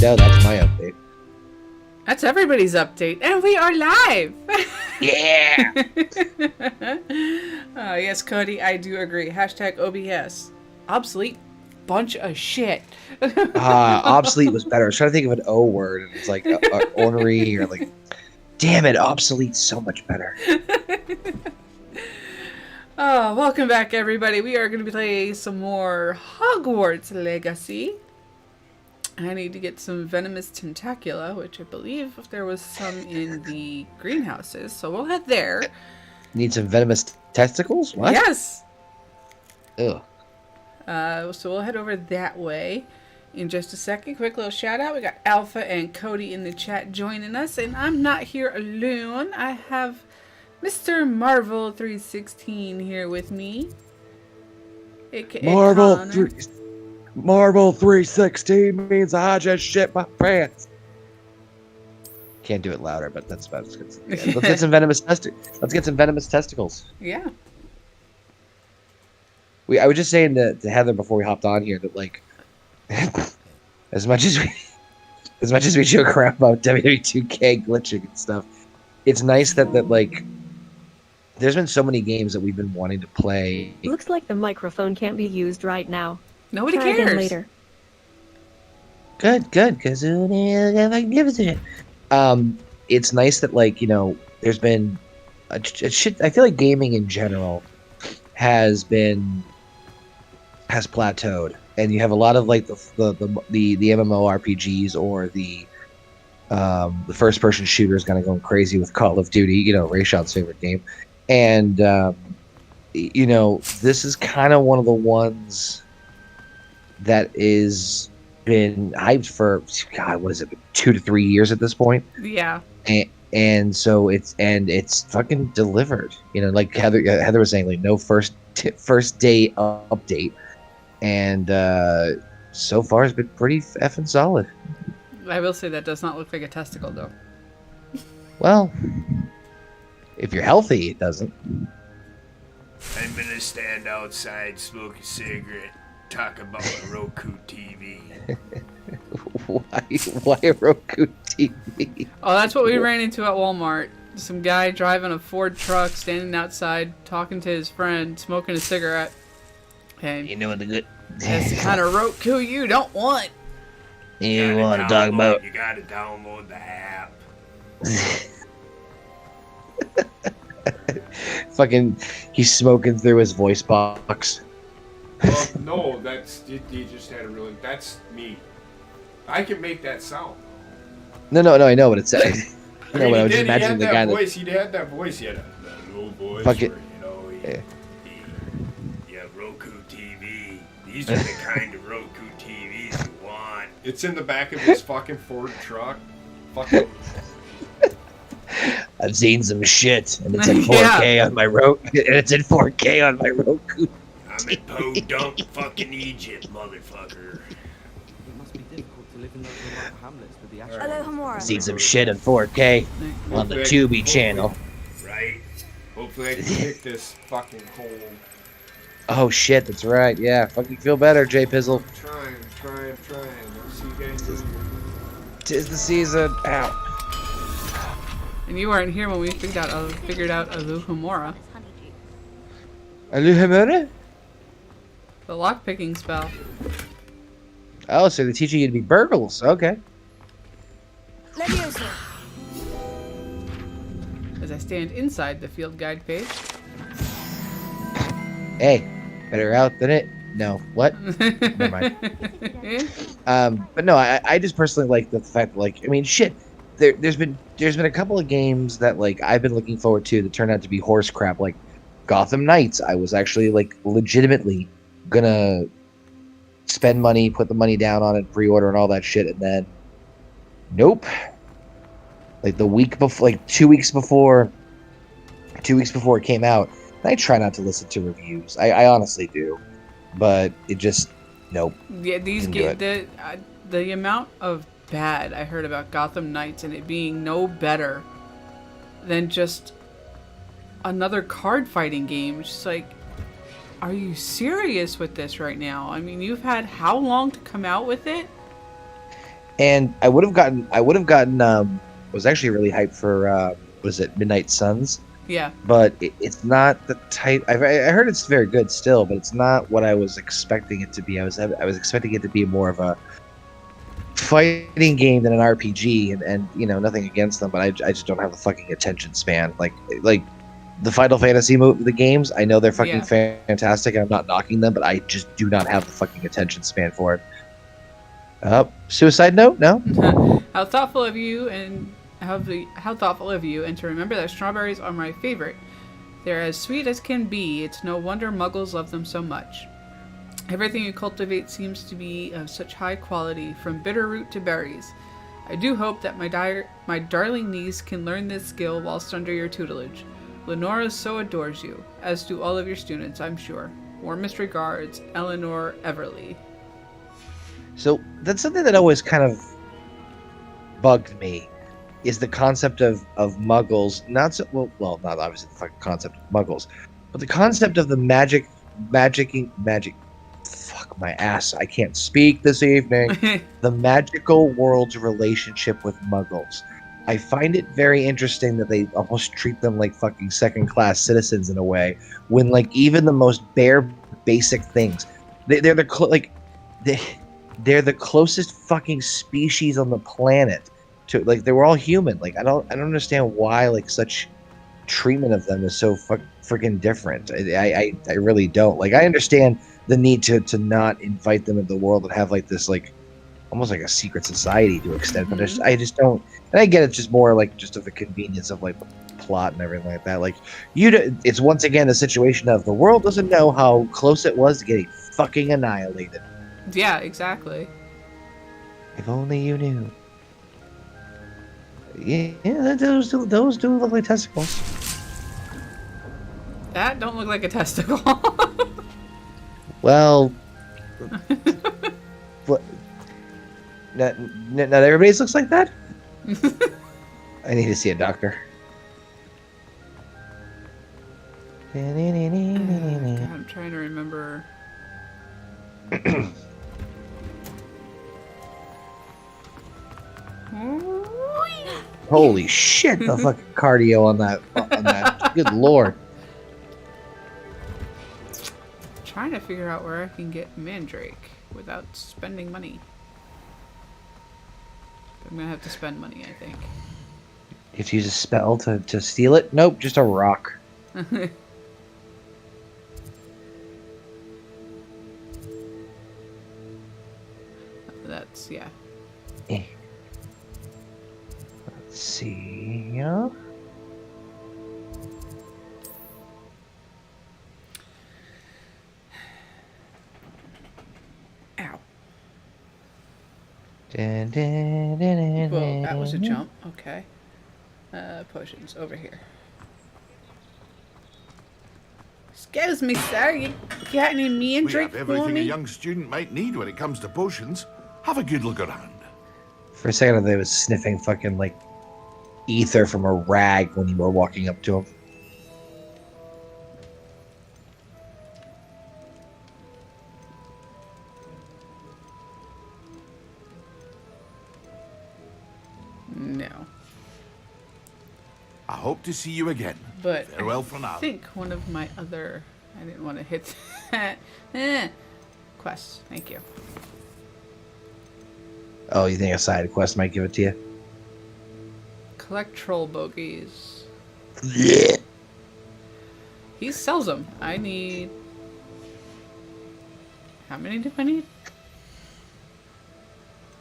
go. That's my update. That's everybody's update. And we are live! Yeah! Yes, Cody, I do agree. Hashtag OBS. Obsolete bunch of shit. Obsolete was better. I was trying to think of an O word, and it's like ornery or like, damn it, obsolete's so much better. Oh, welcome back, everybody. We are going to be playing some more Hogwarts Legacy. I need to get some venomous tentacula, which I believe there was some in the greenhouses, so we'll head there. Need some venomous testicles? What? Yes! Ugh. So we'll head over that way in just a second. Quick little shout out. We got Alpha and Cody in the chat joining us, and I'm not here alone. I have Mr. Marvel 316 here with me. AKA Marvel Connor. Marvel 316 means I just shit my pants. Can't do it louder, but that's about as good. Yeah, let's get some venomous testicles. Yeah. I was just saying to Heather before we hopped on here that like as much as we joke around about WWE 2K glitching and stuff, it's nice that like there's been so many games that we've been wanting to play. Looks like the microphone can't be used right now. Nobody Try again cares. later. Good, because give us a shit. It's nice that like there's been a shit. I feel like gaming in general has plateaued, and you have a lot of like the MMORPGs or the first person shooters kind of going crazy with Call of Duty. Rayshon's favorite game, and this is kind of one of the ones that is been hyped for what is it, 2 to 3 years at this point? Yeah. And so it's fucking delivered. Like Heather was saying, like no first day update, and so far it's been pretty effing solid. I will say that does not look like a testicle, though. Well, if you're healthy, it doesn't. I'm gonna stand outside, smoke a cigarette, talk about a Roku TV. Why a Roku TV? Oh, that's what we ran into at Walmart. Some guy driving a Ford truck, standing outside, talking to his friend, smoking a cigarette. And what the good? that's the kind of Roku you don't want. You want to talk about? You gotta download the app. Fucking, he's smoking through his voice box. Well, no, you just had a really. That's me. I can make that sound. No, I know what it said. I mean, I was just imagining the guy voice. He had that voice. He had that low voice. Fuck it. Where, yeah, Roku TV. These are the kind of Roku TVs you want. It's in the back of his fucking Ford truck. Fucking. I've seen some shit, and it's in 4K on my Roku. And it's in 4K on my Roku. I'm in Podunk, fucking Egypt, motherfucker. It must be difficult to live in those remote hamlets with the ash. Hello, Hamora. Seen some shit in 4K on the Tubi channel. Right? Hopefully I can kick this fucking hole. Oh shit, that's right. Yeah, fucking feel better, Jay Pizzle. I'm trying. I'll see you guys later. 'Tis the season. Ow. And you weren't here when we figured out Aluhumora, Aluhumura? the lockpicking spell. Oh, so they're teaching you to be burgles. Okay. As I stand inside the field guide page. Hey, better out than it. No, what? Never mind. But no, I just personally like the fact that, like, I mean, shit. There's been a couple of games that like I've been looking forward to that turned out to be horse crap. Like Gotham Knights, I was actually like legitimately gonna spend money, put the money down on it, pre-order and all that shit, and then nope. Like the week before, like 2 weeks before it came out. And I try not to listen to reviews. I honestly do, but it just nope. Yeah, these games, the amount of bad I heard about Gotham Knights and it being no better than just another card fighting game. It's just like, are you serious with this right now? I mean, you've had how long to come out with it? And I would have gotten, was actually really hyped for, was it Midnight Suns? Yeah. But it's not the type. I heard it's very good still, but it's not what I was expecting it to be. I was expecting it to be more of a fighting game than an RPG, and you know, nothing against them, but I just don't have the fucking attention span. Like the Final Fantasy the games, I know they're fucking fantastic, and I'm not knocking them, but I just do not have the fucking attention span for it. Suicide note? No. How thoughtful of you, and how thoughtful of you, and to remember that strawberries are my favorite. They're as sweet as can be. It's no wonder muggles love them so much. Everything you cultivate seems to be of such high quality, from bitter root to berries. I do hope that my darling niece can learn this skill whilst under your tutelage. Lenora so adores you, as do all of your students, I'm sure. Warmest regards, Eleanor Everly. So that's something that always kind of bugged me, is the concept of muggles. Not so well, not obviously the fucking concept of muggles, but the concept of the magic. Fuck my ass! I can't speak this evening. The magical world's relationship with muggles. I find it very interesting that they almost treat them like fucking second-class citizens in a way, when like even the most bare basic things, they're the closest fucking species on the planet to, like, they were all human. Like I don't understand why like such treatment of them is so freaking different. I really don't. Like, I understand the need to not invite them into the world and have like this like almost like a secret society to extent, but I just don't. And I get it's just more like just of the convenience of like the plot and everything like that. Like it's once again a situation of the world doesn't know how close it was to getting fucking annihilated. Yeah, exactly. If only you knew. Yeah, those do look like testicles. That don't look like a testicle. Well, what? Not everybody's looks like that. I need to see a doctor. God, I'm trying to remember. Holy shit! The fucking cardio on that. Good lord. Trying to figure out where I can get Mandrake without spending money. I'm gonna have to spend money, I think. You have to use a spell to steal it? Nope, just a rock. That's, yeah. Let's see. Yeah. Ow. Dun, dun, dun, dun, Well, that was a jump. Okay. Potions over here. Excuse me, sir. You got any We Mandrake have for everything a me? young student might need when it comes to potions. Have a good look around. For a second, they was sniffing fucking like ether from a rag when you were walking up to him. No. I hope to see you again. But Farewell for now. I think one of my other... I didn't want to hit that. Quests. Thank you. Oh, you think a side quest might give it to you? Collect troll bogies. Yeah. He sells them. I need... How many do I need?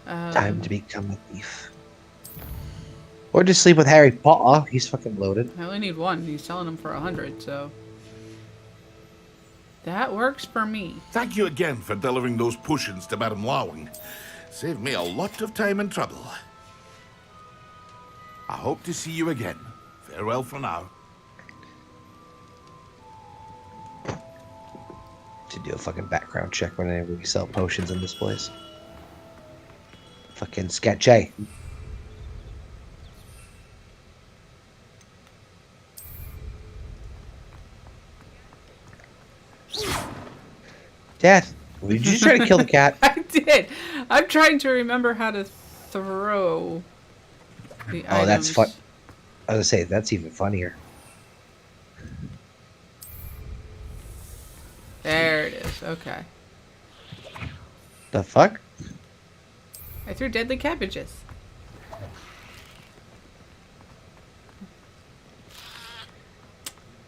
Time to become a thief. Or just sleep with Harry Potter. He's fucking loaded. I only need one. He's selling them for 100, so... That works for me. Thank you again for delivering those potions to Madame Lowing. Saved me a lot of time and trouble. I hope to see you again. Farewell for now. To do a fucking background check whenever we sell potions in this place. Fucking sketchy. Dad, did you just try to kill the cat? I did. I'm trying to remember how to throw the Oh, items. that's fun. I was gonna say that's even funnier. There it is. Okay. The fuck? I threw deadly cabbages.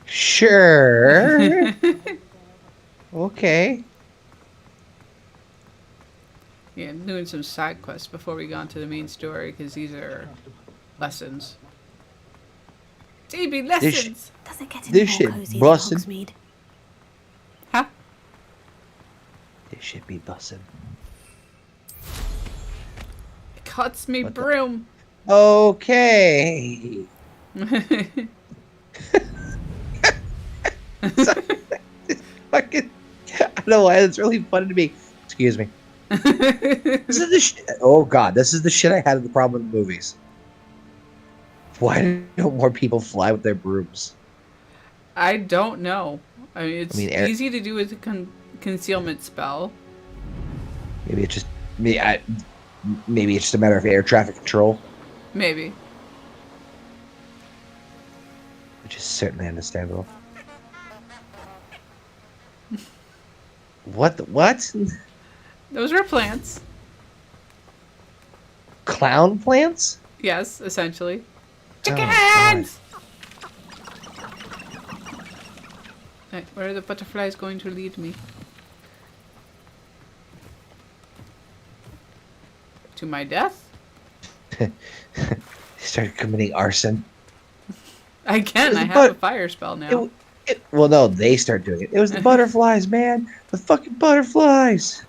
Sure. Okay. Yeah, doing some side quests before we go on to the main story, because these are lessons. DB lessons! Does it get any This more shit cozy bussin'. than Hogsmeade? Huh? This should be bussin'. It cuts me What the- broom. Okay. Fucking. I don't know why that's really funny to me. Excuse me. This is the shit. Oh god, this is the shit I had the problem with movies. Why don't more people fly with their brooms? I don't know. I mean, it's air- easy to do with a concealment spell. Maybe it's just me. Maybe it's just a matter of air traffic control, Maybe. which is certainly understandable. What? What? Those were plants. Clown plants? Yes, essentially. Oh, Chickens! Right, where are the butterflies going to lead me? To my death? Started committing arson. I can. I It was have a fire spell now. Well, no, they start doing it. It was the butterflies, man. The fucking butterflies.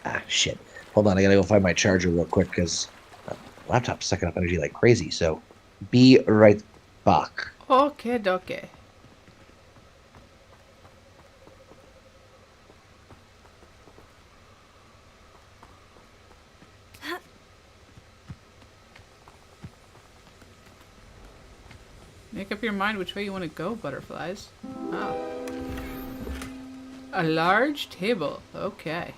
Ah, shit. Hold on, I gotta go find my charger real quick because laptop's sucking up energy like crazy. So, be right back. Okay, dokie. Make up your mind which way you want to go, butterflies. Ah. A large table. Okay.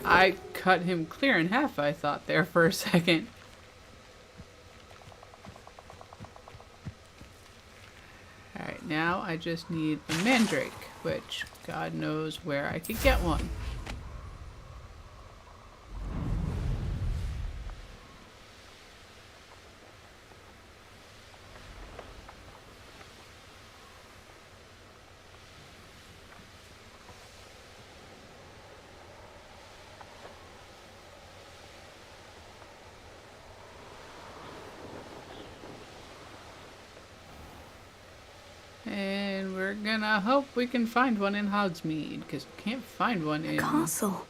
I cut him clear in half, I thought there for a second. Alright, now I just need a mandrake, which God knows where I could get one. And we're gonna hope we can find one in Hogsmeade, because we can't find one in... Castle.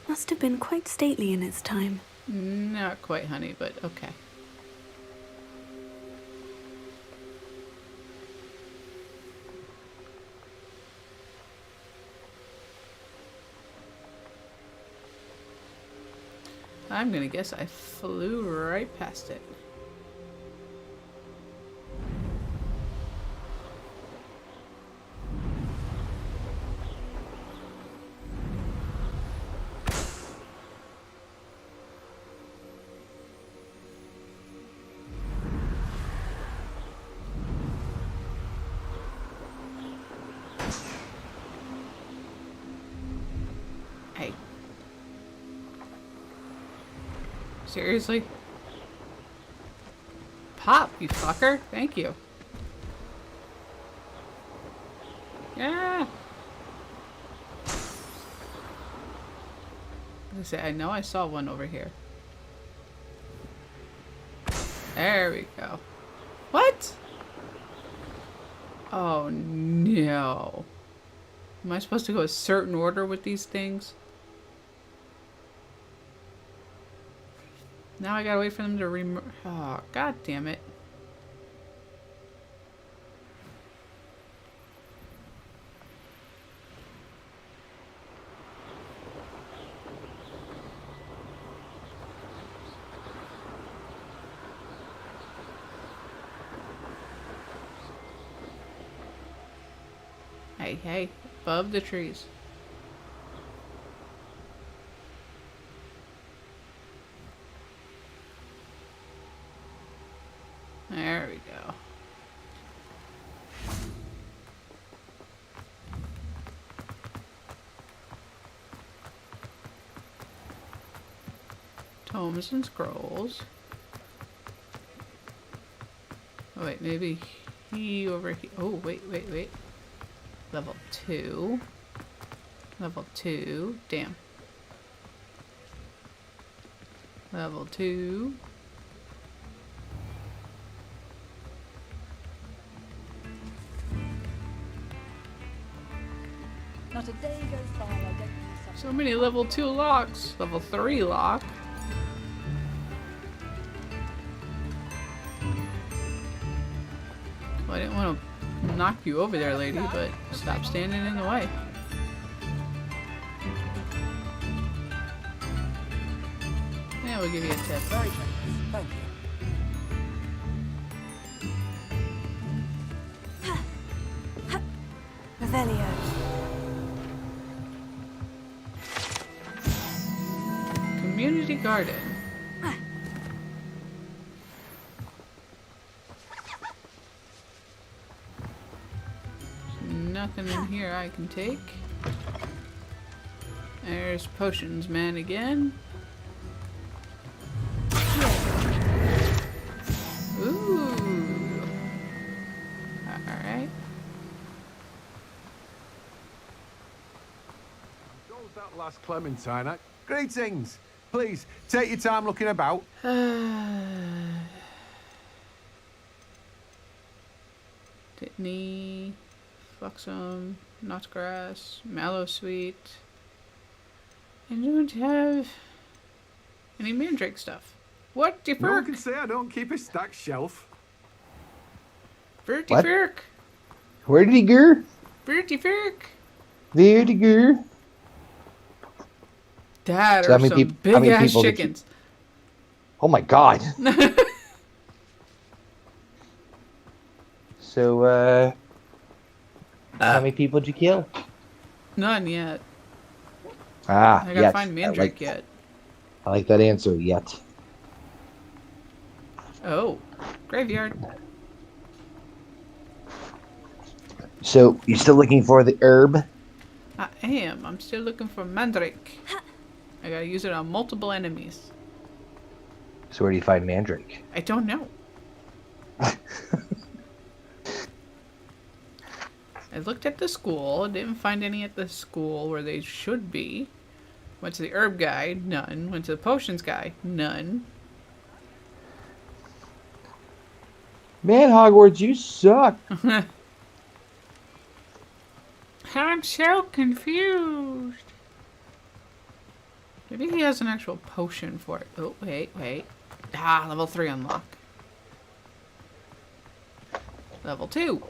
Must have been quite stately in its time. Not quite, honey, but okay. I'm gonna guess I flew right past it. Hey. Seriously? Pop, you fucker. Thank you. Yeah. I know I saw one over here. There we go. What? Oh no. Am I supposed to go a certain order with these things? Now I gotta wait for them to oh, god damn it. Hey, hey, above the trees. There we go. Tomes and scrolls. Oh wait, maybe he over here. Oh wait. Level 2. Level 2. Damn. Level 2. Not a day goes by I don't use something. So many level 2 locks. Level 3 lock. Well, I didn't want to knock you over there, lady, but stop standing in the way. Yeah, we'll give you a tip. Very generous. Thank you. Revelio. Community garden. Nothing in here I can take. There's potions man again. Ooh. Alright. Goes that last Clementine. Greetings. Please, take your time looking about. Ditney, Fluxum, Knotgrass, Mallowsweet. I don't have any Mandrake stuff. What the No one fuck? can say I don't keep a stacked shelf. Bertie What? Ferk! Where did he go? Bertie Ferk! There to go. That So are how many some peop- how many big ass people did you- chickens. Oh my god. So, how many people did you kill? None yet. Ah, I gotta yet. find Mandrake yet. I like that answer, yet. Oh, graveyard. So, you still looking for the herb? I am. I'm still looking for Mandrake. I gotta use it on multiple enemies. So where do you find Mandrake? I don't know. I looked at the school, didn't find any at the school where they should be. Went to the herb guy, none. Went to the potions guy, none. Man, Hogwarts, you suck. I'm so confused. Maybe he has an actual potion for it. Oh, wait. Ah, level 3 unlock. Level 2.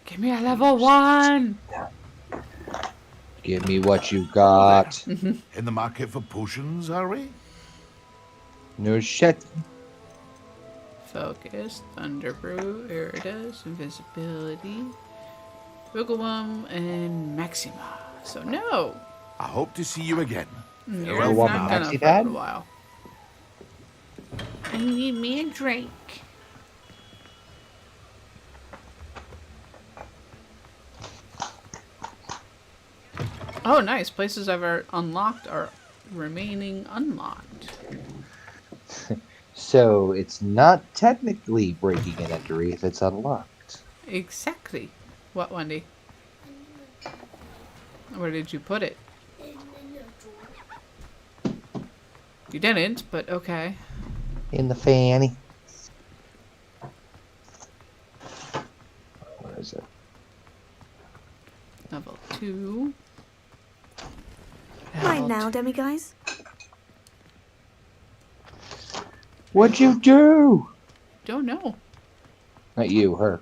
Give me a level 1. Give me what you got. In the market for potions, are we? No shit. Focus, Thunderbrew, Iridas, Invisibility, Wigglewum, and Maxima. So no. I hope to see you again. You're Farewell, not gonna for a Maxipad? while. I need Mandrake. Oh, nice. Places I've unlocked are remaining unlocked. So it's not technically breaking an entry if it's unlocked. Exactly. What, Wendy? Where did you put it? You didn't, but okay. In the fanny. is it? Level 2. Right now, demiguys. What'd you do? Don't know. Not you, her.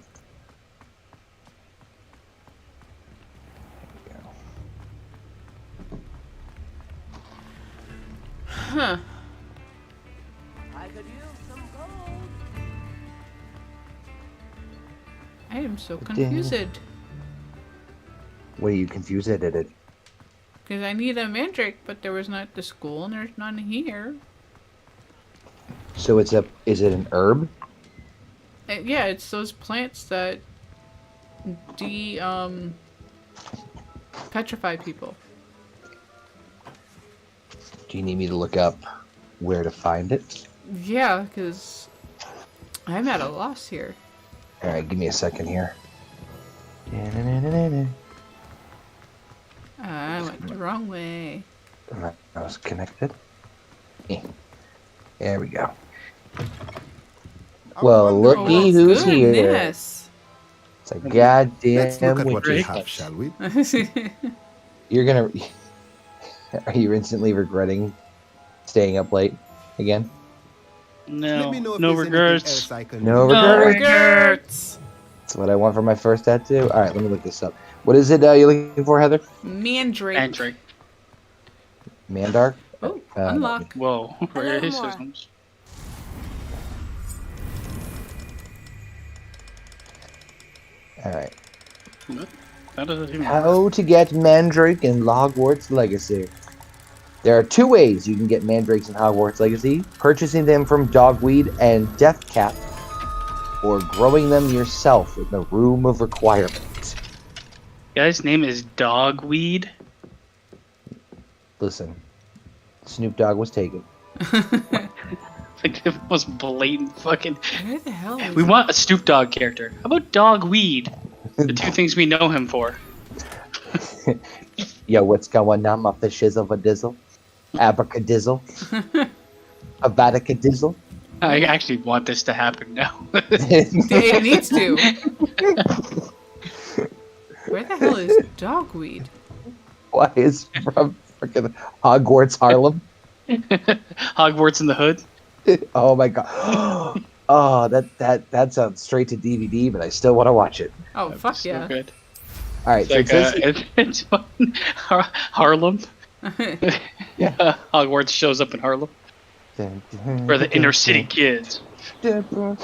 Huh. I could use some gold. I am so confused. What are you confused at it? Because I need a mandrake, but there was none at the school, and there's none here. So is it an herb? Yeah, it's those plants that petrify people. Do you need me to look up where to find it? Yeah, because I'm at a loss here. Alright, give me a second here. I went the wrong way. I was connected. There we go. Well, looky who's here. Goodness. It's a goddamn Let's look at what we witch. have, shall we? You're gonna... Are you instantly regretting staying up late again? Let me know if No there's anything regrets. else I can No do. regrets. That's what I want for my first tattoo. Alright, let me look this up. What is it you're looking for, Heather? Mandrake. Mandrake. Mandark? Oh, unlock. Whoa. Where are his more. systems? Alright. That doesn't even How to get Mandrake in Hogwarts Legacy. There are two ways you can get Mandrakes in Hogwarts Legacy. Purchasing them from Dogweed and Deathcap, or growing them yourself in the Room of Requirement. Guy's name is Dogweed. Listen, Snoop Dogg was taken. Like the most blatant fucking. Where the hell is We want a Snoop Dogg character. How about Dogweed? The two things we know him for. Yo, what's going on, my fishes of a dizzle? Abracadizzle? Avadicadizzle? I actually want this to happen now. It needs to. Where the hell is Dogweed? Why is from freaking Hogwarts Harlem? Hogwarts in the Hood. Oh my god. Oh, that sounds straight to DVD, but I still want to watch it. Oh, fuck So yeah. good. All right, It's so like it says it's fun. Harlem. Yeah. Hogwarts shows up in Harlem. For the inner city kids. Alright.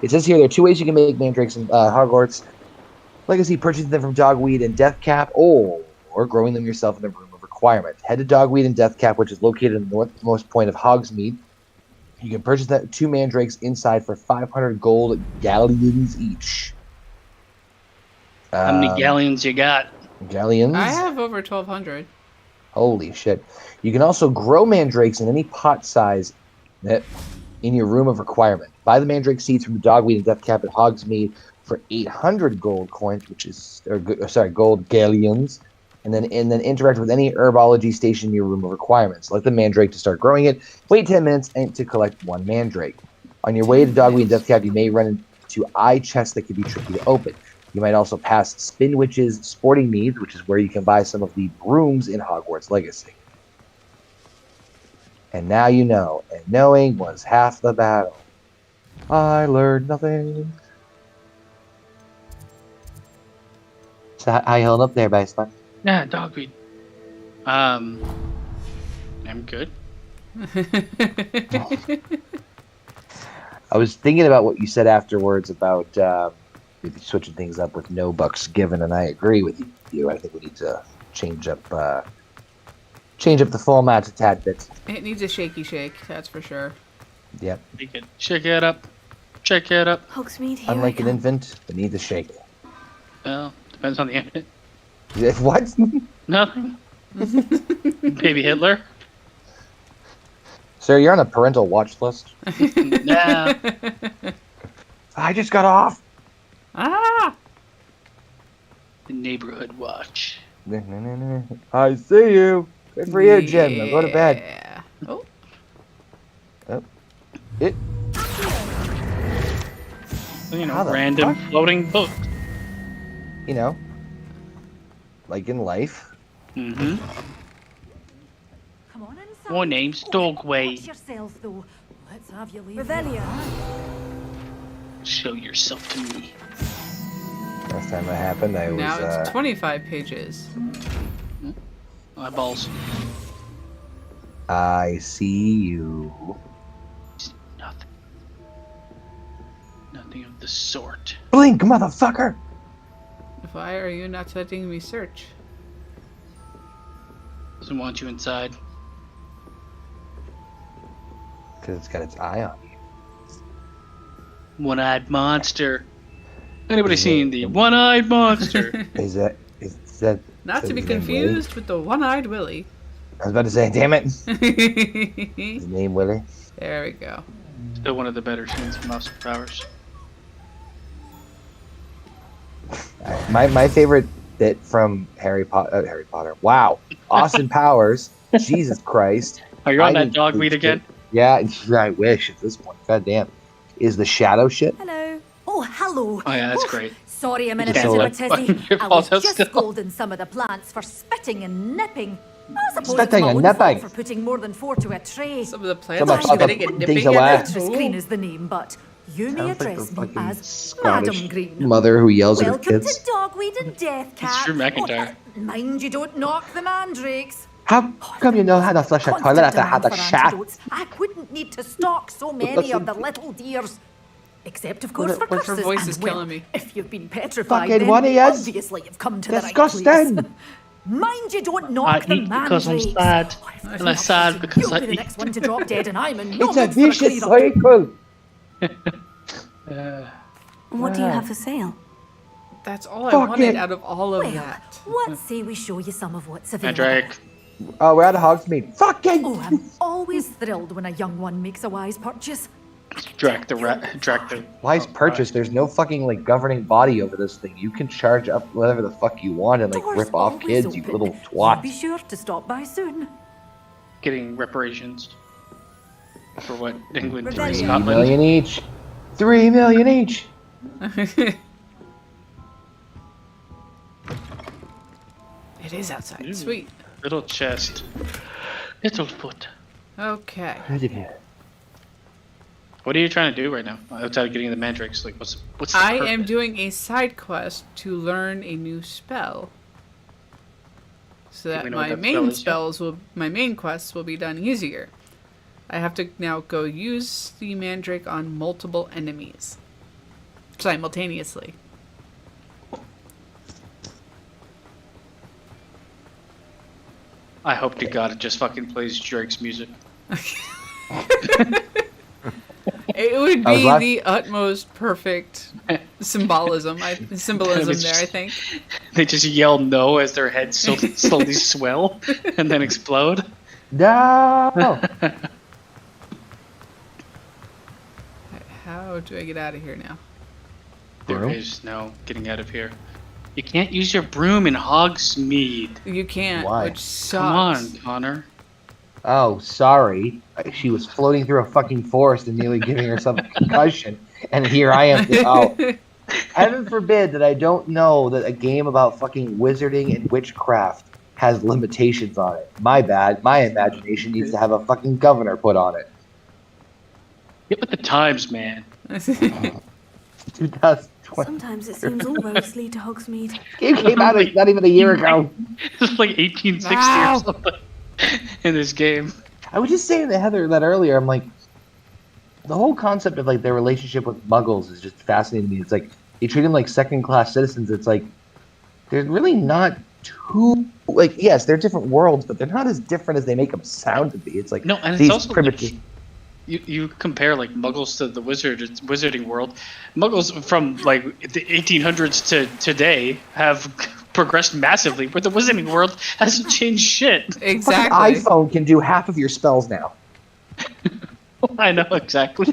It says here there are two ways you can make mandrakes in Hogwarts Legacy: purchasing them from Dogweed and Deathcap, or growing them yourself in the Room of Requirement. Head to Dogweed and Deathcap, which is located in the northmost point of Hogsmeade. You can purchase that two mandrakes inside for 500 gold galleons each. How many galleons you got? Galleons? I have over 1,200. Holy shit. You can also grow mandrakes in any pot size in your Room of Requirement. Buy the mandrake seeds from the Dogweed and Deathcap at Hogsmeade for 800 gold coins, which is, gold galleons, and then interact with any herbology station in your Room of Requirement. Select the mandrake to start growing it. Wait 10 minutes and to collect one mandrake. On your way to Dogweed and Deathcap, you may run into eye chests that can be tricky to open. You might also pass Spinwitch's Sporting Meads, which is where you can buy some of the brooms in Hogwarts Legacy. And now you know, and knowing was half the battle. I learned nothing. So how you holding up there, Baseline? Yeah, Dogweed. I'm good. I was thinking about what you said afterwards about maybe switching things up with no bucks given, and I agree with you. I think we need to change up the format a tad bit. It needs a shaky shake, that's for sure. Yep. We could check it up. Check it up. Hogsmeade, here Unlike I an come. infant, it needs a shake. Well, depends on the infant. What? Nothing. Baby Hitler. Sir, you're on a parental watch list. Nah. I just got off. Ah! The neighborhood watch. I see you. Good for you, Jim. Now go to bed. Yeah. Oh. It. You know, How the random fuck? floating book. You know, like in life. Mm-hmm. Come on inside. Your name's Dogway. Watch yourself, though. Let's have you leave. Revelia. Show yourself to me. Last time that happened, I was. Now it's 25 pages. Eyeballs. I see you. Nothing. Nothing of the sort. Blink, motherfucker! Why are you not letting me search? Doesn't want you inside. Because it's got its eye on you. One-eyed monster. Anybody seen the one-eyed monster? Is that? Not to be his name confused with the one-eyed Willy. I was about to say, damn it. His name Willie. There we go. Still one of the better scenes from Austin Powers. My favorite bit from Harry Potter. Wow, Austin Powers. Jesus Christ. Are you on I that didn't dogweed think again? Yeah, I wish at this point. God damn. Is the shadow shit? Hello. Oh, hello. Oh yeah, that's great. Sorry, I'm in a Just bit of a like- tizzy. Your I was fault, just still. scolding some of the plants for spitting and nipping. I suppose Spitting it's my and own fault nipping. for putting more than 4 to a tray. Some of the plants Some are of the spitting and fucking nipping things at away. it. Beatrice Green is the name, but you may Sounds like address the me fucking as Scottish Madam Green. mother who yells at her Welcome kids. to Dogweed and Death Cat. Drew McIntyre. Mind you don't knock the mandrakes. How come you know how to flush a toilet after I had a Constant demand shat? for antidotes. I wouldn't need to stock so many of the little dears. Except, of course, for What's her curses. voice and, is well, killing me. If you've been petrified, Fucking then one he is. obviously you've come to the right Disgusting. place. Mind you don't knock the eat because I'm mandrakes. sad. Oh, if And there's I'm enough sad reason, because you'll I be the eat. next one to drop dead, and I'm in no It's a mood for a vicious clean-up. cycle. What do you have for sale? That's all I Fuck wanted it. out of all of Well, that. what say we show you some of what's available? Mandrake. Oh, we're out of Hogsmeade. Fucking. Oh, I'm always thrilled when a young one makes a wise purchase. Drag the rat. Drag the. Wise purchase. There's no fucking like governing body over this thing. You can charge up whatever the fuck you want and like Doors rip off always kids, you open. little Be twat. sure to stop by soon. Getting reparations. For what England threw Rebellion. 3 Scotland. million each. 3 million each. It is outside. Ooh. Sweet. Little chest. Little foot. Okay. What are you trying to do right now? Outside of getting the mandrakes, like what's the I purpose? am doing a side quest to learn a new spell. So Do that we know my what that spell main is yet? spells will my main quests will be done easier. I have to now go use the mandrake on multiple enemies simultaneously. I hope to God it just fucking plays Drake's music. It would I was be laugh- the utmost perfect symbolism there, I think. They just yell no as their heads slowly swell and then explode. No. How do I get out of here now? There Broom? is no getting out of here. You can't use your broom in Hogsmeade. You can't, Why? which sucks. Come on, Connor. Oh, sorry. She was floating through a fucking forest and nearly giving herself a concussion, and here I am. Oh, heaven forbid that I don't know that a game about fucking wizarding and witchcraft has limitations on it. My bad. My imagination needs to have a fucking governor put on it. Get with the times, man. 2020. Sometimes it seems all roads lead to Hogsmeade. Game came out not even a year ago. It's like 1860 Wow. or something in this game. I was just saying to Heather that earlier. I'm like, the whole concept of like their relationship with Muggles is just fascinating to me. It's like they treat them like second-class citizens. It's like they're really not too like yes, they're different worlds, but they're not as different as they make them sound to be. It's like No, and it's these also primitive. like, you compare like Muggles to the wizarding world. Muggles from like the 1800s to today have progressed massively, where the wizarding world hasn't changed shit. Fucking Exactly. iPhone can do half of your spells now. I know exactly.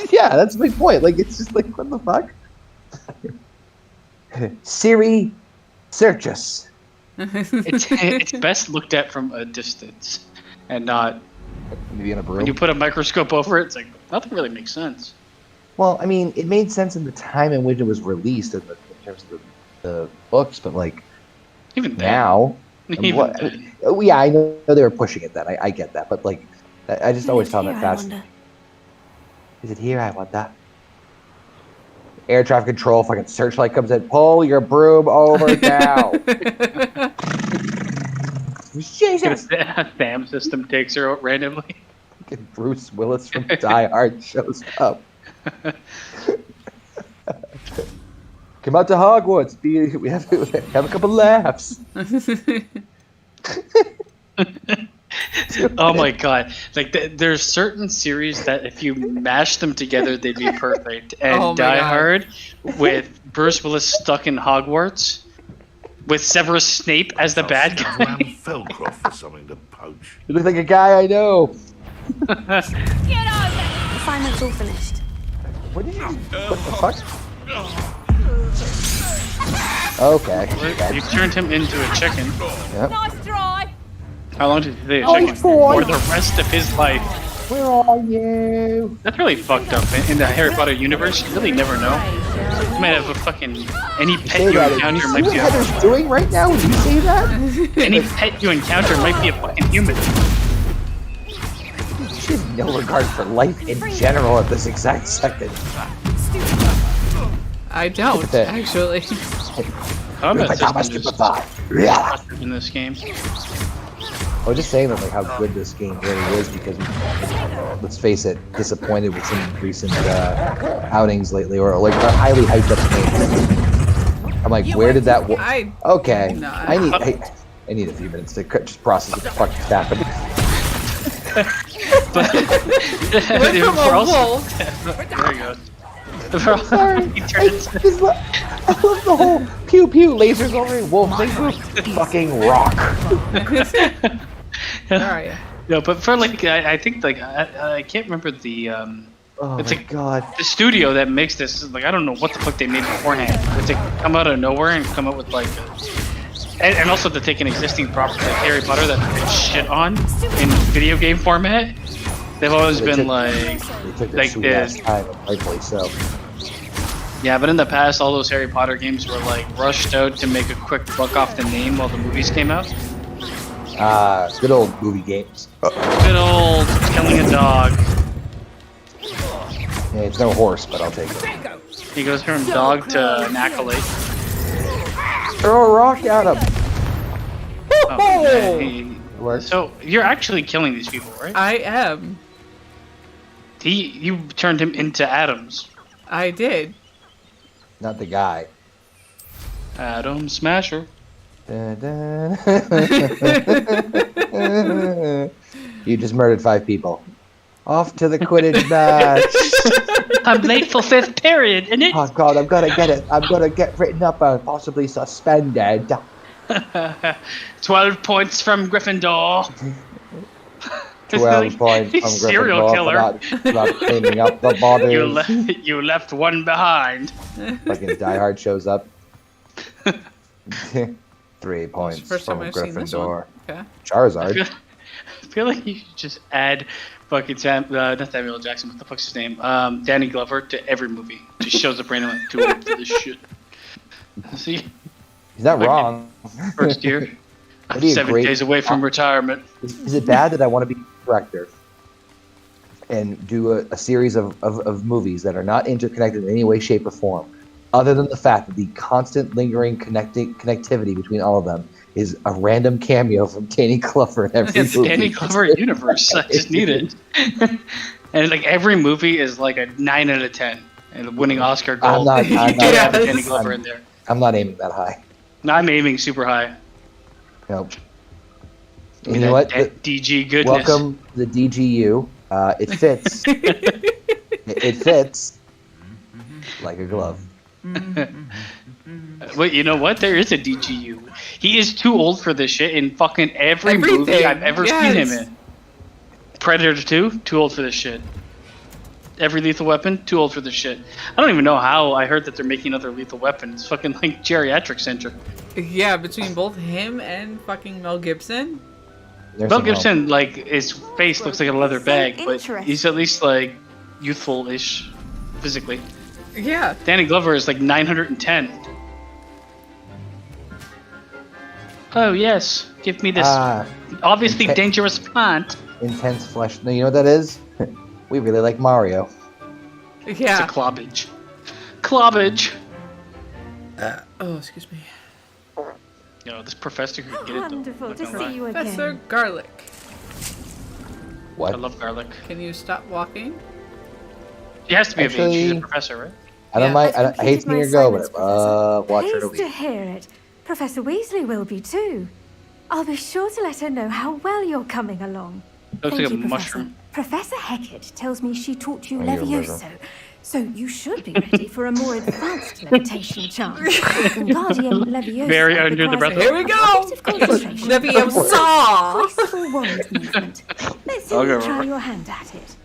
Yeah, that's my point. Like it's just like what the fuck? Siri, search us. It's best looked at from a distance, and not Maybe in a broom. When you put a microscope over it, it's like nothing really makes sense. Well, I mean, it made sense in the time in which it was released in terms of the books, but like Even then. now, Even then. yeah, I know they were pushing it then. I get that, but like, I just always found that fascinating. Is it here? I want that. Air traffic control, fucking searchlight comes in. Pull your broom over now. Jesus. The SAM system takes her out randomly. Fucking Bruce Willis from Die Hard shows up. Come out to Hogwarts. We have a couple laughs. Oh my god! Like there's certain series that if you mash them together, they'd be perfect. And Die Hard with Bruce Willis stuck in Hogwarts with Severus Snape as the bad guy. Feldcroft for something to poach. You look like a guy I know. Get on there! Assignment's all finished. What did you? What the fuck? Okay. You turned him into a chicken. Yep. Nice try. How long did he stay a Oh, chicken? boy. For the rest of his life. Where are you? That's really fucked up. In the Harry Potter universe, you really never know. You might have a fucking any pet you encounter You see might what be a Heather's doing right now when you say that? any pet you encounter might be a fucking human. She has no regard for life in general at this exact second. I don't, actually. Combat system Yeah. in this game. I was just saying that, like, how good this game really is because, let's face it, disappointed with some recent outings lately, or like highly hyped up games. I'm like, where did that? Okay, No, I need a few minutes to just process what the fuck just happened. But Went from a wolf. There you go. Sorry, I love the whole pew pew lasers over a wolf. Lasers fucking rock. Sorry. No, but for like, I think like I can't remember the Oh it's my like god. the studio that makes this. Like I don't know what the fuck they made beforehand. But to come out of nowhere and come up with like, and also to take an existing property like Harry Potter that they shit on in video game format. They've always been they took their sweet ass time, rightfully so. Yeah, but in the past, all those Harry Potter games were like rushed out to make a quick buck off the name while the movies came out. Good old movie games. Good old killing a dog. Yeah, it's no horse, but I'll take it. He goes from dog to an accolade. Throw a rock at him. Oh, so you're actually killing these people, right? I am. You turned him into atoms. I did. Not the guy. Atom Smasher. Dun, dun. You just murdered 5 people. Off to the Quidditch match. I'm late for 5th period, and it. Oh god, I'm gonna get it. I'm gonna get written up and possibly suspended. 12 points from Gryffindor. 12 points from Serial Gryffindor killer. for not cleaning up the bodies. You left one behind. Fucking Die Hard shows up. 3 points First from time I've seen this one. Gryffindor. Okay. Charizard. I feel like you should just add fucking not Samuel L. Jackson, what the fuck's his name? Danny Glover to every movie. Just shows up randomly like, too old for this shit. See? He's not wrong. First year. That'd be a 7 great- days away from retirement. Is it bad that I want to be a director and do a series of movies that are not interconnected in any way, shape, or form, other than the fact that the constant lingering connectivity between all of them is a random cameo from Danny Glover in every It's movie? Danny Glover universe. I just need it. And like every movie is like a 9 out of 10. And winning Oscar gold. I'm You not- gotta have Danny Glover in there. I'm not aiming that high. No, I'm aiming super high. Nope. Give me You know that- what? that DG goodness. Welcome to the DGU. It fits. It fits like a glove. Wait, you know what? There is a DGU. He is too old for this shit in fucking every movie Everything, I've ever seen him in. Predator 2, too old for this shit. Every Lethal Weapon, too old for this shit. I don't even know how I heard that they're making other Lethal Weapons. Fucking like geriatric centric. Yeah, between both him and fucking Mel Gibson. Mel Gibson, like, his face looks like a leather bag, but he's at least, like, youthful-ish physically. Yeah. Danny Glover is, like, 910. Oh, yes. Give me this obviously dangerous plant. Intense flesh. No, you know what that is? We really like Mario. Yeah. It's a clobbage. Clobbage! Oh, excuse me. You know, this professor could get it, though. Wonderful to see you again. Professor Garlic. What? I love garlic. Can you stop walking? She has to be Actually, of age. She's a professor, right? I don't mind. I hate seeing her go, but watch her to Pleased to leave. hear it. Professor Weasley will be too. I'll be sure to let her know how well you're coming along. Looks Thank like a you, Professor. mushroom. Professor Hecat tells me she taught you Oh, you're a Levioso, so you should be ready for a more advanced levitation charm. Wingardium Leviosa Very under the breath. Here we go! Leviosa! Graceful wand movement. Let's see I'll you go. try your hand at it.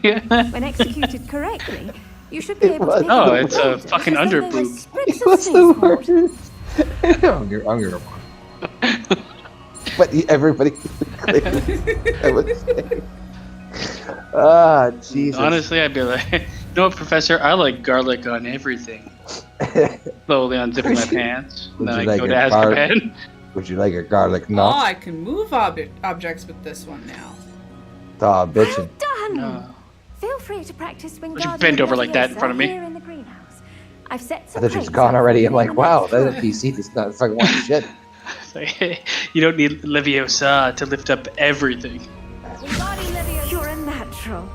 Yeah. When executed correctly, you should be able to pick Oh, up it's a gold, fucking as though they were underboob. sprigs of What's the sneezewort. word? I'm gonna. But everybody. I would say. Ah, Jesus. Honestly, I'd be like, you know what, Professor? I like garlic on everything. Slowly unzipping my pants. And then I go to Azkaban. Would you like a garlic Oh, knot? I can move objects with this one now. Ah, bitchin'. Done. Feel free to practice Would you Wingardium bend over like that in Leviosa front of me? here in the greenhouse. I've set I some thought she was plates gone out already. for I'm you like, in wow, the that PC does not fucking want shit. It's like, you don't need Leviosa to lift up everything. Wingardium Leviosa. You're a natural.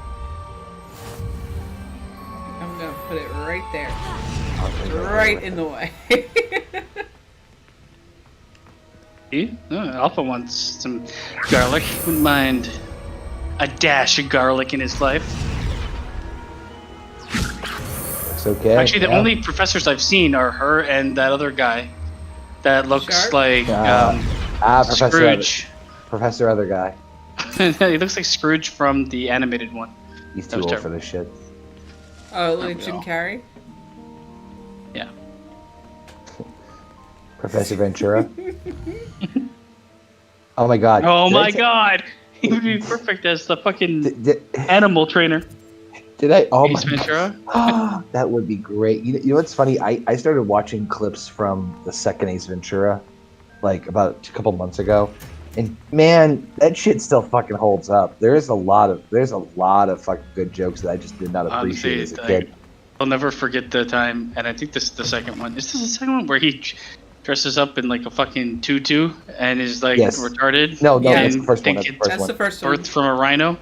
I'm gonna put it right there. Right in the way. See? Alpha wants some garlic. Wouldn't mind a dash of garlic in his life. It's okay. Actually, the yeah. only professors I've seen are her and that other guy that looks Sharp? like Professor Scrooge. Professor Other Guy. He looks like Scrooge from the animated one. He's That too was old for terrible. this shit. Oh, like we Jim all. Carrey? Yeah. Professor Ventura. Oh my god. Oh Did I my say- god! He would be perfect as the fucking Did animal trainer. I? Oh Ace my Ventura. god. That would be great. You know what's funny? I started watching clips from the second Ace Ventura, like about a couple months ago, and man, that shit still fucking holds up. There's a lot of fucking good jokes that I just did not appreciate as a kid. I'll never forget the time, and I think this is the second one. Is this the second one where he dresses up in like a fucking tutu and is like Yes. retarded? No, Yeah. that's the first one. think That's the first That's one. the first one. Birthed from a rhino.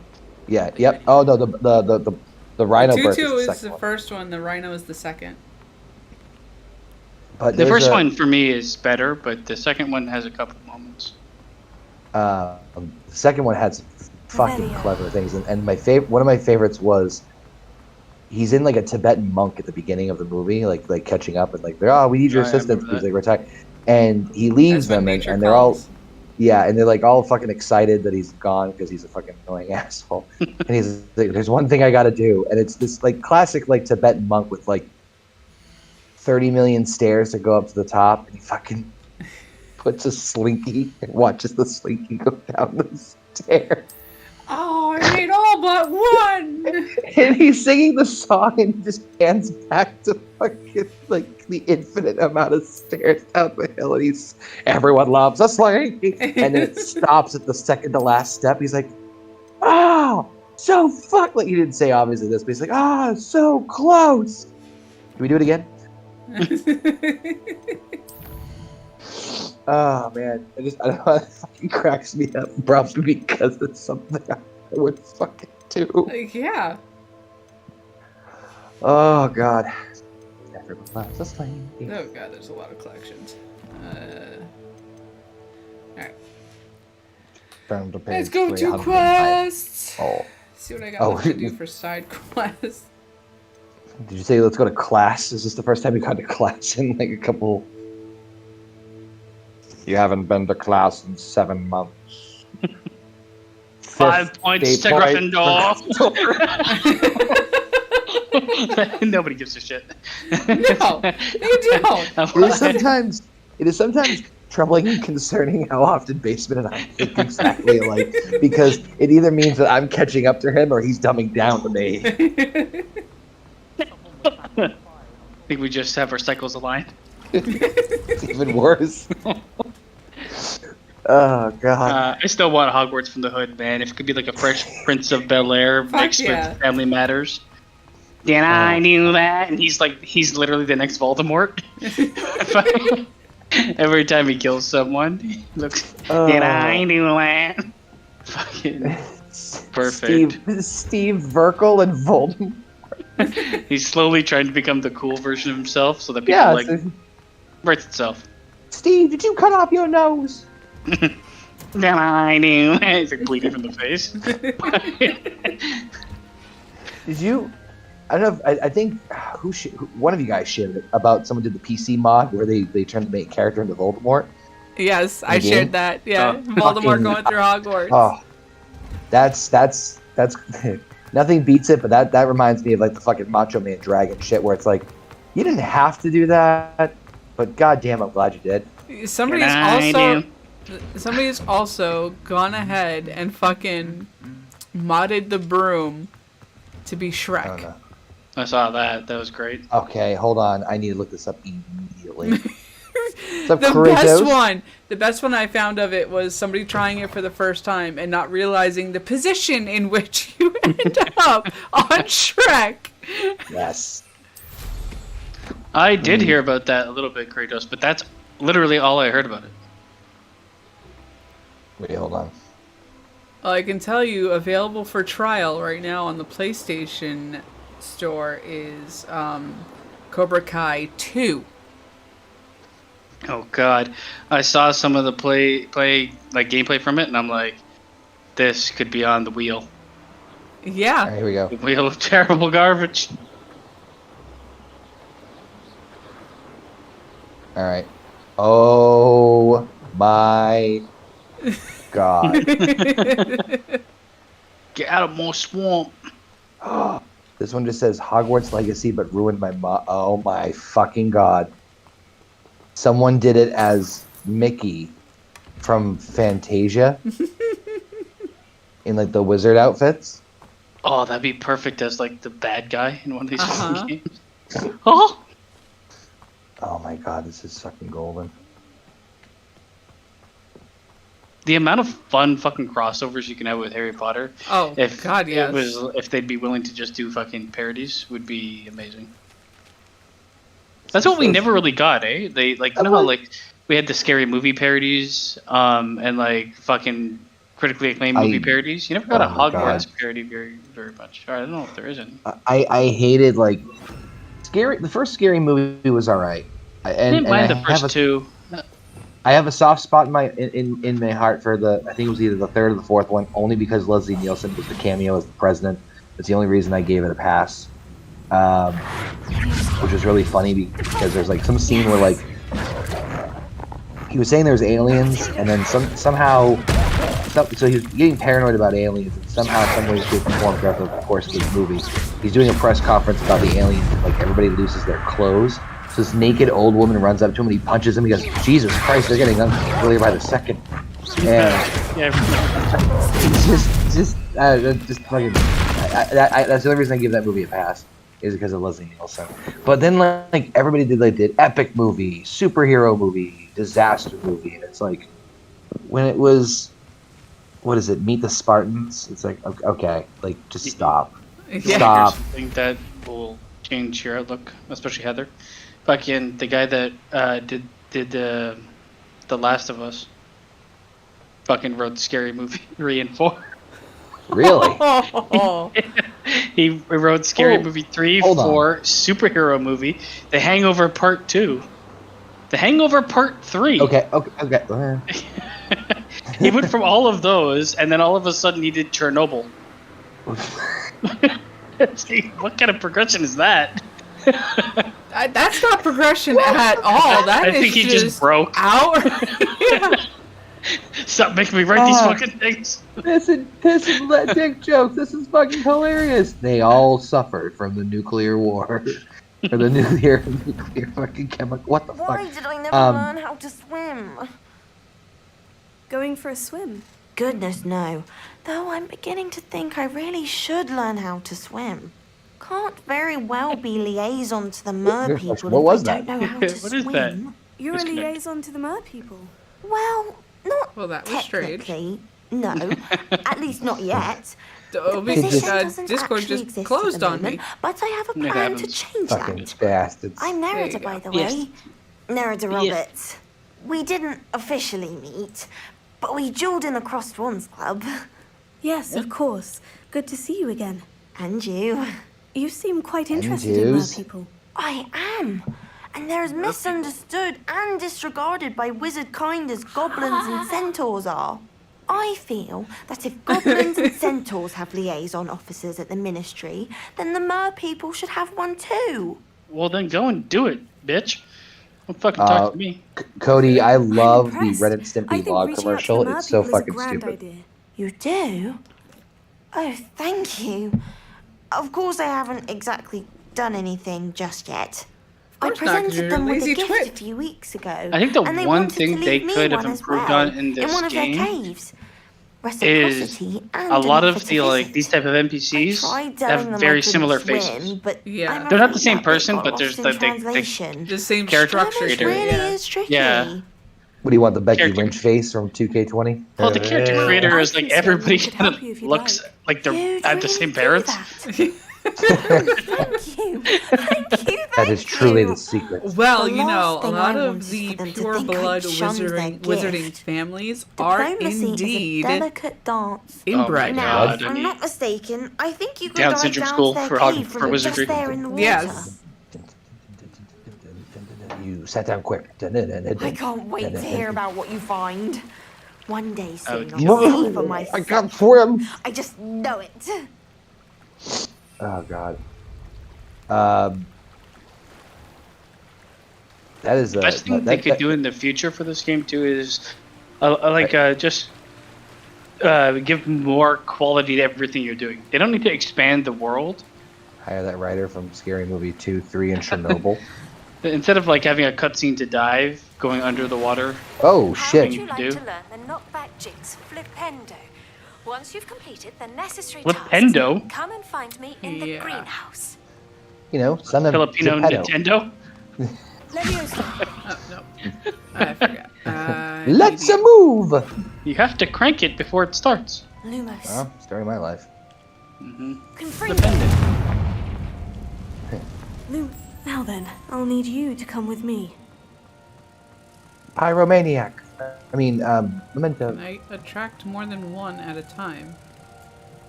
Yeah. Yep. Oh no, the rhino birth Tutu is the is second the one. first one, the rhino is the second. But The there's first a- one for me is better, but the second one has a couple moments. The second one had some fucking clever things, and one of my favorites was he's in like a Tibetan monk at the beginning of the movie, like catching up and like they're we need your Oh, yeah, I assistance remember because they were attacking, and he leaves That's when them nature and they're all calls. and they're like all fucking excited that he's gone because he's a fucking annoying asshole, and he's like, there's one thing I got to do, and it's this like classic like Tibetan monk with like 30 million stairs to go up to the top, and he fucking puts a slinky and watches the slinky go down the stairs. Oh, I made all but one! And he's singing the song and just pans back to fucking like the infinite amount of stairs down the hill, and everyone loves a slinky, and then it stops at the second to last step. He's like, so fuck, like he didn't say obviously this, but he's like, so close. Can we do it again? Oh man, I don't know, it fucking cracks me up, probably because it's something I would fucking do. Like, yeah. Oh god. Everyone loves a slinky. Oh god, there's a lot of collections. Alright. Found a Let's page go to 309. quests! Oh. See what I got left to do for side quests. Did you say let's go to class? Is this the first time you got to class in like a couple? You haven't been to class in 7 months. 5 points to Gryffindor. Nobody gives a shit. No, they don't. It is sometimes troubling and concerning how often Basement and I think exactly alike, because it either means that I'm catching up to him or he's dumbing down to me. I think we just have our cycles aligned. It's even worse. Oh god. I still want Hogwarts from the Hood, man. If it could be like a Fresh Prince of Bel-Air mixed with Family Matters. Did I do that? And he's literally the next Voldemort. Every time he kills someone, he looks. Did I do that? Fucking perfect. Steve Urkel and Voldemort. He's slowly trying to become the cool version of himself, so that people writes itself. Steve, did you cut off your nose? Did I do? He's like bleeding from the face. Did you? I don't know. I think one of you guys shared it about someone did the PC mod where they turned the main character into Voldemort. Yes, I shared that. Yeah, Voldemort going through Hogwarts. Oh, that's nothing beats it. But that reminds me of like the fucking Macho Man Dragon shit, where it's like, you didn't have to do that, but goddamn, I'm glad you did. Somebody's also gone ahead and fucking modded the broom to be Shrek. I saw that. That was great. Okay, hold on. I need to look this up immediately. What's up, The best one I found of it was somebody trying it for the first time and not realizing the position in which you end up on Shrek. Yes. I did hear about that a little bit, Kratos, but that's literally all I heard about it. Wait, hold on. Well, I can tell you, available for trial right now on the PlayStation Store is Cobra Kai 2. Oh god, I saw some of the gameplay from it, and I'm like, this could be on the wheel. Yeah. Right, here we go. The wheel of terrible garbage. All right. Oh my god. Get out of more swamp. This one just says Hogwarts Legacy, but ruined my oh my fucking god. Someone did it as Mickey from Fantasia in like the wizard outfits. Oh, that'd be perfect as like the bad guy in one of these fucking games. Oh my god, this is fucking golden. The amount of fun fucking crossovers you can have with Harry Potter. Oh, God, yes. If they'd be willing to just do fucking parodies, would be amazing. That's what we never really got, eh? They we had the scary movie parodies, and like fucking critically acclaimed movie parodies. You never got a Hogwarts parody very, very much. I don't know if there is any. I hated like scary. The first Scary Movie was alright. I didn't mind the first two. I have a soft spot in my heart for I think it was either the third or the fourth one, only because Leslie Nielsen was the cameo as the president. That's the only reason I gave it a pass. Which was really funny because there's like some scene where like he was saying there's aliens, and then somehow so he was getting paranoid about aliens, and somehow some way, shape, or form throughout the course of this movie, he's doing a press conference about the aliens, and like everybody loses their clothes. So this naked old woman runs up to him and he punches him. He goes, "Jesus Christ, they're getting unfamiliar by the second." And just fucking. That's the only reason I give that movie a pass, is because of Leslie Nielsen. But then like everybody did epic movie, superhero movie, disaster movie, and it's like when it was, what is it? Meet the Spartans. It's like okay, like just stop. Stop. I think that will change your outlook, especially Heather. Fucking the guy that did the Last of Us. Fucking wrote Scary Movie 3 and 4. Really? He wrote Scary Movie 3, 4, superhero movie, The Hangover Part 2, The Hangover Part 3. Okay. He went from all of those, and then all of a sudden he did Chernobyl. What kind of progression is that? That's not progression at all. I think he just broke out. Stop making me write these fucking things. Piss and dick jokes. This is fucking hilarious. They all suffered from the nuclear war. or the nuclear fucking chemical. What the fuck? Why did I never learn how to swim? Going for a swim? Goodness, no. Though I'm beginning to think I really should learn how to swim. Can't very well be liaison to the mer people What was if I that? don't know how to What is swim. that? You're a Disconnect. liaison to the mer people. Well, not Well, that was strange. technically. No, at least not yet. Oh, The position just- doesn't Discord actually just exist at closed the on me. moment, but I have a It plan to happens. change Fucking that. bastards. I'm There you Nerida, by go. the Yes. way. Nerida Roberts. We didn't officially meet, but we dueled in the Crossed Swans Club. Yes, of course. Good to see you again. And you. You seem quite And interested in mer yous. people. I am. And they're as misunderstood and disregarded by wizard kind as goblins and centaurs are. I feel that if goblins and centaurs have liaison officers at the ministry, then the mer people should have one too. Well, then go and do it, bitch. Don't fucking talk to me. Cody, I love the impressed. Ren and I Stimpy think vlog reaching commercial. out to the mer It's so people is a fucking grand stupid. idea. You do? Oh, thank you. Of course I haven't exactly done anything just yet. I course not, 'cause presented you're them a with a lazy gift twit. a few weeks ago. I think the and they one wanted thing to they leave me could have one as improved well, on in this one of game their caves. is Reciprocity and a lot an of offer to the like visit. these type of I NPCs tried telling them have I very couldn't similar swim, faces. but Yeah. I'm They're not the afraid same that bit person, got but there's lost in the translation. The same Character structure. Spanish creator. really Yeah. is tricky. Yeah. What do you want, the Becky Character- Lynch face from 2K20? Well, the character creator I is like can swim everybody and could kind help you if of you'd looks like they're You'd have the really same do parents. that. Thank you. Thank you. That is thank truly you. the secret. Well, The you know, last a thing lot I of want is the for them to pure think I blood shunned their wizarding gift. families are Diplomacy indeed is a delicate dance. Oh my inbred. Now, God, if I'm and not mistaken, I think you can Down dive syndrome down school to their for cave for from wizardry. just there in the water. Yes. You sat down quick. I can't wait to hear about what you find. One day soon, Oh, I'll see for myself. I can't swim. I just know it. Oh god. That is The best thing they could do in the future for this game too is just give more quality to everything you're doing. They don't need to expand the world. Hire that writer from Scary Movie 2, 3, and Chernobyl. Instead of like having a cutscene to dive, going under the water. Oh How shit. would you like to learn the knockback jigs Flipendo? Once you've completed the necessary Flipendo? tasks, come and find me in the Yeah. greenhouse. You know, son of Filipino Geppetto. Nintendo. Oh, no. I forgot. Let's move. You have to crank it before it starts. Lumos. Oh, story of my life. Now then, I'll need you to come with me. Pyromaniac. I mean, Memento. Can I attract more than one at a time?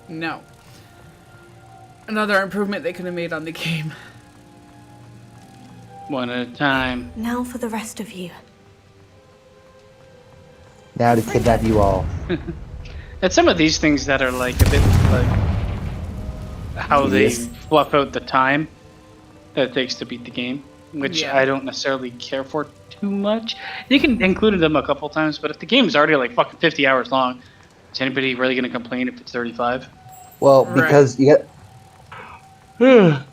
No. Another improvement they could have made on the game. One at a time. Now for the rest of you. Now to kidnap you all. And some of these things that are like a bit like how they Yes. fluff out the time that it takes to beat the game, which Yeah. I don't necessarily care for too much. You can include them a couple times, but if the game's already like fucking 50 hours long, is anybody really gonna complain if it's 35? Well, Right. because you got.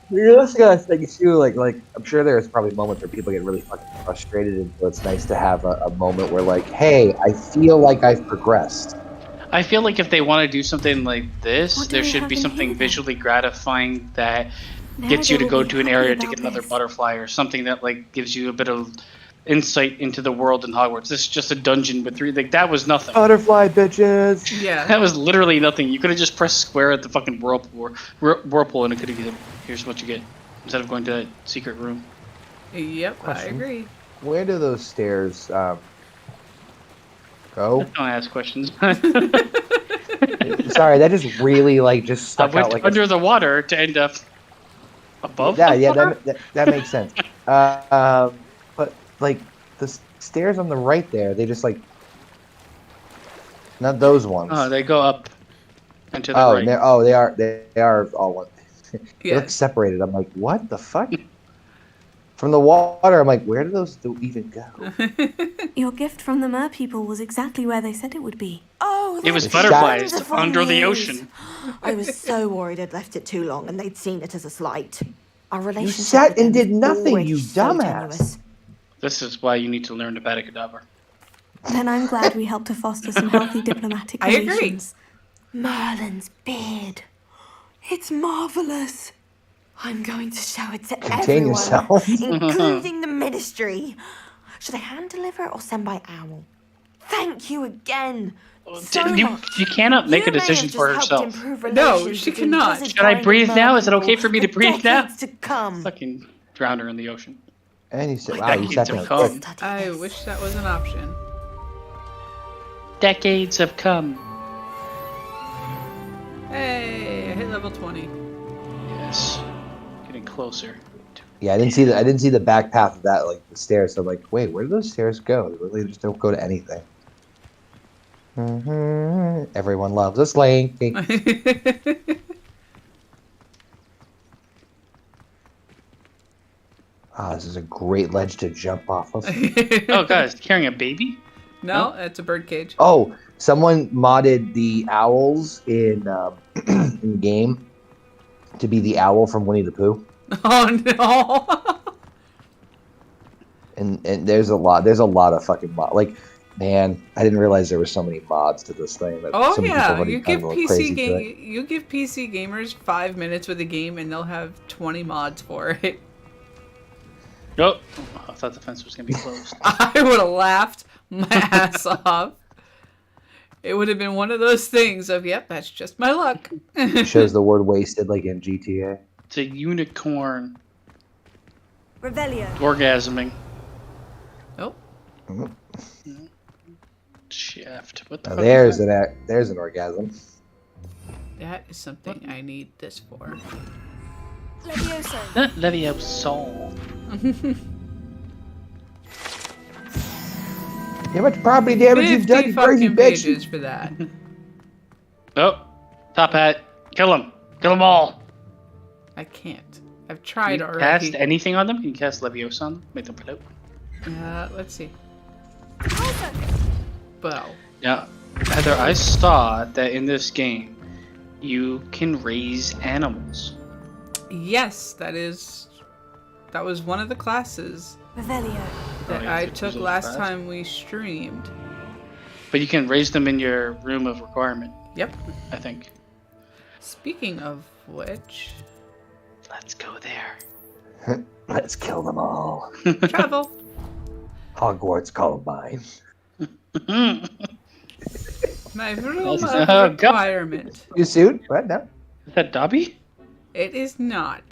You also gotta think too, like I'm sure there's probably moments where people get really fucking frustrated, and so it's nice to have a moment where like, hey, I feel like I've progressed. I feel like if they want to do something like this, What do there we should have be in something here, then? visually gratifying that Now gets you they to will go be to an happy area to about get another this. butterfly, or something that like gives you a bit of insight into the world in Hogwarts. This is just a dungeon with three. Like that was nothing. Butterfly bitches. Yeah. That was literally nothing. You could have just pressed square at the fucking whirlpool, and it could have given. Here's what you get instead of going to that secret room. Yep, Question. I agree. Where do those stairs go? Don't ask questions. Sorry, that just really just I stuck went out like under the water to end up above. Yeah, the yeah, water? that makes sense. But like the stairs on the right there, they just like not those ones. Oh, they go up and to the Oh, right. they are all one. They look Yes. separated. I'm like, what the fuck? From the water, I'm like, where do those even go? Your gift from the mer people was exactly where they said it would be. Oh, It was that's butterflies wonderful under the news. ocean. I was so worried I'd left it too long and they'd seen it as a slight. Our relationship sat with and them did is nothing, already you so dumbass. tenuous. This is why you need to learn to bat a cadaver. Then I'm glad we helped to foster some healthy diplomatic I agree. relations. Merlin's beard. It's marvelous. I'm going to show it to Contain everyone, yourself. including the ministry. Should I hand deliver or send by owl? Thank you again. So much. You cannot make You a may decision have for just helped herself. improve No, relations she between cannot. Wizard Should I Kind breathe and now? Is it Mer okay for me to people breathe now? decades to come. Fucking drown her in the ocean. And you said, Like wow, you decades sat of there. calm. I wish that was an option. Decades have come. Hey, I hit level 20. Yes. Getting closer. Yeah, I didn't see the back path of that, like the stairs. So I'm like, wait, where do those stairs go? They really just don't go to anything. Everyone loves a slinky. This is a great ledge to jump off of. Oh, guys, carrying a baby? No, it's a bird cage. Oh, someone modded the owls in in game to be the owl from Winnie the Pooh. Oh no! And there's a lot of fucking mod. Like, man, I didn't realize there were so many mods to this thing. That Oh so many yeah, people already you gone give a little crazy to it. you give PC gamers 5 minutes with a game, and they'll have 20 mods for it. Oh, I thought the fence was gonna be closed. I would have laughed my ass off. It would have been one of those things of, yep, that's just my luck. Shows the word wasted, like in GTA. It's a unicorn Revelio. orgasming. Oh. Shaft. What the Now fuck there's is that? there's an orgasm. That is something I need this for. Levioso. Levioso. How much property damage you've done, 50 you crazy fucking bitch? pages for that. Oh, top hat. Kill him. Kill them all. I can't. I've tried Can you already. cast anything on them? Can you cast Leviosa on them? Make them float. Let's see. Bow. Yeah, Heather, I saw that in this game, you can raise animals. Yes, that was one of the classes Revelio. that yeah, I it took was last fast. time we streamed. But you can raise them in your room of requirement. Yep. I think. Speaking of which, Let's go there. Let's kill them all. travel. Hogwarts Columbine. My room Oh, of God. requirement. You suit? What? No. Is that Dobby? It is not,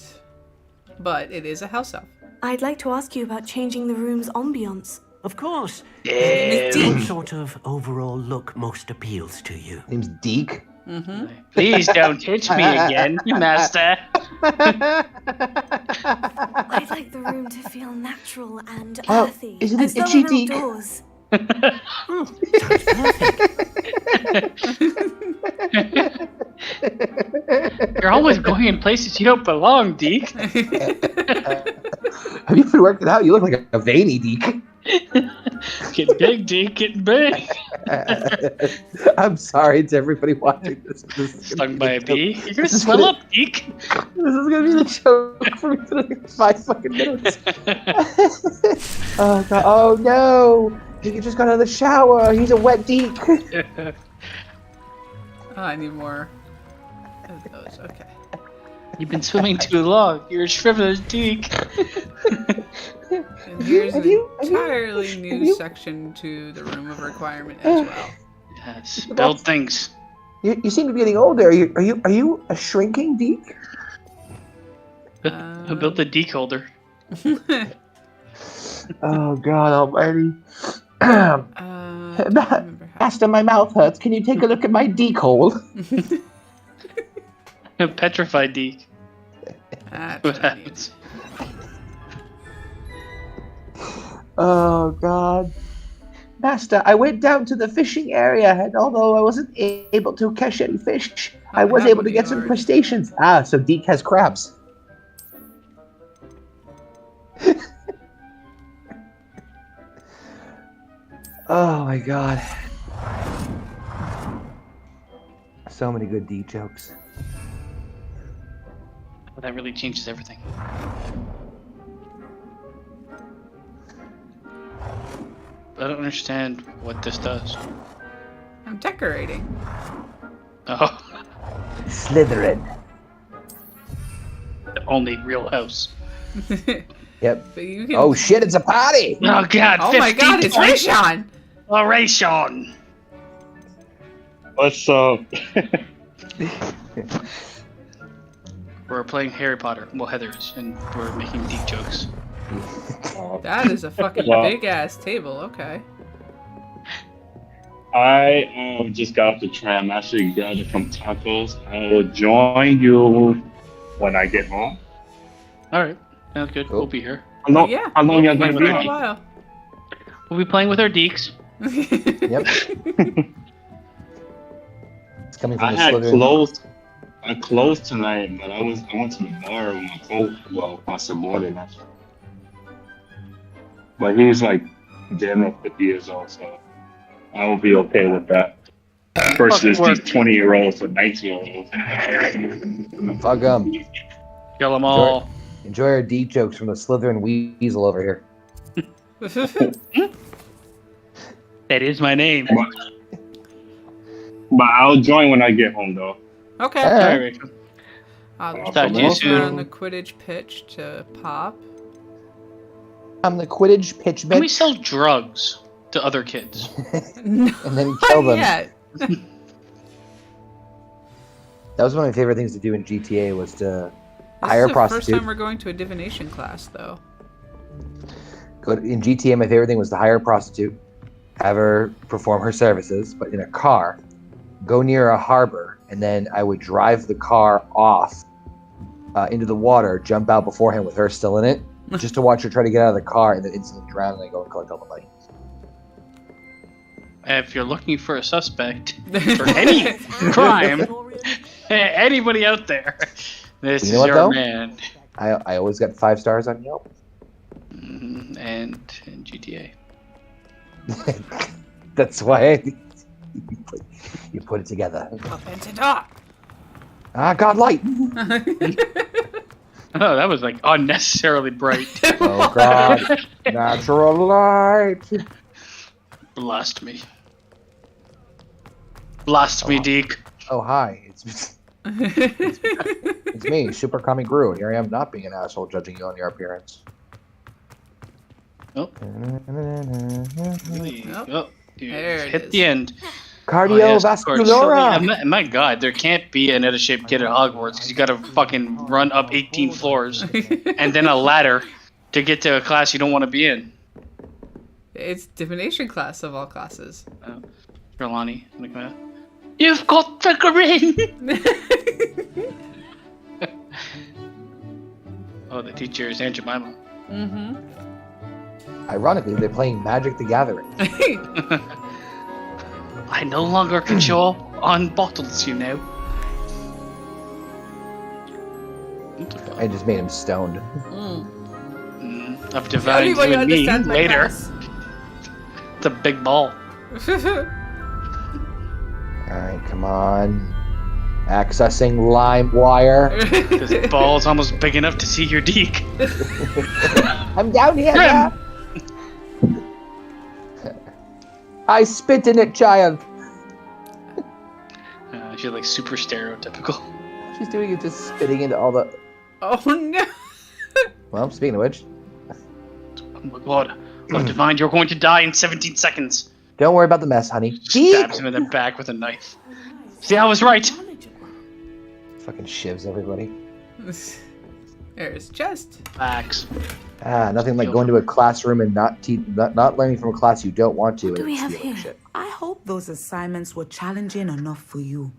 but it is a house elf. I'd like to ask you about changing the room's ambience. Of course. It's What Deke. sort of overall look most appeals to you? Name's Deke. Mm-hmm. Please don't hit me again, master. I'd like the room to feel natural and Oh, earthy. is it as an though itchy we're Deke? outdoors. You're always going in places you don't belong, Deke. Have you been working out? You look like a veiny Deke. Get big, Deke. Get big. I'm sorry to everybody watching this. This is Stung gonna by a be bee. the You're gonna This is swell gonna- up, Deke. This is gonna be the joke for me for like 5 fucking minutes. Oh god! Oh no! He just got out of the shower. He's a wet Deke. Oh, I need more of those. Okay. You've been swimming too long. You're a shriveled Deke. And here's Have an you- entirely new section to the room of requirement as well. Yes. Build things. You seem to be getting older. Are you a shrinking Deke? Who built the Deke holder? Oh god Almighty! Don't remember how. Master, my mouth hurts. Can you take a look at my Deke hole? Petrified Deke. That's What what I need. happens? Oh god. Master, I went down to the fishing area, and although I wasn't able to catch any fish, I was How able to many get some are- crustaceans. Ah, so Deke has crabs. Oh my god. So many good Deke jokes. Well, that really changes everything. I don't understand what this does. I'm decorating. Oh. Slytherin. The only real house. Yep. But you can... Oh shit! It's a party. Oh god! Oh my god! It's Rayshawn. Oh, Rayshawn. What's up? We're playing Harry Potter. Well, Heather's, and we're making deep jokes. That is a fucking big ass table. Okay. I just got off the train. I'm actually grabbing some tacos. I will join you when I get home. All right, sounds good. Cool. We'll be here. How long we'll y'all be gonna here be? for a while. We'll be playing with our deeks. Yep. It's coming from I the had Slytherin. I closed tonight, but I went to the bar with my my subordinate. But he's like damn near 50 years old, so I will be okay with that. Versus these 20-year-olds or 19-year-olds. Fuck 'em. Kill them all. Enjoy our deep jokes from the Slytherin weasel over here. That is my name. But I'll join when I get home, though. Okay. All right. Rachel. I'll Talk to you just soon. on the Quidditch pitch to pop. I'm the Quidditch pitch Can we bitch, sell drugs to other kids? and then kill them. Yeah. That was one of my favorite things to do in GTA was to This hire is a the first prostitute. time we're going to a divination class, though. In GTA, my favorite thing was to hire a prostitute, have her perform her services, but in a car, go near a harbor, and then I would drive the car off into the water, jump out beforehand with her still in it, just to watch her try to get out of the car and then instantly drown, and then go and collect all the money. If you're looking for a suspect for any crime, anybody out there, this You is know what, your though? man. I always got 5 stars on Yelp. And GTA. That's why you put it together. Open to door. God, light. Oh, that was like unnecessarily bright. Oh God, natural light. Blast me. Blast me, Deke. Oh hi, it's me, Super Kami Gru, and here I am not being an asshole, judging you on your appearance. Oh. Oh, dude. There it Hit is. the end. Cardiovascular. My God, there can't be an out-of-shape kid at Hogwarts because you got to fucking run up 18 floors and then a ladder to get to a class you don't want to be in. It's divination class of all classes. Trelawney, you've got the grin. Oh, the teacher is Aunt Jemima. Mm-hmm. Ironically, they're playing Magic the Gathering. I no longer control on bottles, you know. I just made him stoned. Of divine you and me later. It's a big ball. Alright, come on. Accessing LimeWire. This ball's almost big enough to see your Deke. I'm down here. Yeah. I spit in it, child. She's like super stereotypical. She's doing it, just spitting into all the. Oh no. Well, speaking of which. Oh my God. Look, Divine, you're going to die in 17 seconds. Don't worry about the mess, honey. Stabs him in the back with a knife. See, I was right. Fucking shivs everybody. There's just facts. Nothing like going to a classroom and not learning from a class you don't want to. What do we and have stealing here? shit. I hope those assignments were challenging enough for you.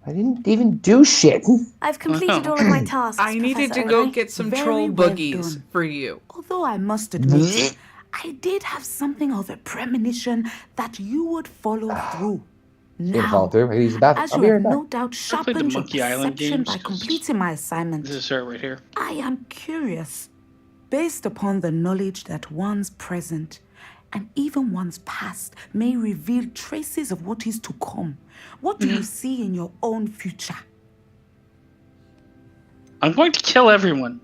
I didn't even do shit. I've completed all of my tasks. I needed to go get some troll boogies for you. Although I must admit, I did have something of a premonition that you would follow through. Didn't follow through. Maybe he's about. As I'll you be have right back. no doubt sharpened your Monkey Island perception games. by completing my assignment, This is her right here. I am curious, based upon the knowledge that one's present and even one's past may reveal traces of what is to come. What do you see in your own future? I'm going to kill everyone.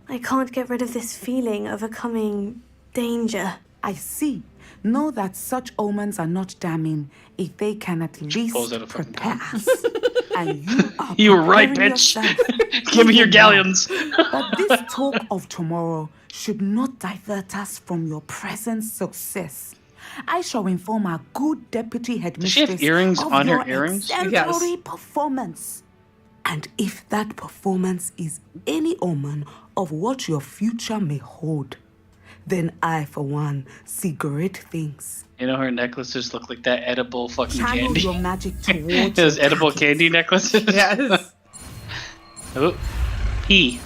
I can't get rid of this feeling of a coming danger. I see. Know that such omens are not damning if they can at least prepare us. And you were right, bitch. Give me your galleons. But this talk of tomorrow should not divert us from your present success. I shall inform our good deputy headmistress Does she have earrings of on your her earrings? exemplary performance. And if that performance is any omen of what your future may hold, then I, for one, see great things. You know her necklaces look like that edible fucking Channel candy. your magic towards Those your edible targets. candy necklaces. Yes. Oh, P.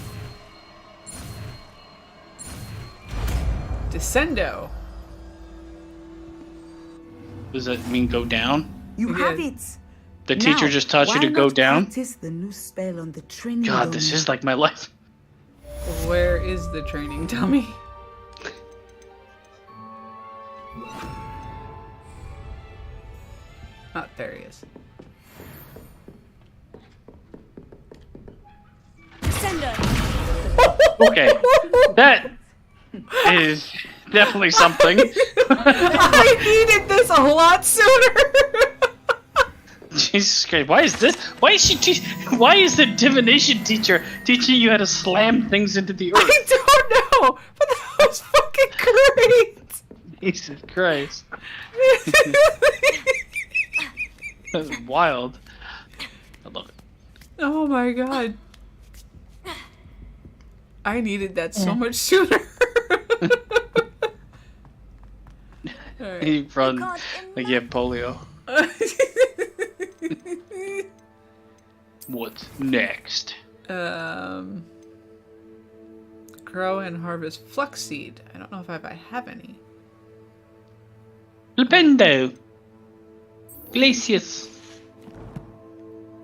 Descendo. Does that mean go down? You have it. The teacher just taught you to go down? Practice the new spell on the training God, this dummy. is like my life. Where is the training dummy? Oh, there he is. Okay, that is definitely something. I needed this a lot sooner. Jesus Christ! Why is this? Why is she? Why is the divination teacher teaching you how to slam things into the earth? I don't know, but that was fucking great. Jesus Christ! That's wild. I love it. Oh my god. I needed that so much sooner. Right. You run like you have polio. What's next? Grow and harvest flaxseed. I don't know if I have any. Lupendo. Glacius.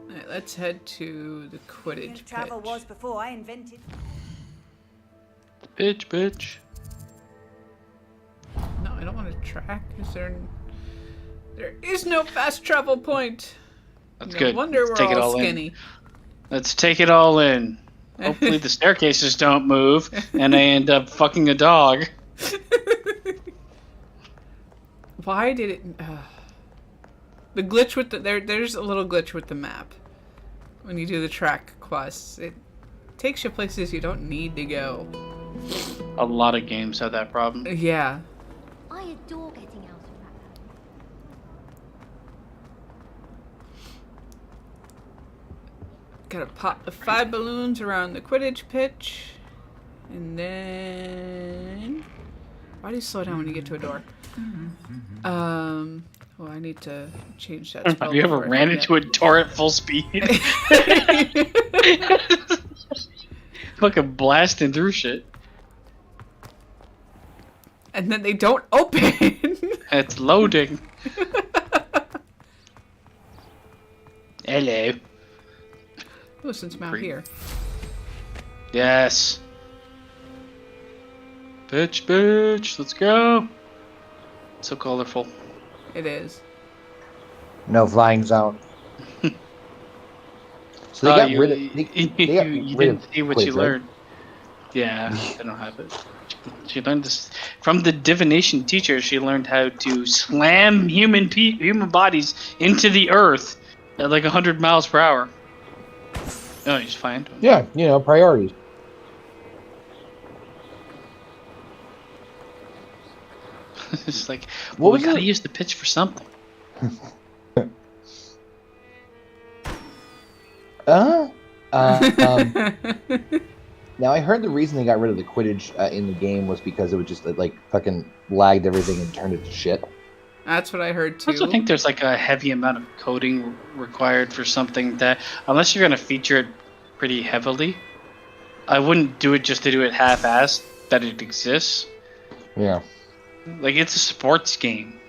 Alright, let's head to the Quidditch Travel pitch. was before I invented. Bitch. No, I don't want to track. There is no fast travel point. That's no good. Wonder Let's we're take it all all skinny. in. Let's take it all in. Hopefully the staircases don't move and I end up fucking a dog. Why did it? The glitch with there's a little glitch with the map when you do the track quests. It takes you places you don't need to go. A lot of games have that problem. Yeah. I adore getting out of that. Gotta pop the 5 balloons around the Quidditch pitch. And then... Why do you slow down when you get to a door? Well, I need to change that spell. Have you ever before I ran forget. into a door at full speed? Fucking blasting through shit. And then they don't open. It's loading. Hello. Oh, since I'm out here. Yes. Bitch, let's go. So colorful. It is. No flying zone. So they got rid of. They got you rid didn't of see what Quidditch, you right? learned. Yeah, I don't have it. She learned this from the divination teacher. She learned how to slam human bodies into the earth at like 100 miles per hour. Oh, he's fine. Yeah, priorities. It's like, What we was gotta it? use the pitch for something. Now I heard the reason they got rid of the Quidditch in the game was because it would just like fucking lagged everything and turned it to shit. That's what I heard too. I also think there's like a heavy amount of coding required for something that, unless you're gonna feature it pretty heavily, I wouldn't do it just to do it half-assed that it exists. Yeah. Like, it's a sports game.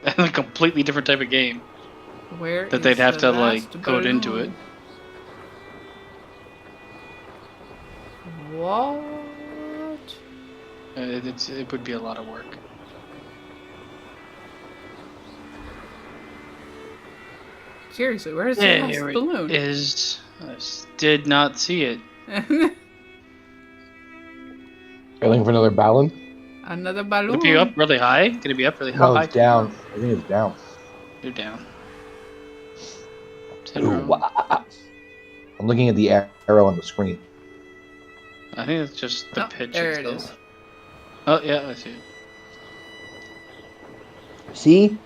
A completely different type of game. Where that they'd is have the to, like, last code into it. What? It would be a lot of work. Seriously, where's the last There balloon? it is. I did not see it. Are you looking for another balloon? Another Could balloon. it be up really high? Could it be up really high? No, it's down. I think it's down. You're down. Ooh, I'm looking at the arrow on the screen. I think it's just the pitch. There it itself. is. Oh, yeah, I see it. See?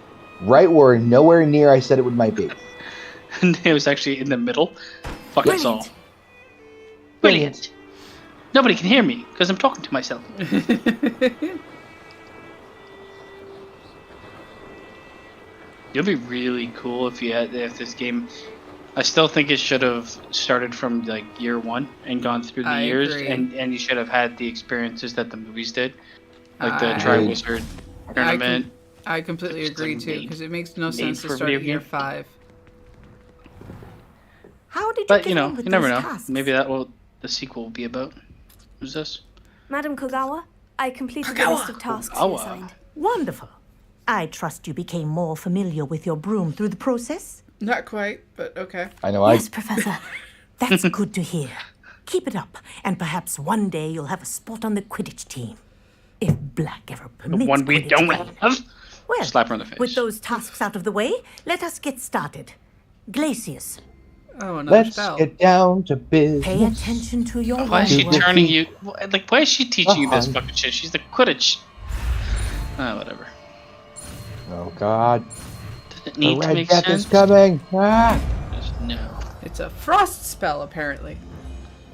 Right where nowhere near I said it might be. It was actually in the middle. Fuck us all. Brilliant. Nobody can hear me because I'm talking to myself. It'd be really cool if if this game. I still think it should have started from like year 1 and gone through the years, agree. and you should have had the experiences that the movies did, like the Tri-Wizard tournament. I completely agree too, because it makes no sense to for start video at year game. 5. How did you But get you know, on with you never those know. tasks? Maybe that will the sequel will be about. Who's this? Madam Kogawa, I completed the list of tasks you assigned. Wonderful. I trust you became more familiar with your broom through the process? Not quite, but okay. I know. Yes, Professor. That's good to hear. Keep it up, and perhaps one day you'll have a spot on the Quidditch team. If Black ever The permits one we Quidditch don't playing. have. Well, Slap her in the face. with those tasks out of the way, let us get started. Glacius. Oh, another Let's spell. get down to business. Pay attention to your Why is she homework. turning you? Like, why is she teaching you this fucking shit? She's the Quidditch. Whatever. Oh God. Does it need the to red make death sense? is coming. Ah. No. It's a frost spell, apparently.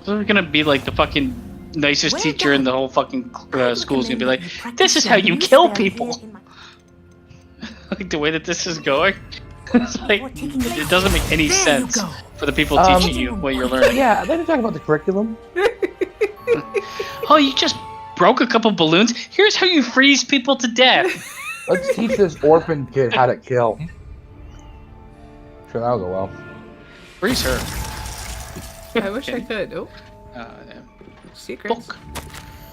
We're gonna be like the fucking nicest teacher in the whole fucking school is gonna be like, this is how you kill people. Like the way that this is going. It's like, it doesn't make any sense for the people teaching you what you're learning. Yeah, they didn't talk about the curriculum. Oh, you just broke a couple balloons? Here's how you freeze people to death. Let's teach this orphan kid how to kill. Sure, that'll go well. Freeze her. I wish I could. Oh, Yeah. secrets.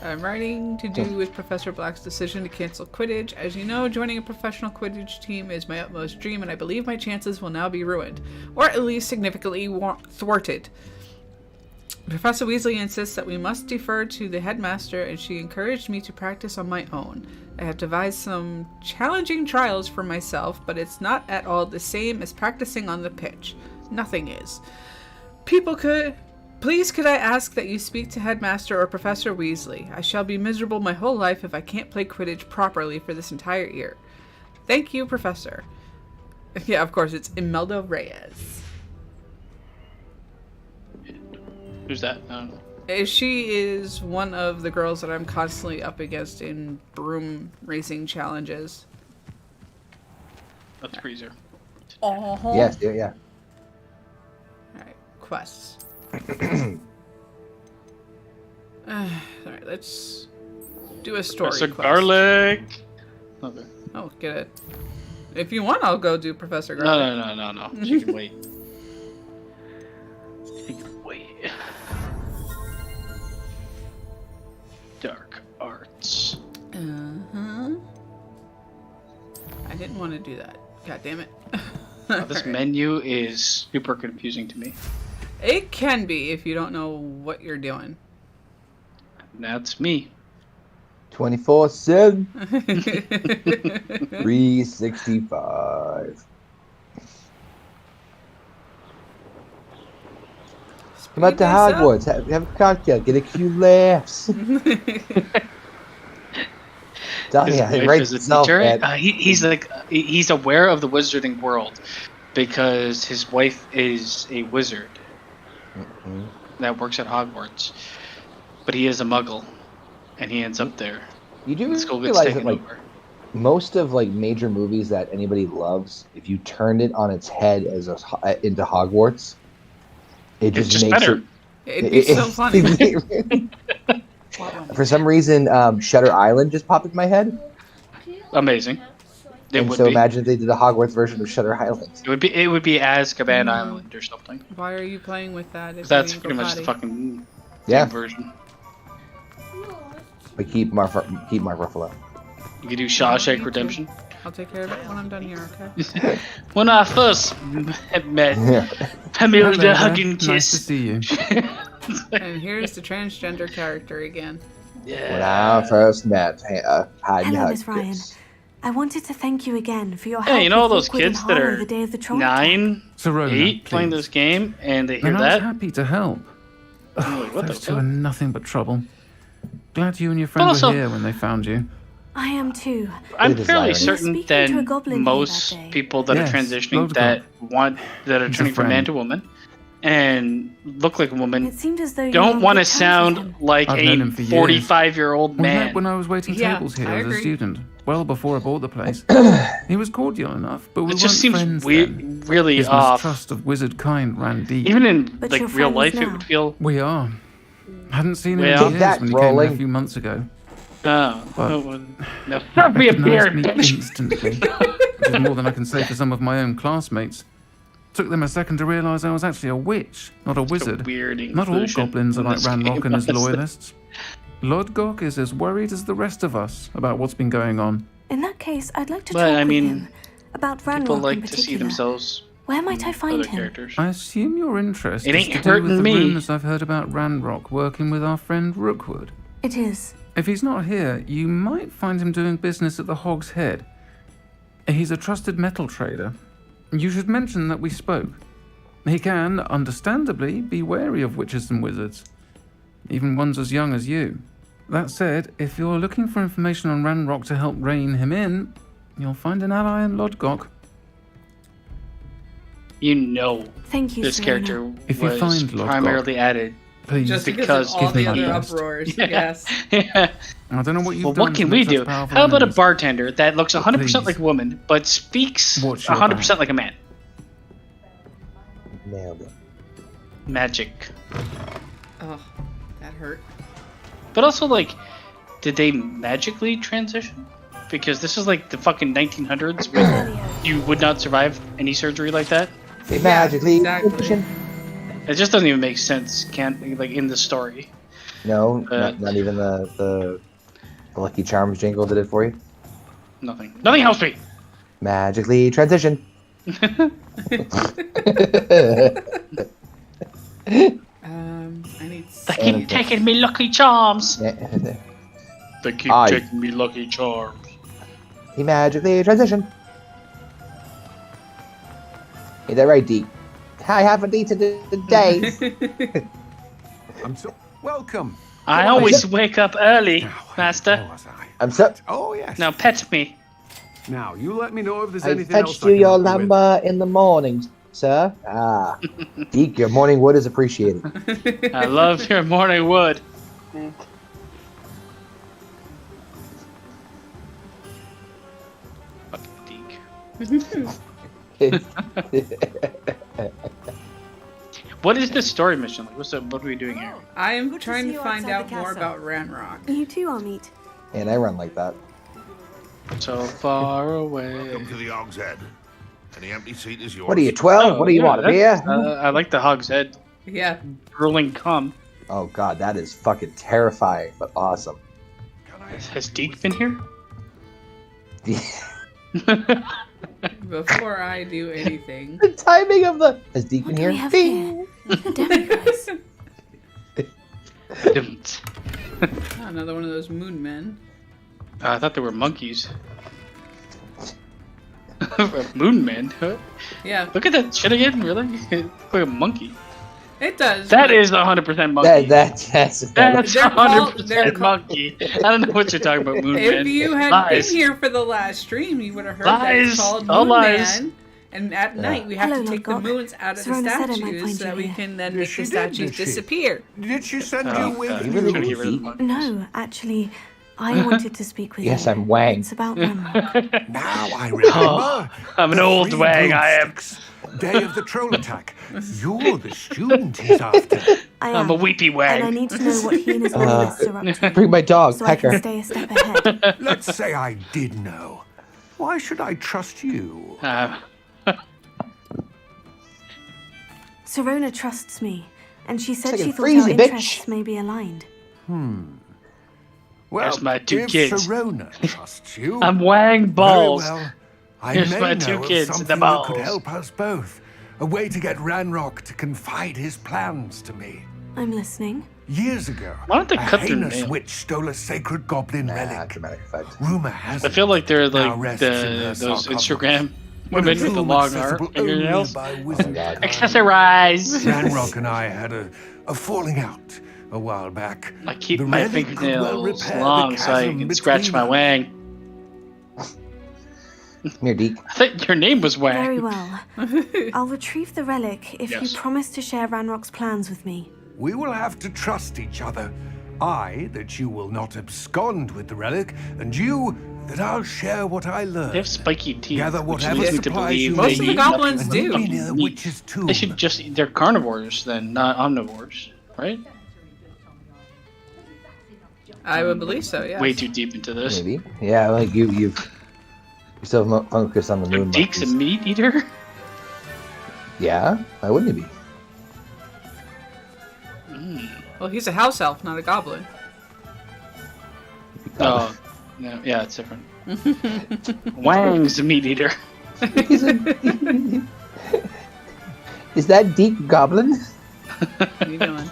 I'm writing to do with Professor Black's decision to cancel Quidditch. As you know, joining a professional Quidditch team is my utmost dream, and I believe my chances will now be ruined, or at least significantly thwarted. Professor Weasley insists that we must defer to the headmaster, and she encouraged me to practice on my own. I have devised some challenging trials for myself, but it's not at all the same as practicing on the pitch. Nothing is. Please could I ask that you speak to Headmaster or Professor Weasley? I shall be miserable my whole life if I can't play Quidditch properly for this entire year. Thank you, Professor. Yeah, of course, it's Imelda Reyes. Who's that? I don't know. She is one of the girls that I'm constantly up against in broom racing challenges. That's Freezer. Uh-huh. Yes, yeah. Alright, quests. Alright, let's do a story Professor quest. Garlic. Okay. Oh, get it. If you want, I'll go do Professor Garlic. No. She can wait. She can wait. Dark arts. Uh-huh. I didn't want to do that. God damn it. This menu is super confusing to me. It can be if you don't know what you're doing. That's me. 24/7. 365. Come out to Hogwarts. Have a cocktail. Get a few laughs. His wife is a teacher. He's aware of the wizarding world because his wife is a wizard that works at Hogwarts, but he is a Muggle, and he ends up there. You do The school gets realize that, taken like, over. most of like major movies that anybody loves, if you turned it on its head as into Hogwarts, it It's just just makes better. It'd be so funny. For some reason, Shutter Island just popped in my head. Amazing. It And would so be. imagine if they did a Hogwarts version of Shutter Island. It would be Azkaban Island or something. Why are you playing with that? If That's you pretty didn't go much the potty? fucking Yeah. version. But keep Mark Ruffalo. You could do Shawshank Redemption. I'll take care of it when I'm done here, okay? When I first met Pamela Hugging Nice to Kiss. see you. And here's the transgender character again. When I first met Heidi Hello, Hug Miss Ryan. Kiss. I wanted to thank you again for your help. Yeah, you know all with those Awkward and kids that Harlow are the day of the troll 9, Serona, 8 playing please. this game and they hear And I was that? happy to help. Like, what the Those two are fuck? nothing but trouble. Glad you and your friend also- were here when they found you. I am too. I'm It is fairly irony. certain Speaking to a that goblin here most that day. people that Yes, are transitioning Lodgok. that are He's a turning from man friend. to woman and look like a woman It seemed as though you were don't on want to good terms with sound him. like I've known a him for years. 45-year-old We met man. when I was waiting Yeah, tables here I as a agree. student, well before I bought the place. He was cordial enough, but we It weren't just seems friends weird, then. really His off. mistrust of wizard kind ran deep. Even in But like you're real friends life, it now. would feel. We are. Hadn't seen him Well- in Keep years that when he came here a rolling. few months ago. Oh, But no, stop me up here, Recognized me bitch. instantly, which is more than I can say for some of my own classmates. Took them a second to realise I was actually a witch, not a wizard. Weird Not all inclusion goblins are in like this Ranrock game, and his honestly. loyalists. Lodgok is as worried as the rest of us about what's been going on. In that case, I'd like to But, talk I with mean, him about People Ranrock in like to see particular. themselves Where might I in find other him? characters. I assume your interest It is ain't to do with hurting the me. rumours I've heard about Ranrock working with our friend Rookwood. It is. If he's not here, you might find him doing business at the Hog's Head. He's a trusted metal trader. You should mention that we spoke. He can, understandably, be wary of witches and wizards, even ones as young as you. That said, if you're looking for information on Ranrock to help rein him in, you'll find an ally in Lodgok. You know, Thank you, this Serena. character If you was find Lodgok, primarily added Please, Just because because of all the give me other my best. uproars. Yeah. Yes. Yeah. I don't know what you've Well, done. what can to we make such do? powerful How about a enemies. bartender that looks 100% Please. like a woman, but speaks Watch your 100% back. like a man? Nailed it. Magic. Oh, that hurt. But also, like, did they magically transition? Because this is like the fucking 1900s where you would not survive any surgery like that. They magically. exactly. It just doesn't even make sense, can't like in the story. No, not even the Lucky Charms jingle did it for you. Nothing. Nothing helps me. Magically transition. I need. They keep taking me Lucky Charms. Yeah. They keep Aye. taking me Lucky Charms. He magically transition. Is that right, Deke? I haven't eaten today. I'm so welcome. I always wake up early, Master. I'm so. Oh yes. Now pet me. Now you let me know if there's I anything else fetched I you can your help you with. lumber in the morning, sir. Ah, Deke, your morning wood is appreciated. I love your morning wood. Fucking Deke. What is the story mission? Like, what are we doing here? I am Good to trying see to you find outside out the more castle. about Ranrock. You too, Amit. And I run like that. So far away. Welcome to the Hog's Head. Any empty seat is yours. What are you, 12? what do you want, a beer? I like the Hog's Head. Yeah. Rolling cum. Oh god, that is fucking terrifying, but awesome. Has Deke been here? Before I do anything. The timing of the. Has Deke been here? We have Ding! here. Oh, another one of those moon men. I thought they were monkeys. Moon man? Huh? Yeah. Look at that shit again, really? It looks like a monkey. It does. That but is 100% monkey. That's That's They're 100% monkey. I don't know what you're talking about, Moon If Man. you had Lies. been here for the last stream, you would have heard that Lies. it's called All Moon lies. Man. And at night, we have Hello, to take the Lodgok. moons out of the Serona said I might statues find so you that we here. can then Yes, make she the did, statues did she? disappear. Did she send Oh, you with God. me? really Trying to get rid of Deke? monkeys. No, actually, I wanted to speak with Yes, you. I'm Wang. It's about Ranrock. Now I remember. I'm an The old three wang, I am. broomsticks. Day of the troll attack. You're the student he's after. I I'm am. a weepy And I wang. need to know what he and his loyalists are up to. Bring my dog, So I can Pecker. stay a step ahead. Let's say I did know. Why should I trust you? Serona trusts me, and she said Second she thought freezy, our bitch. interests may be aligned. Well, There's my two if kids. Sharona trusts you, I'm Wang balls. very well. I Here's may my know two of kids, the something that could balls. help us both. A way to get Ranrock to confide his plans to me. I'm listening. Years ago, Why don't they a cut their heinous nails? witch stole a sacred goblin relic. Dramatic effect. Rumor has I it feel like they're now like rests in her those sarcophagus. Instagram When women a with the tomb long hair accessible fingernails. only by wizard Accessorize. Ranrock and I had a falling out a while back. I keep The my relic could well fingernails repair the long so I chasm can scratch between my wang. Here, Deke. I thought your name was Wang. Very well. I'll retrieve the relic if Yes. you promise to share Ranrock's plans with me. We will have to trust each other. I, that you will not abscond with the relic, and you, that I'll share what I learn. They have spiky teeth. Gather which whatever leads me to supplies believe you they need, eat goblins and do. meet me near the witch's tomb. They should just eat. They're carnivores then, not omnivores, right? I would believe so, yeah. Way too deep into this. Maybe. Yeah, like you're so focused on the moon. Deke's a meat eater? Yeah, why wouldn't he be? Well, he's a house elf, not a goblin. Oh, no, yeah, it's different. Wang's a meat eater. Is that Deke Goblin? What are you doing?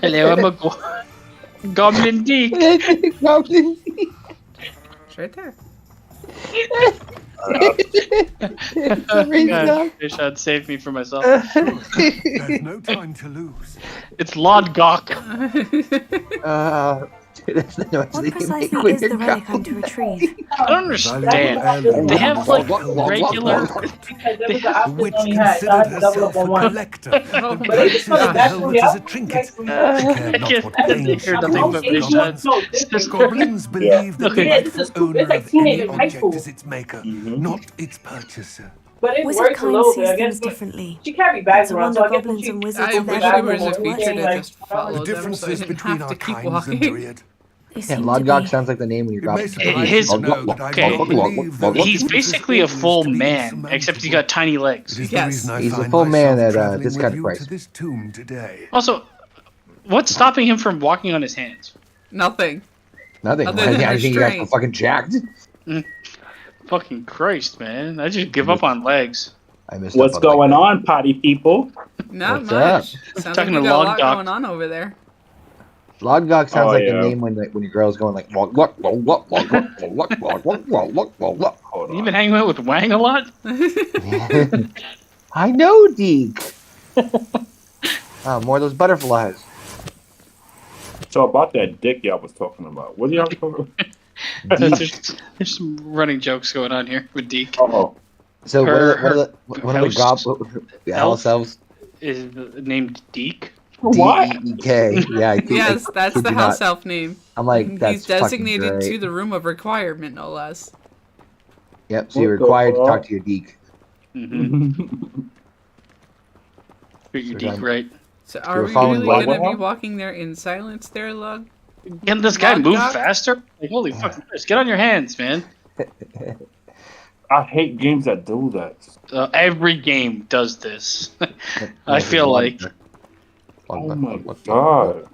Hello, I'm a goblin Deke. Goblin. It's right there. God, fish had saved me from myself. There's no time to lose. It's Lord Gawk. That's the noise What that you make precisely when is you're the relic goblin. I'm to retrieve? I don't understand. They have like regular. They have The witch considered herself a collector and purchased the helmet as a trinket. She cared not what pain she caused the goblins. Goblins believe that the rightful owner of any object is its maker, not its purchaser. But it Wizard works a kind little sees bit. I things guess differently. she can't be back It's a around, wonder so I guess goblins and wizards I have wish their there was a own feature way. that just The followed them so I differences didn't between have our to keep kinds are walking. myriad. They Yeah, seem to Lodgok be. sounds like the name when you're It may goblin. surprise His you to know that I okay. don't believe that He's differences basically a always full to be man, insurmountable. except he's got tiny legs. It is the Yes. reason I He's a find full man myself at traveling this with kind of you price. to this tomb today. Also, what's stopping him from walking on his hands? Nothing. Nothing. Other I than think you guys were restraint. fucking jacked. Fucking Christ, man! I just give up on legs. I missed What's up on going on, potty people? Not What's much. up? Sounds like Talking you to got a Log lot Doc. going on over there. Lodgok sounds Oh, like yeah. the name when your girl's going like look look look look look look look look look look. Hold You on. been hanging out with Wang a lot? I know, Deke. Oh, more of those butterflies. So about that dick y'all was talking about. What y'all talking about? there's some running jokes going on here with Deke. Oh, So Her what are the goblin? The elf elves? is named Deke. what? D-E-E-K. Yeah. Yes, that's kid the you house not. elf name. I'm like, that's He's designated fucking to great. the room of requirement, no less. Yep. So you're What the required to fuck? talk to your Deke. Mm-hmm. Treat your So Deke right. So You're are we following really Log going to be Doc? walking there in silence there, Lug? Can this guy Log move Doc? faster? Like, holy fucking Christ, get on your hands, man. I hate games that do that. Every game does this. I feel like Oh my god.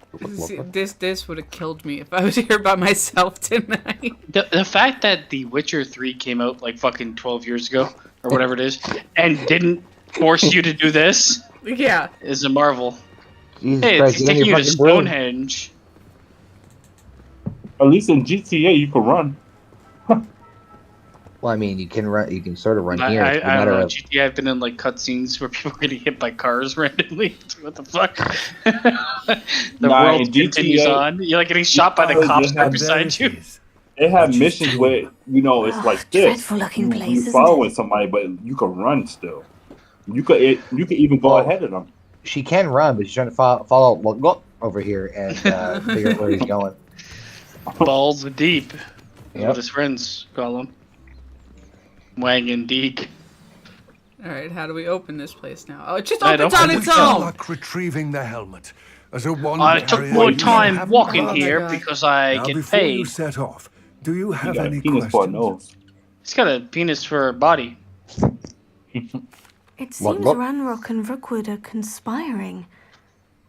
This would have killed me if I was here by myself tonight. the fact that The Witcher 3 came out like fucking 12 years ago, or whatever it is, and didn't force you to do this Yeah. is a marvel. Jesus Hey, Christ, it's get on taking your you to fucking broom. Stonehenge. At least in GTA you can run. Well, I mean, you can run. You can sort of run I here. It's a don't matter know. of GTA, I've been in like cutscenes where people are getting hit by cars randomly. What the fuck? The Nah, world in continues GTA, on. You're like getting shot by the because cops they right have beside you. They have missions where it's like this. dreadful looking You- place, You're isn't following somebody, but you can run still. You could even go ahead of them. she can run, but she's trying to follow look over here and figure out where he's going. Balls deep. Is Yep. what his friends call him. Wang and Deke. Alright, how do we open this place now? Oh, it just I opens don't on think its so. own! Luck retrieving the helmet. As a wand I took carrier, more you time have walking none. here because I Now, get before you paid. set off, do you have got a any penis for a questions? nose. He's got a penis for a body. It seems Look. Ranrock and Rookwood are conspiring.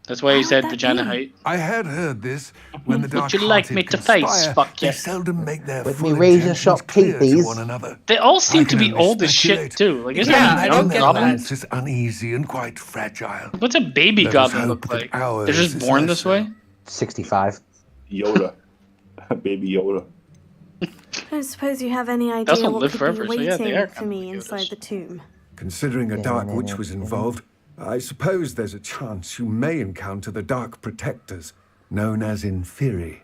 That's why he said that vagina be? height. I had heard this. When the Would dark you like me to face? Fuck they yeah. seldom make their With full me razor intentions sharp clear to teethies. one another. They all seem to can be only old as shit speculate. too. Like, isn't Yeah, that I a don't young get goblin? Balance is uneasy and quite fragile. What's a baby Let us goblin hope look that like? ours They're just is born less this way? 65. Yoda. Baby Yoda. I don't suppose you have any They idea also what live could forever, be so yeah, they waiting are for kind of me like inside Yodas. the tomb. Considering a dark witch was involved, I suppose there's a chance you may encounter the dark protectors, known as Inferi.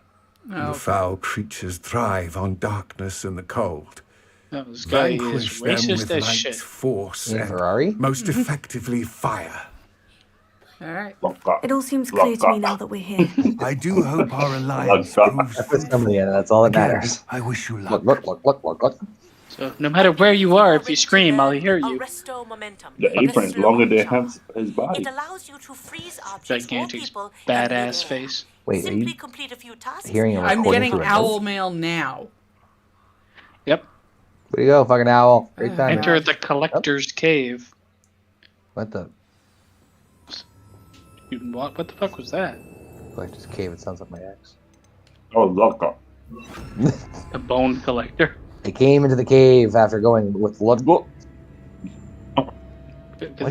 Oh, The foul creatures thrive on darkness and the cold. No, this guy is Vanquish them racist with as light, shit. force, In and Ferrari? most effectively fire. All right. It all seems clear to me now that we're here. I do hope our alliance proves That's somebody in it. That's all that Again, matters. I wish you luck. Look. So no matter where you are, if you scream, I'll hear you. Restore momentum. The apron's longer than his body. It allows you to freeze objects or Gigantic, people badass face. Wait, are Simply you complete a few tasks. hearing a I'm recording getting through a owl note? mail now. Yep. Where you go, fucking owl? Great time. Enter the collector's cave. What the? What the fuck was that? Collector's cave. It sounds like my ex. Oh, loco. A bone collector. They came into the cave after going with blood. Why'd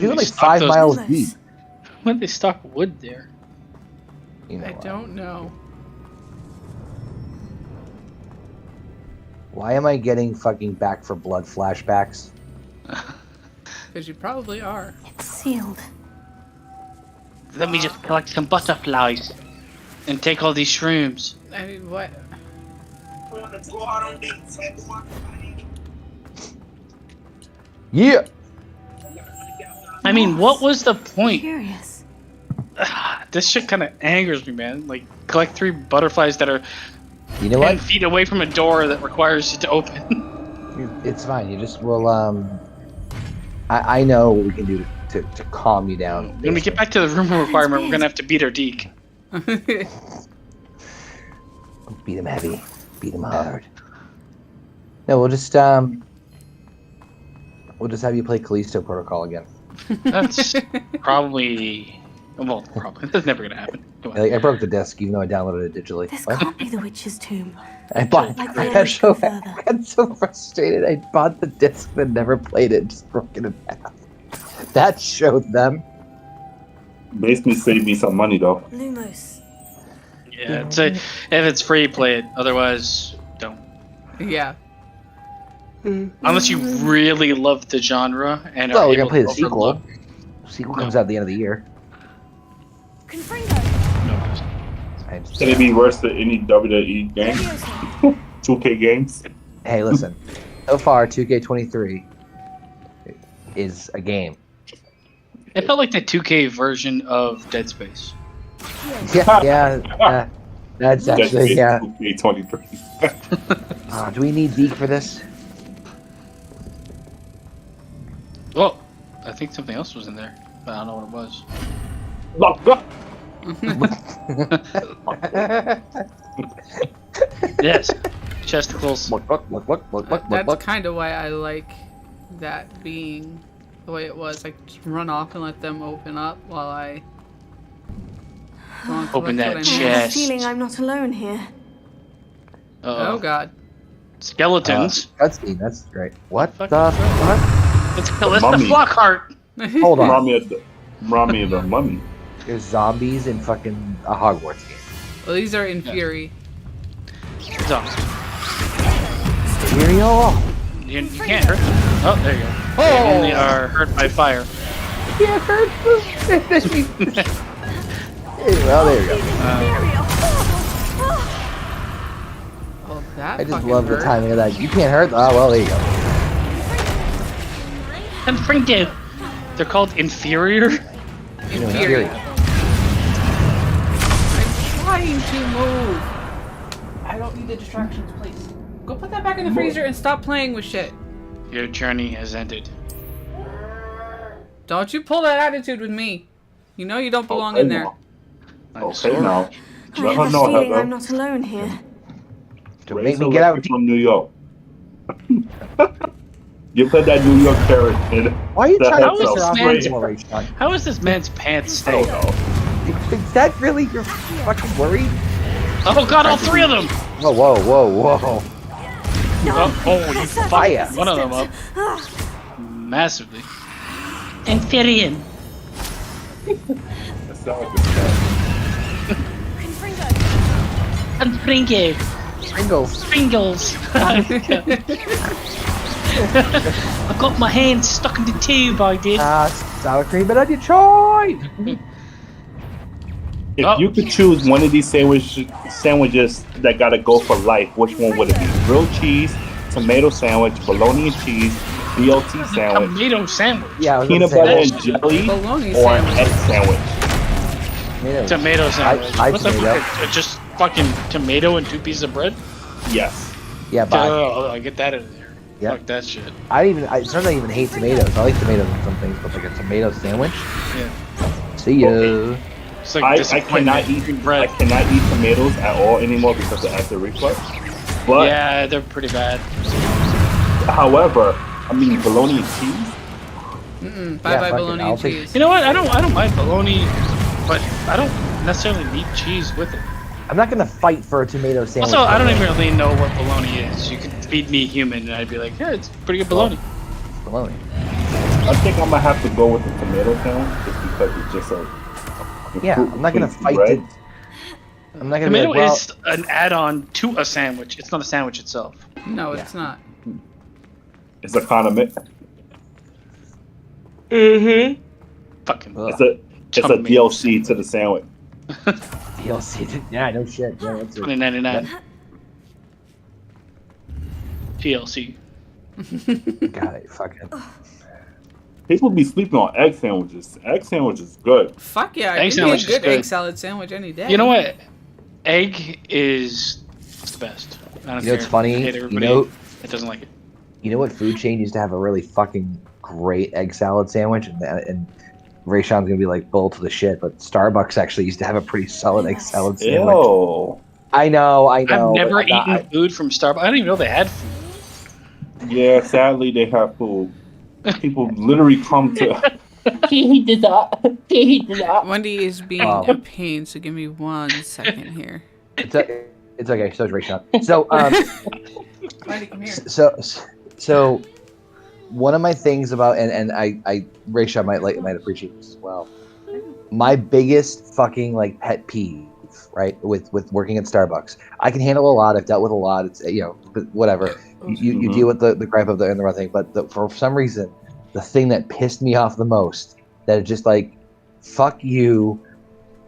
you go like 5 miles deep? Why did they stock wood there? You know I don't know. Why am I getting fucking Back for Blood flashbacks? Because you probably are. It's sealed. Let me just collect some butterflies and take all these shrooms. I mean, what? Yeah. I mean, what was the point? Curious. This shit kind of angers me, man. Like, collect 3 butterflies that are You know 10 what? feet away from a door that requires you to open. It's fine. You just will. I know what we can do to calm you down. When we get back to the room requirement, we're gonna have to beat our deek. Beat him heavy. Beat him hard. No, we'll just have you play Callisto Protocol again. That's probably. Well, probably. That's never gonna happen. Come on. Like, I broke the disc, even though I downloaded it digitally. This What? can't be the witch's tomb. I bought. Like I the got so further. I got so frustrated. I bought the disc but never played it. Just broke it in half. That showed them. Basically saved me some money though. Lumos. Yeah, if it's free, play it. Otherwise, don't. Yeah. Unless you really love the genre and Well, are we're gonna able play to the sequel. overlook. Sequel comes out at the end of the year. Can it be worse than any WWE game? 2K games? Hey, listen. So far, 2K23 is a game. It felt like the 2K version of Dead Space. Yeah. That's actually, yeah. 2K23. Do we need Deke for this? Well, I think something else was in there, but I don't know what it was. Yes, chesticles. That's kind of why I like that being the way it was. Like, just run off and let them open up while I go on to Open look that what I I'm have a chest. feeling I'm not alone here. Oh god. Skeletons. Cutscene, that's great. What the Fuck. fuck? It's Callista Mummy. Flockhart. Hold on. Rami of the Mummy. There's zombies in fucking a Hogwarts game. Well, these are in Fury. Zombies. Stereo? You can't hurt them. Oh, there you go. They only are hurt by fire. Can't hurt them. Well, there you go. Oh, that I just fucking love hurt. the timing of that. You can't hurt. Oh, well, there you go. And Frankie. They're called inferior. Inferior. I'm trying to move. I don't need the distractions, please. Go put that back in the freezer and stop playing with shit. Your journey has ended. Don't you pull that attitude with me. You know you don't belong in there. Okay, now. I Let her have a know, feeling Heather. I'm not alone here. Don't make me get out. From New York. You put that New York carrot in. Why are you That trying to helps piss her out off straight. with Maurice? How is this man's pants I don't stay? know. Is that really your fucking worried? Oh god, all three of them! Whoa, whoa, whoa, whoa. Oh, you Fire. fucked one of them up. Massively. Amphibian. That sounds like a And Pringle. Pringles. I got my hand stuck in the tube, I did. Sour cream and onion choy. If you could choose one of these sandwiches that gotta go for life, which one would it be? Grilled cheese, tomato sandwich, bologna and cheese, BLT sandwich, Tomato sandwich. Yeah, peanut butter and jelly, Bologna or an sandwich. egg sandwich? Tomato sandwich. I What's up tomato. with it? Just fucking tomato and 2 pieces of bread? Yes. Yeah, bye. Oh, I get that in there. Yep. Fuck that shit. Sometimes I even hate tomatoes. I like tomatoes in some things, but like a tomato sandwich. Yeah. See ya. Okay. It's like I cannot eat tomatoes at all anymore because of acid reflux. But yeah, they're pretty bad. however, I mean bologna and cheese. Bye fuck it, bologna I'll and take- cheese. You know what? I don't mind bologna, but I don't necessarily need cheese with it. I'm not gonna fight for a tomato sandwich. Also, I don't even really know what bologna is. You could feed me human, and I'd be like, yeah, it's pretty good bologna. Bologna. I think I'm gonna have to go with the tomato sandwich just because it's just a Yeah, I'm not gonna fight bread. it. I'm not gonna Tomato be like, well, is an add-on to a sandwich. It's not a sandwich itself. No, it's not. It's a condiment. Fucking. It's a DLC to the sandwich. DLC. Yeah, no shit. Yeah, that's it. $20.99. TLC. Got it. Fucking. People be sleeping on egg sandwiches. Egg sandwich is good. Fuck yeah, Egg give me a sandwich is good good. egg salad sandwich any day. You know what? Egg is the best. I don't You know what's care. funny? I hate You everybody know- that doesn't like it. You know what food chain used to have a really fucking great egg salad sandwich? And Rayshawn's gonna be like bull to the shit, but Starbucks actually used to have a pretty solid egg salad sandwich. Ew. I know. I've never but eaten food from Starbucks. I didn't even know they had food. Yeah, sadly they have food. People literally come to. Wendy is being Wow. a pain, so give me 1 second here. It's okay. So is Rayshawn. So Wendy, come here. So one of my things about and Rayshawn might appreciate this as well. My biggest fucking like pet peeve, right, with working at Starbucks. I can handle a lot. I've dealt with a lot. It's but whatever. You deal with the gripe of the thing, but for some reason, the thing that pissed me off the most, that is just like, fuck you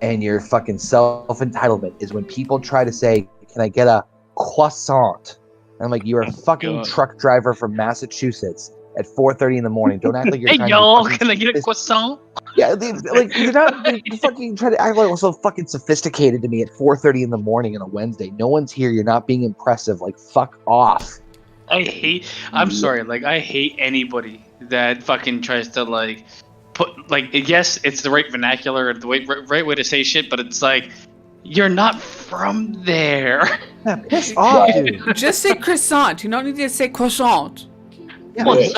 and your fucking self-entitlement, is when people try to say, can I get a croissant? And I'm like, you're a fucking truck driver from Massachusetts at 4:30 in the morning. Don't act like you're Hey trying y'all, to be can I get a croissant? Yeah, they're not they fucking try to act like so fucking sophisticated to me at 4:30 in the morning on a Wednesday. No one's here. You're not being impressive. Like, fuck off. I'm sorry, like I hate anybody that fucking tries to like put like, yes, it's the right vernacular, the right way to say shit, but it's like, you're not from there. Yeah, piss off, dude. Just say croissant. You don't need to say croissant. Yeah, Well, it's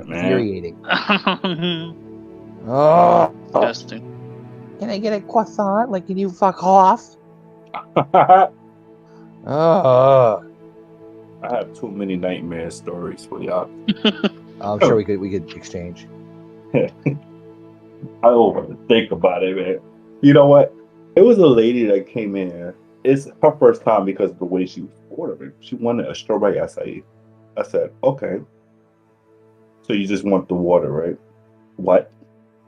man. infuriating. Oh, Disgusting. can I get a croissant? Like, can you fuck off? Oh, I have too many nightmare stories for y'all. I'm sure we could exchange. I don't want to think about it, man. You know what? It was a lady that came in here. It's her first time because of the way she was ordering. She wanted a strawberry acai. I said, okay. So you just want the water, right? What?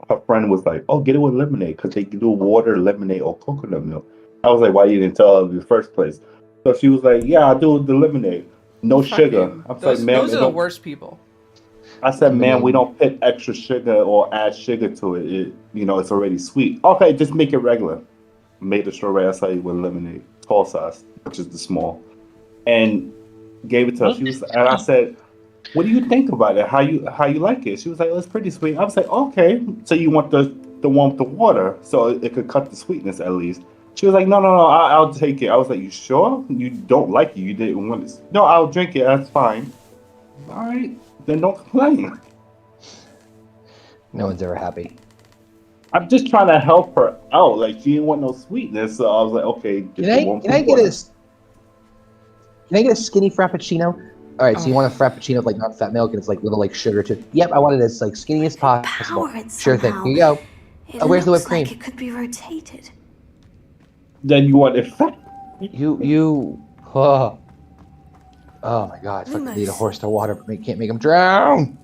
Her friend was like, oh, get it with lemonade because they can do water, lemonade, or coconut milk. I was like, why you didn't tell her in the first place? So she was like, yeah, I'll do the lemonade. No sugar. I was like, man, Those are the worst people. I said, man, we don't put extra sugar or add sugar to it. It's already sweet. Okay, just make it regular. Made the strawberry acai with lemonade, tall size, which is the small, and gave it to her. And I said, what do you think about it? How you like it? She was like, oh, it's pretty sweet. I was like, okay, so you want the one with the water so it could cut the sweetness at least. She was like, no, I'll take it. I was like, you sure? You don't like it? You didn't want it? No, I'll drink it. That's fine. All right, then don't complain. No one's ever happy. I'm just trying to help her out. Like she didn't want no sweetness, so I was like, okay. Can I get a skinny frappuccino? All right, so you want a frappuccino with like non-fat milk and it's like little like sugar to it. Yep, I want it as like skinny as possible. Sure thing. Here you go. Where's the whipped cream? Like it could be rotated. Then you want it fat. Oh my God! Fucking need a horse to water, but can't make them drown.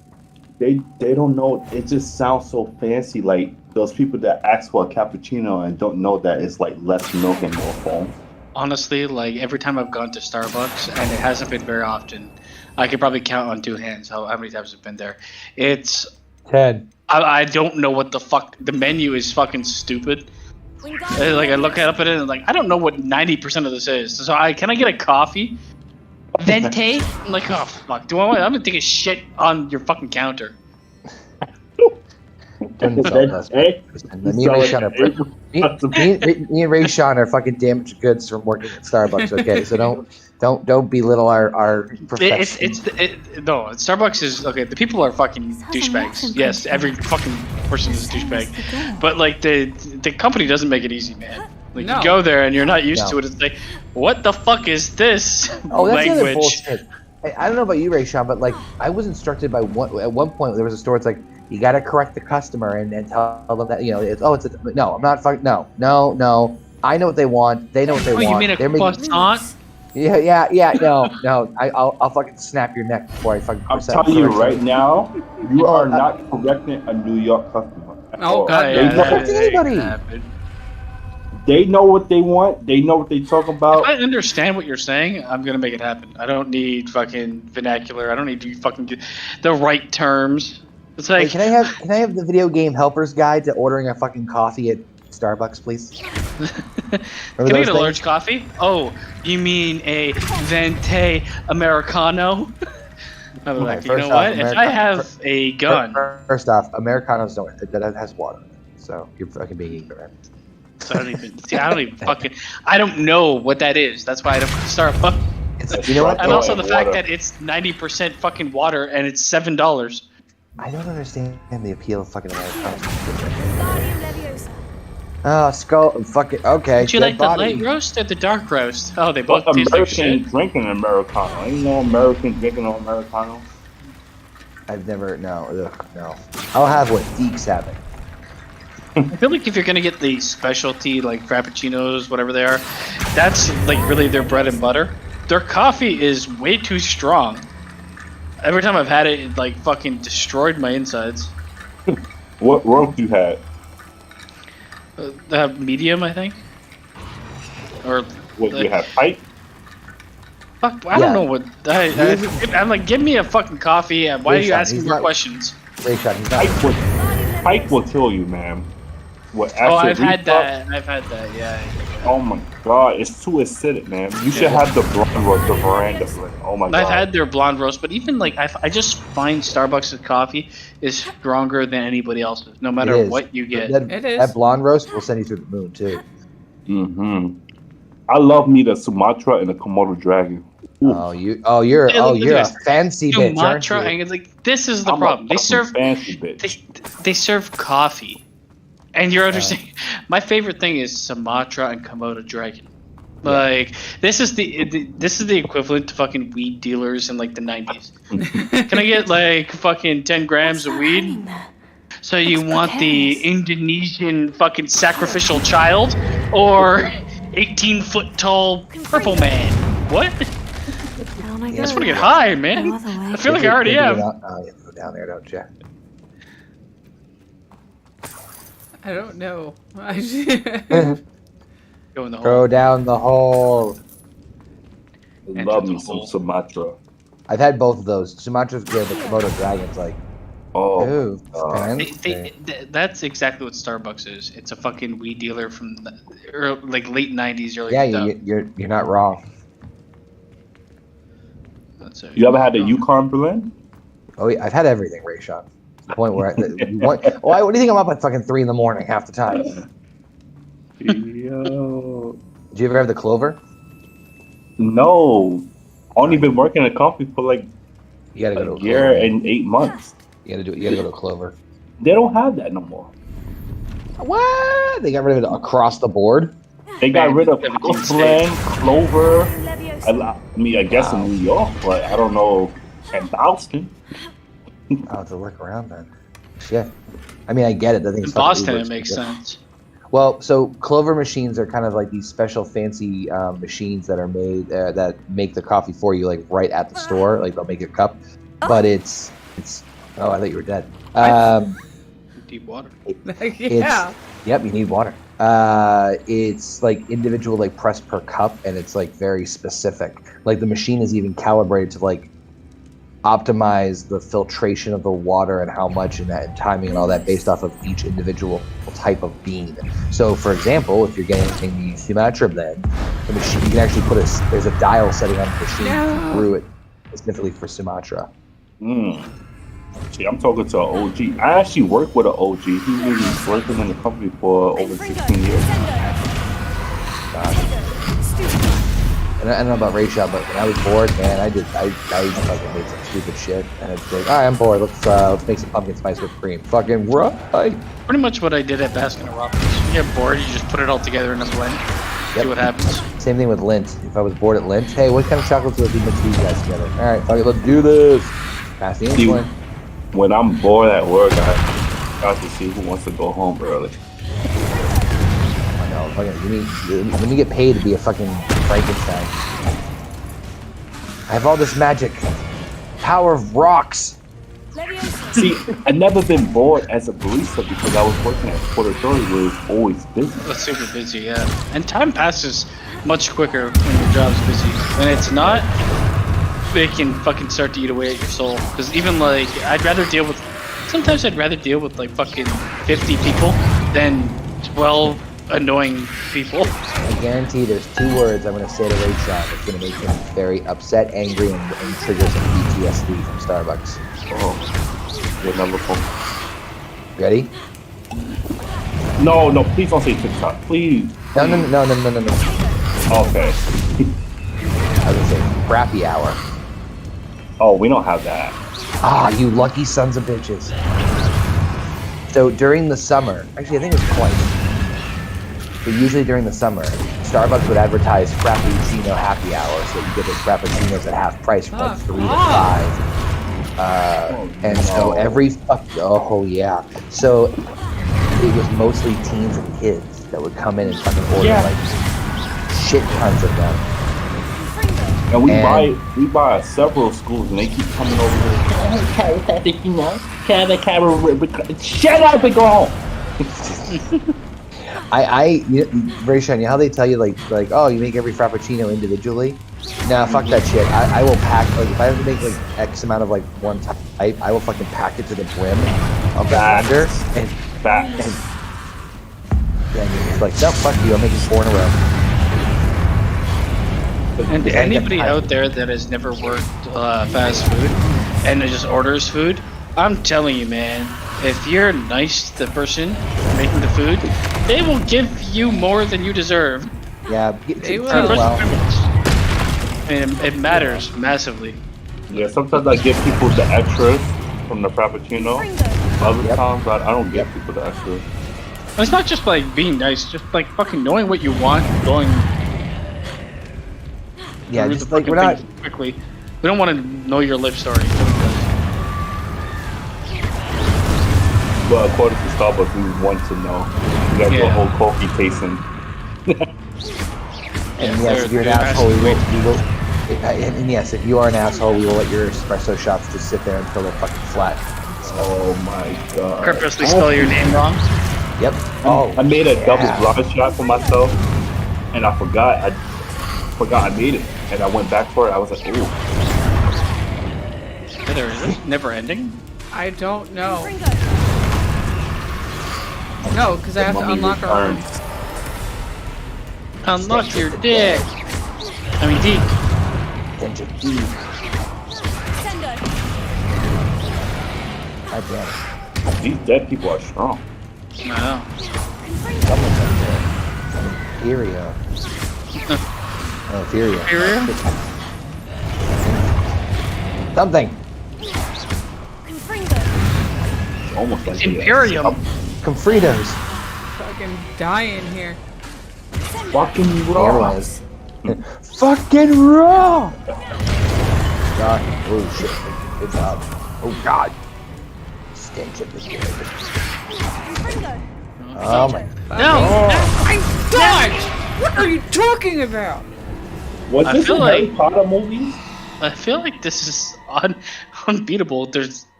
They don't know. It just sounds so fancy. Like those people that ask for a cappuccino and don't know that it's like less milk and more foam. Honestly, like every time I've gone to Starbucks, and it hasn't been very often, I could probably count on two hands how many times I've been there. It's 10. I don't know what the fuck. The menu is fucking stupid. Like I look up at it and like I don't know what 90% of this is. So can I get a coffee? Venti? I'm like, oh fuck. I'm gonna take a shit on your fucking counter. Me and Ray Sean are fucking damaged goods from working at Starbucks. Okay, so don't belittle our profession. No, Starbucks is okay. The people are fucking douchebags. Yes, every fucking person is a douchebag. But like the company doesn't make it easy, man. Like you go there and you're not used to it. It's like, what the fuck is this language? Bullshit. I don't know about you, Ray Sean, but like I was instructed by at one point there was a store. It's like you got to correct the customer and tell them that no, I'm not fucking no. I know what they want. They know what they want. You mean a croissant? Yeah. No. I'll fucking snap your neck before I fucking. I'm telling you right now, you are not correcting a New York customer. Oh God, anybody. They know what they want. They know what they talk about. If I understand what you're saying, I'm gonna make it happen. I don't need fucking vernacular. I don't need to fucking the right terms. It's like, can I have the video game helper's guide to ordering a fucking coffee at Starbucks, please? Can I get a large coffee? Oh, you mean a venti americano? I'm like, you know what? If I have a gun. First off, Americanos don't. That has water. So you're fucking being ignorant. So I don't even fucking. I don't know what that is. That's why I don't Starbucks. You know what? And also the fact that it's 90% fucking water and it's $7. I don't understand the appeal of fucking Americanos. Oh, skull. Fucking okay. Would you like the light roast or the dark roast? Oh, they both taste like shit. American drinking Americano. Ain't no American drinking no Americano. I've never. No. I'll have what Deeks have it. I feel like if you're gonna get the specialty like frappuccinos, whatever they are, that's like really their bread and butter. Their coffee is way too strong. Every time I've had it, it like fucking destroyed my insides. What roast you had? Medium, I think. Or what you have? Pipe? Fuck, I don't know what. I'm like, give me a fucking coffee. And why are you asking more questions? Pipe will kill you, man. I've had that. Yeah. Oh my God, it's too acidic, man. You should have the blonde roast, the veranda blend. Oh my God. I've had their blonde roast, but even like I just find Starbucks' coffee is stronger than anybody else's, no matter what you get. That blonde roast will send you through the moon too. I love me the Sumatra and the Komodo dragon. Ooh. You're a fancy bitch, aren't you? And it's like this is the problem. They serve fancy bitch. They serve coffee. And you're understanding. My favorite thing is Sumatra and Komodo dragon. Like this is the equivalent to fucking weed dealers in like the 90s. Can I get like fucking 10 grams of weed? So you want the Indonesian fucking sacrificial child or 18-foot tall purple man? What? I just want to get high, man. I feel like I already am. You have to go down there, don't you? I don't know. Go in the hole. Go down the hole. Love me some Sumatra. I've had both of those. Sumatra's good, but Komodo dragon's like. Oh. That's exactly what Starbucks is. It's a fucking weed dealer from like late 90s, early 2000s. Yeah, you're not wrong. You ever had a Yukon blend? Oh, yeah, I've had everything, Ray Sean. The point where what do you think I'm up at fucking 3 a.m. half the time? Yo. Did you ever have the Clover? No. Only been working at a company for like you gotta go to a year and 8 months. You gotta go to Clover. They don't have that no more. What? They got rid of it across the board? They got rid of Coastland, Clover. I guess in New York, but I don't know in Boston. I'll have to look around then. Shit. I mean, I get it. The thing In is fucking Boston, Uber it makes sense. Well, so Clover machines are kind of like these special fancy machines that are made that make the coffee for you, like right at the store. Like they'll make your cup, but it's. Oh, I thought you were dead. Deep water. Yeah. Yep, you need water. It's like individual like press per cup, and it's like very specific. Like the machine is even calibrated to like optimize the filtration of the water and how much and that and timing and all that based off of each individual type of bean. So, for example, if you're getting the Sumatra blend, the machine you can actually put there's a dial setting on the machine to brew it specifically for Sumatra. See, I'm talking to an OG. I actually work with an OG. He's been working in the company for over 16 years. And I don't know about Ray Shop, but when I was bored, man, I fucking made some stupid shit. And it's like, all right, I'm bored. Let's make some pumpkin spice whipped cream. Fucking right. Pretty much what I did at Baskin Robbins. You get bored, you just put it all together in a blend. See what happens. Same thing with Lindt. If I was bored at Lindt, hey, what kind of chocolates would we mix these guys together? All right, fuck it, let's do this. Pass the insulin. When I'm bored at work, I got to see who wants to go home early. I know, fucking, let me get paid to be a fucking Frankenstein. I have all this magic. Power of rocks. See, I've never been bored as a barista because I was working at Puerto Rico where it's always busy. It's super busy, yeah. And time passes much quicker when your job's busy. When it's not, it can fucking start to eat away at your soul. Because even like, sometimes I'd rather deal with like fucking 50 people than 12 annoying people. I guarantee there's 2 words I'm going to say to Ray Shop that's going to make him very upset, angry, and trigger some PTSD from Starbucks. Oh, your number 4. Ready? No, please don't say TikTok, please. No. Okay. I was going to say crappy hour. Oh, we don't have that. Ah, you lucky sons of bitches. So during the summer, actually I think it's twice. But usually during the summer, Starbucks would advertise Frappuccino happy hour, so you get the Frappuccinos at half price from like 3 to 5. And so every yeah. So it was mostly teens and kids that would come in and fucking order like shit tons of them. And we buy several schools, and they keep coming over here. Shut up and go home. Very shiny. How they tell you like, oh, you make every Frappuccino individually? Nah, fuck that shit. I will pack, like, if I have to make like X amount of like one type, I will fucking pack it to the brim of the blender and then it's like, no, fuck you. I'm making 4 in a row. And anybody out there that has never worked fast food and just orders food, I'm telling you, man, if you're nice to the person making the food, they will give you more than you deserve. Yeah, they will. And it matters massively. Yeah, sometimes I give people the extras from the Frappuccino. Other times I don't give people the extras. It's not just like being nice, just like fucking knowing what you want, going. Yeah, just like we're not quickly. We don't want to know your life story. Well, according to Starbucks, we want to know. We got the whole coffee tasting. And yes, if you're an asshole, we will. And yes, if you are an asshole, we will let your espresso shots just sit there until they're fucking flat. Oh my god! Purposely spell your name wrong. Yep. I made a double blind shot for myself, and I forgot. I made it, and I went back for it. I was like, ooh. Is it never ending? I don't know. No, because I have to unlock our room. Unlock your dick. I mean, D. God damn it. These dead people are strong. I know. Someone's up there. Ethereum. Oh, Ethereum. Something. Almost like Imperium. Confritos. fucking dying here. Fucking raw. Fucking raw. God. Oh shit. Good job. Oh god. Stench of the good. Oh my. No! I dodged! What are you talking about? Was I this feel a Harry like- Potter movie? I feel like this is unbeatable.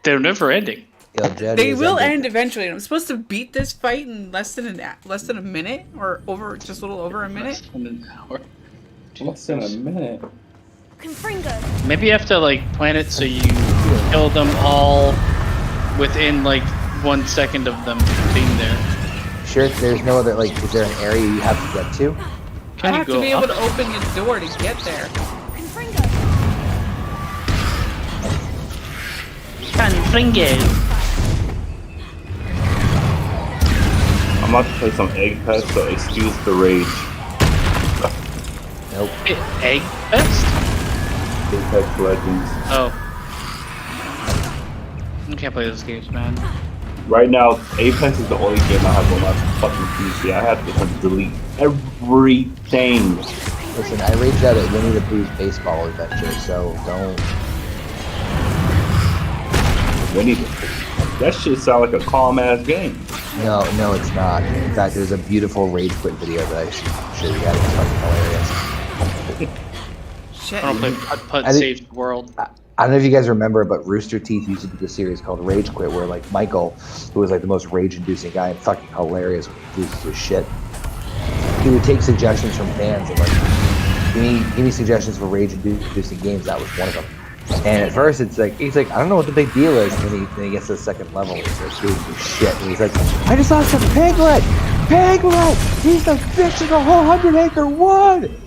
They're never ending. Yo, Jody, They is will that end eventually. I'm supposed to beat this fight in less than a minute, or just a little over a minute. In an hour. Less than a minute. Confringo. Maybe you have to like plan it so you kill them all within like 1 second of them being there. Sure, there's no other, like, is there an area you have to get to? Can I you have go to be able up? to open the door to get there. Confringo. I'm about to play some egg pets, so excuse the rage. Nope. Egg Fest? Apex Legends. Oh. I can't play those games, man. Right now, Apex is the only game I have on my fucking PC. I have to delete everything. Listen, I raged out at Winnie the Pooh's baseball adventure, so don't. Winnie the Pooh. That shit sound like a calm ass game. No, it's not. In fact, there's a beautiful rage quit video that I should show you guys. It's fucking hilarious. Shit. I don't play Putt I think- Save the World. I don't know if you guys remember, but Rooster Teeth used to do this series called Rage Quit, where like Michael, who was like the most rage-inducing guy and fucking hilarious, loses his shit. He would take suggestions from fans and like, give me suggestions for rage-inducing games. That was one of them. And at first, it's like he's like, I don't know what the big deal is. And then he gets to the second level, and he starts doing his shit. And he's like, I just lost a piglet. Piglet. He's the bitch of the whole 100-acre wood.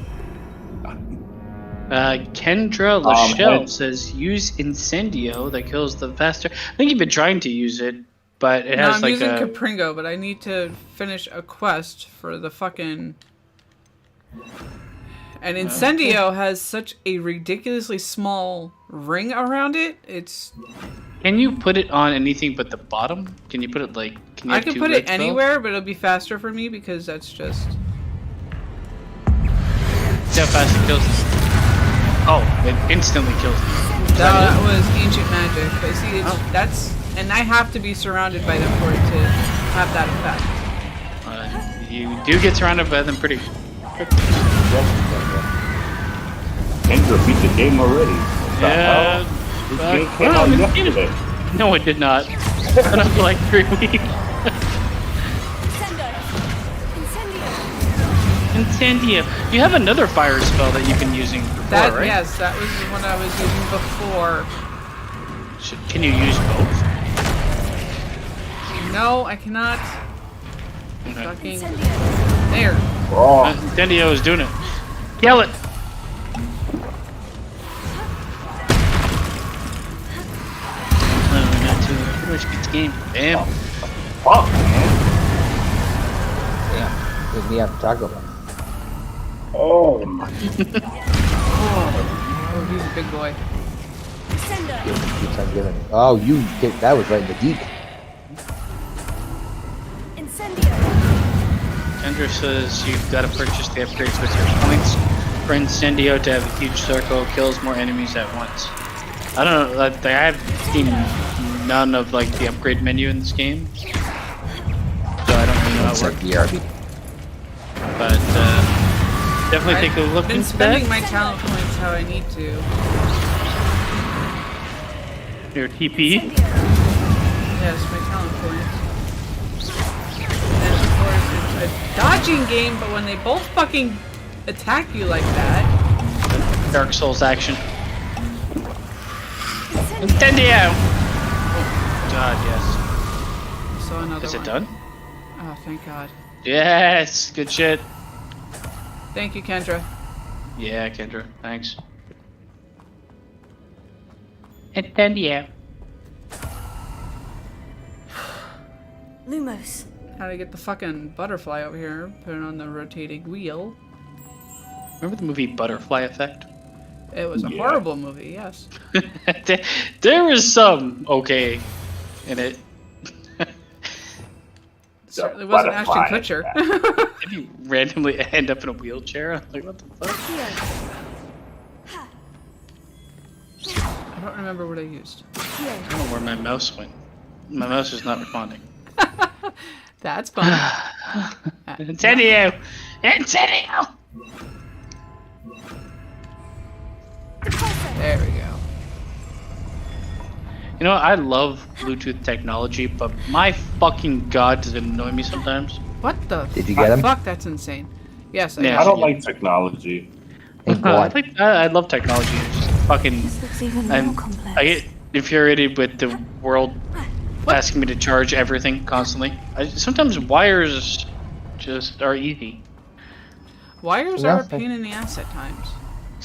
Kendra Lachelle says use Incendio that kills them faster. I think you've been trying to use it, but it No, has I'm like using a. Capringo, but I need to finish a quest for the fucking. And Incendio has such a ridiculously small ring around it. It's. Can you put it on anything but the bottom? Can you put it like? Can you I have can two put it red spells? anywhere, but it'll be faster for me because that's just. See how fast it kills them. Oh, it instantly kills them. That was ancient magic, but see, that's and I have to be surrounded by them for it to have that effect. You do get surrounded by them pretty quickly. Kendra beat the game already. Yeah. This game came out yesterday. No, it did not. It's been up for like 3 weeks. Incendio. You have another fire spell that you've been using before, That right? yes, that was the one I was using before. Can you use both? No, I cannot. Okay. Fucking there. Incendio is doing it. Kill it. Pretty much beats the game. Bam. Fuck, man. Damn. With me after Taco Bell. Oh my. Oh, he's a big boy. Keeps on giving. Oh, you hit, that was right in the deep. Kendra says you've got to purchase the upgrades with your points for Incendio to have a huge circle, kills more enemies at once. I don't know, I've seen none of like the upgrade menu in this game, so I don't really know how it works. BRB. But definitely take a look I've been into spending that. my talent points how I need to. Your TP. Yes, my talent points. And of course, it's a dodging game, but when they both fucking attack you like that. Dark Souls action. Incendio! Oh, God, yes. So another Is it one. done? Oh, thank God. Yes! Good shit. Thank you, Kendra. Yeah, Kendra. Thanks. Incendio. Lumos. How to get the fucking butterfly over here? Put it on the rotating wheel. Remember the movie Butterfly Effect? It was a horrible movie, yes. There is some okay in it. Certainly wasn't Ashton Kutcher. If you randomly end up in a wheelchair, I'm like, what the fuck? I don't remember what I used. I don't know where my mouse went. My mouse is not responding. That's fun. Incendio! Incendio! There we go. You know, I love Bluetooth technology, but my fucking god does it annoy me sometimes. What the Did you get him? fuck? That's insane. Yes, Yeah. I don't like technology. I love technology. It's just fucking. This looks even more complex. I get infuriated with the world asking me to charge everything constantly. Sometimes wires just are easy. Wires are a pain in the ass at times.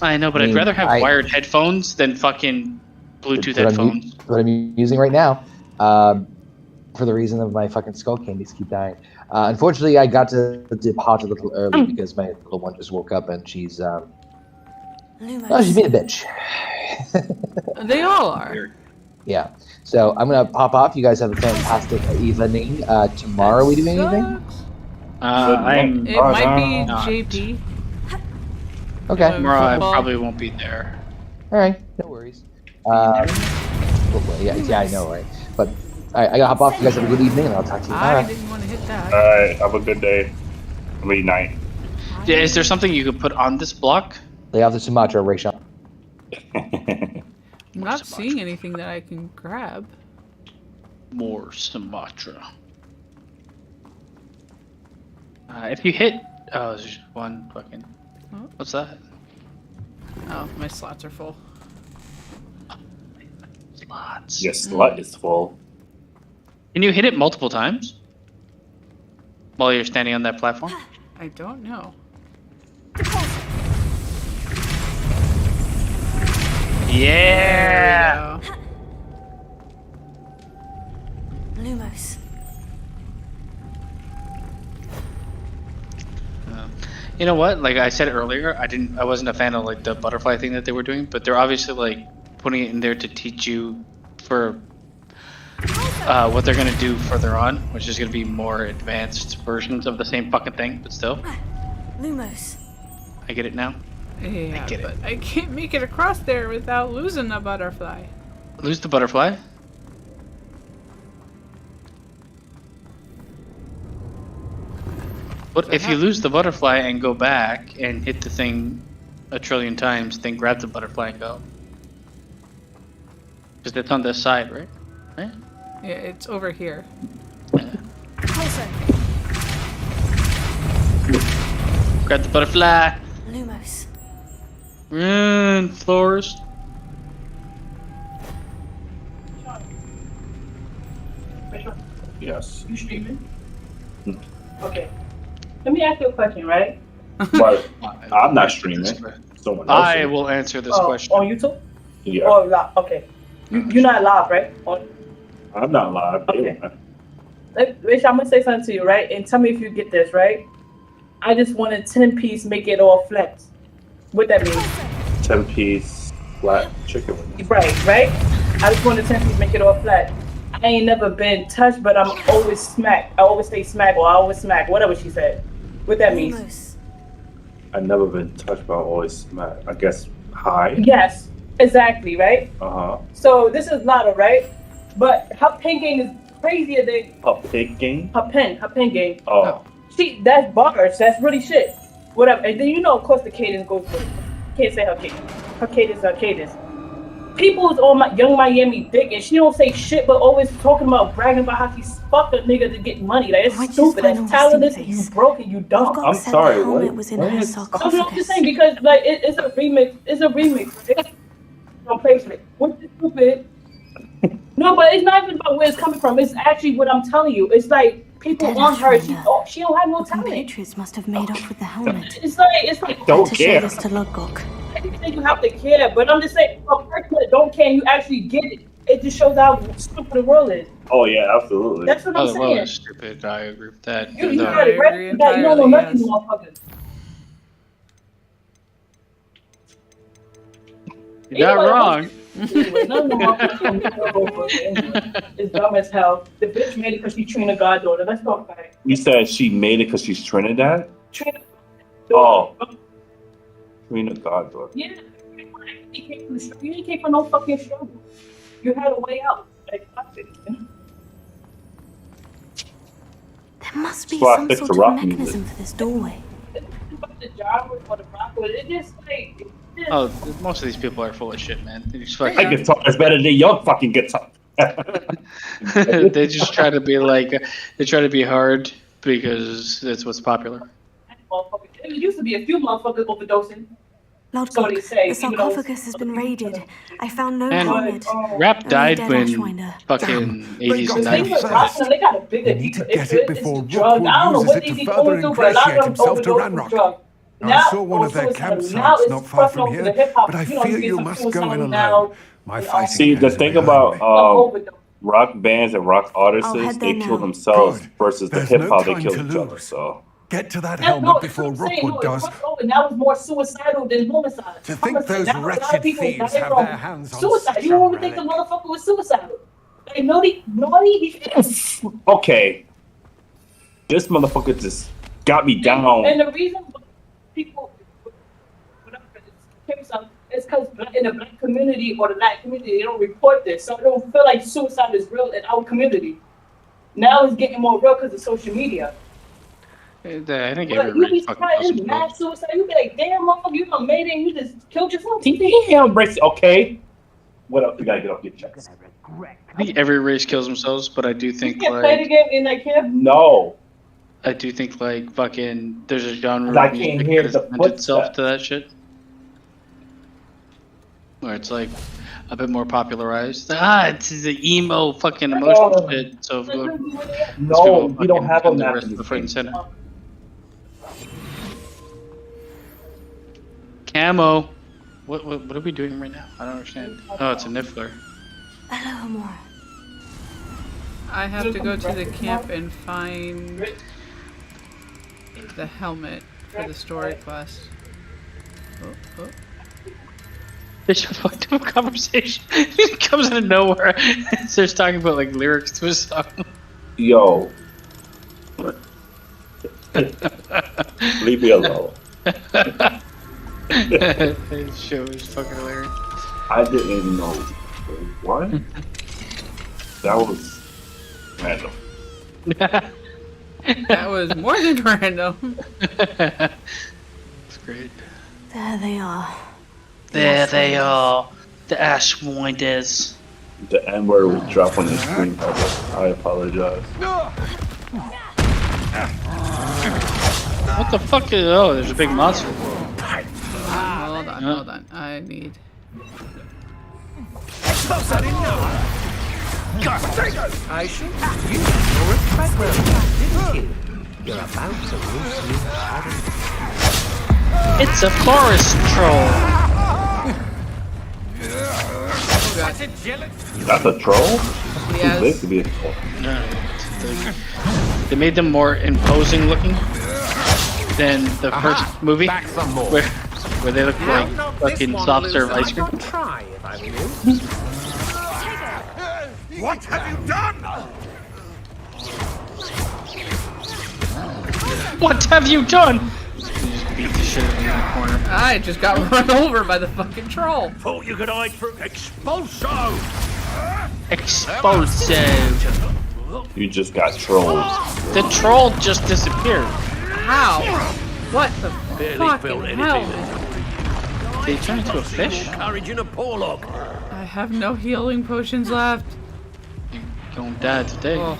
I know, but I'd rather have wired headphones than fucking Bluetooth headphones. What I'm using right now, for the reason of my fucking skull candies keep dying. Unfortunately, I got to depart a little early because my little one just woke up and she's well, she's being a bitch. They all are. Yeah. So I'm gonna pop off. You guys have a fantastic evening. Tomorrow, we doing anything? It might be JP. Okay. Tomorrow I probably won't be there. All right. No worries. Yeah, I know, right? But I gotta hop off. You guys have a good evening, and I'll talk to you tomorrow. I didn't want to hit that. All right. Have a good day. Night. Yeah, is there something you could put on this block? Lay off the Sumatra, Rayshawn. I'm not seeing anything that I can grab. More Sumatra. If you hit... Oh, there's just one fucking... Oh. What's that? Oh, my slots are full. Slots. Your slot is full. Can you hit it multiple times? While you're standing on that platform? I don't know. Yeah! Lumos. You know what? Like I said earlier, I wasn't a fan of like the butterfly thing that they were doing, but they're obviously like putting it in there to teach you for what they're gonna do further on, which is gonna be more advanced versions of the same fucking thing, but still. Lumos. I get it now. Yeah, I get but it. I can't make it across there without losing a butterfly. Lose the butterfly? What if you lose the butterfly and go back and hit the thing a trillion times, then grab the butterfly and go? Because it's on this side, right? Right? Yeah, it's over here. Grab the butterfly. Lumos. Run, Flores. Yes. You streaming? Okay. Let me ask you a question, right? But I'm not streaming. Someone else I is. will answer this question. On YouTube? Yeah. Or live? Okay. You're not live, right? I'm not live. Okay. Rich, I'm gonna say something to you, right? And tell me if you get this, right? I just want a 10-piece, make it all flat. What that mean? 10-piece flat chicken wings. Right. I just want a 10-piece, make it all flat. I ain't never been touched, but I'm always smacked. I always stay smack, or I always smack, whatever she said. What that means? I've never been touched, but always smacked. I guess high. Yes, exactly, right? Uh-huh. So this is Lotto, right? But her pen game is crazier than A pig game? her pen game. Oh. That's bars. That's really shit. Whatever. And then of course, the cadence goes for it. Can't say her cadence. Her cadence. People's on my Young Miami dick, and she don't say shit, but always talking about bragging about how she fucked a nigga to get money. Like, it's stupid. That's talentless. You broke and you dumb. I'm sorry. What? Was in her sarcophagus. I'm just saying because like it's a remix. It's a remix. Right? Don't play with it. What's stupid? No, but it's not even about where it's coming from. It's actually what I'm telling you. It's like people on her. She don't have no talent. Compatriots must have made off with the helmet. It's like Don't care. To show this to Lodgok. I think you have to care, but I'm just saying, for a person that don't care, you actually get it. It just shows how stupid the world is. Oh yeah, absolutely. That's what I'm The saying. world is stupid. I agree with that. You got it right. You don't know nothing, motherfucker. You're not wrong. Anyway, none of the motherfuckers gonna make her vote for it anyway. It's dumb as hell. The bitch made it because she's Trina goddaughter. Let's talk about it. You said she made it because she's Trinidad? Trina. Oh. Trina goddaughter. Yeah. You didn't came for no fucking struggle. You had a way out. Like, fuck it. There must be So I some fixed sort the of rock mechanism music. for this doorway. The genre or the rock, but it just like. Oh, most of these people are full of shit, man. They just My fucking, guitar is better than your fucking guitar. they just try to be like, they try to be hard because that's what's popular. It used to be a few motherfuckers overdosing. Lord So God, they say, the sarcophagus has been raided. I found no And helmet. Rap Only died dead when Ashwinder. fucking 80s and They 90s. got a bigger. We need to get it before drug. I don't know Rookwood what uses they it be to further going through, but a lot ingratiate of them himself to overdose from Ranrock. drugs. I saw one of their suicide. Now campsites it's not far crossing from over to here, hip-hop. but I You know, fear you get you some must suicide go in now. alone. My fighting See, the hands are thing behind about me. rock bands and rock artists I'll is head they there kill now. themselves versus the There's hip no hop they time kill to each other. lose. So Get to that No, helmet no, before that's what I'm saying. Rookwood No, it does. crossed over. Now it's more suicidal than homicide. To think those Now, a lot of wretched people thieves die have from their hands on suicide. such You a don't even think the motherfucker was suicidal. Like, naughty. okay, this motherfucker just got me down. And the reason why people, it's because in the black community or the Latin community, they don't report this. So they don't feel like suicide is real in our community. Now it's getting more real because of social media. I think But every you be race fucking surprised, kills it's themselves. mass suicide. You be like, damn, motherfucker, you done made it and you just killed yourself. Damn, Bracy. Okay. What else? You gotta get off your chest. I think every race kills themselves, but I do You think can't play the like game in that camp. No. I do think like fucking there's a genre I of can't music hear that the has lent itself footsteps. to that shit. Where it's like a bit more popularized. It's the emo fucking emotional shit. So No, we don't have them now. the front and center. Camo. What are we doing right now? I don't understand. Oh, it's a niffler. Hello, Amora. I have to go to the camp and find the helmet for the story quest. Oh. It's a fucked up conversation. It comes out of nowhere. Starts talking about like lyrics to a song. Yo. Leave me alone. This show is fucking hilarious. I didn't know. What? That was random. That was more than random. It's great. There they are. There they are. The Ashwinders. The N-word was dropped on the screen. I apologize. What the fuck is... Oh, there's a big monster. Hold on. I need... I should you were quite well, didn't you? You're about to lose me. It's a forest troll. That's a troll? Yes. Too big to be a troll. They made them more imposing looking than the first movie, where they look like fucking soft serve ice cream. Try if I were you. What have you done? What have you done? You just beat the shit out of me in the corner. I just got run over by the fucking troll. Thought you could hide from Expulso. Expulso. You just got trolled. The troll just disappeared. How? What the Barely fucking felt hell? anything. Did he turn into a fish? Courage in a Porlock. I have no healing potions left. You're gonna die today. Oh.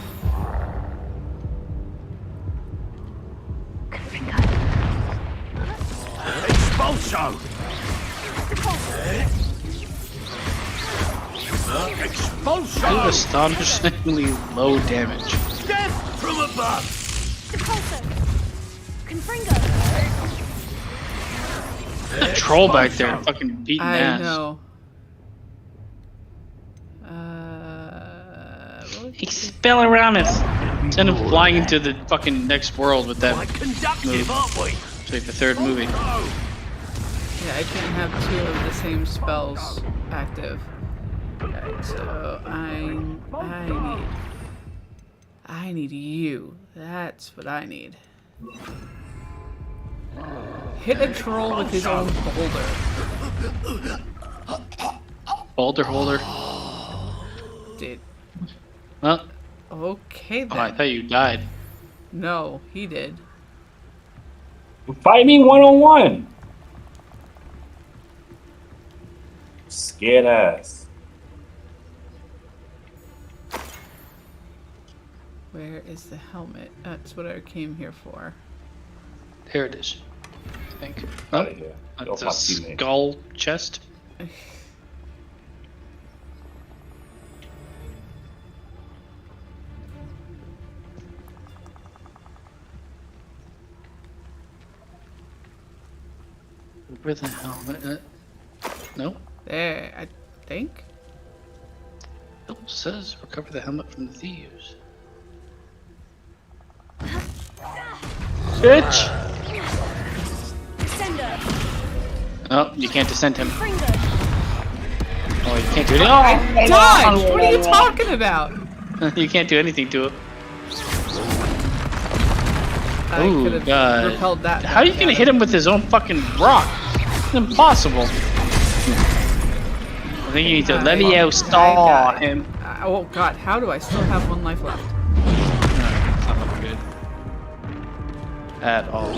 Expulso. Do Expulso. astonishingly low damage. Death from above. The troll back there fucking beating I ass. know. Expel around us. Send him flying into the fucking next world with that move. Aren't we? It's like the third movie. Yeah, I can't have two of the same spells active. Okay, so I need you. That's what I need. Hit a troll with his own boulder. Boulder holder. Dude. Well. Okay then. Oh, I thought you died. No, he did. Fight me one-on-one. Scared ass. Where is the helmet? That's what I came here for. There it is. I think. Oh, yeah. That's a skull chest. With a helmet. No. There, I think. It says recover the helmet from the thieves. Bitch! Oh, you can't descend him. Oh, you can't do anything. I dodged! What are you talking about? You can't do anything to it. I could have God. repelled that. How are you gonna hit him with his own fucking rock? It's impossible. I think you need to Leviosa him. Oh god, how do I still have one life left? That's not looking good. At all.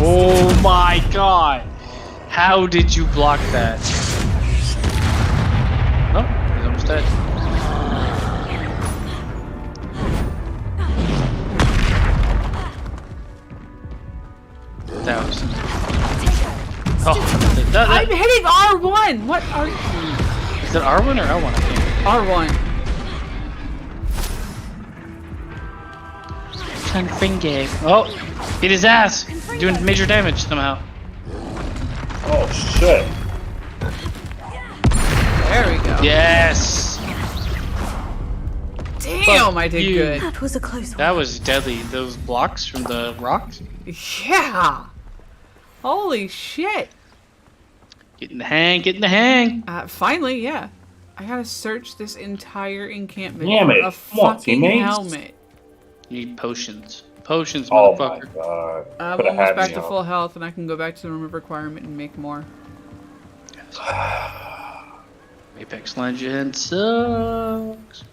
Oh my god! How did you block that? Oh, he's almost dead. That was... Oh, I'm hitting R1! What are you? Is it R1 or L1? I can't. R1. Finger. Oh, hit his ass. Doing major damage somehow. Oh shit. There we go. Yes. Damn, I did good. That was a close one. That was deadly. Those blocks from the rocks. Yeah. Holy shit. Get in the hang. Get in the hang. Finally, yeah. I gotta search this entire encampment Damn for it. a Come on, fucking teammates. helmet. You need potions. Potions, Oh motherfucker. my god. I'm Could've almost had back me to on. full health, and I can go back to the room of requirement and make more. Apex Legends sucks.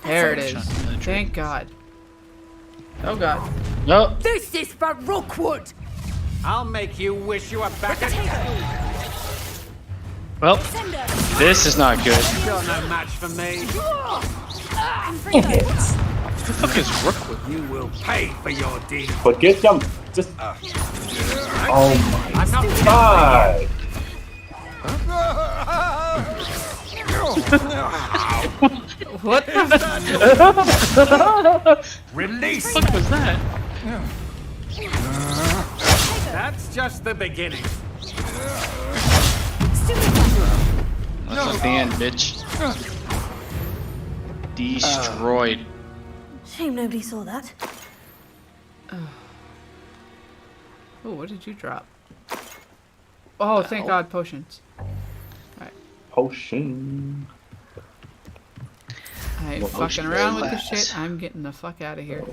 There it is. Thank God. Oh God. No. This is for Rookwood! I'll make you wish you were back at Well, this is not good. You're no match for me. Who the fuck is Rookwood? You will pay for your deed. But get them. Just. Oh my I'm not god. What the Release! What the fuck was that? That's just the beginning. That's not the end, bitch. Destroyed. Shame nobody saw that. Oh, what did you drop? Oh, thank God, potions. Alright. Potion. I ain't Well, fucking potion around with glass. this shit. I'm getting the fuck out of here.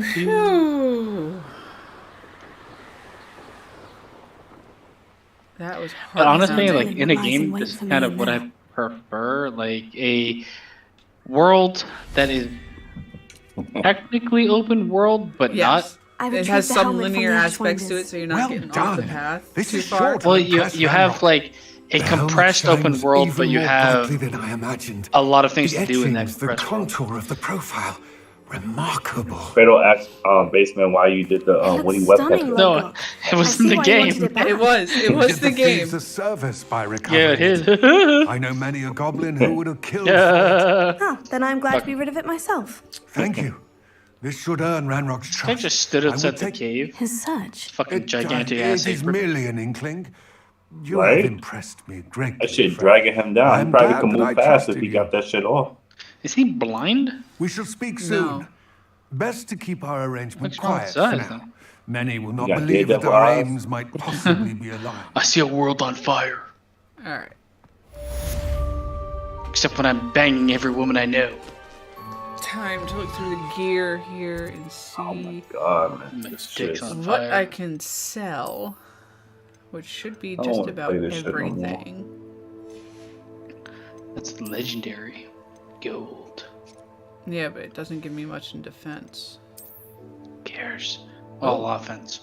Phew. That was hard. But honestly, sounds like like in a lies game, and wait this is for kind me of what now. I prefer. Like a world that is technically open world, but Yes. I It retrieved has the some helmet from linear the aspects to it, Ashwinders. so you're not getting off the path This too is far. sure to Well, impress you have Ranrock. like a The helmet compressed open shines world, even but you more have brightly than I imagined. a lot of things The to do in that etchings, the compressed world. contour of the profile, remarkable. Fredo asked Baseman why you did the Woody webcam. No, it was in the game. It was He the did game. thieves a service by Yeah, recovering it is. I know many a goblin who would have killed for Yeah. Oh, then I'm glad to be rid of it myself. it. Thank you. This should earn Ranrock's I trust. just stood I will outside the take- cave. His search. Fucking gigantic It ass is apron. merely an inkling. You Right? have impressed me greatly. That shit dragging him down. He I'm probably glad could that move I fast if trusted he you. got that shit off. Is he blind? We shall speak soon. No. Best to keep our arrangement What's wrong with quiet for size, now. Many will not got believe that Daredevil our eyes. aims might possibly be aligned. I see a world on fire. Alright. Except when I'm banging every woman I know. Time to look through the gear here and see God, man. My This dick's shit. on what fire. I can sell, which should be I don't just wanna about play this shit no more. everything. That's legendary. Gold. Yeah, but it doesn't give me much in defense. Who cares? All offense.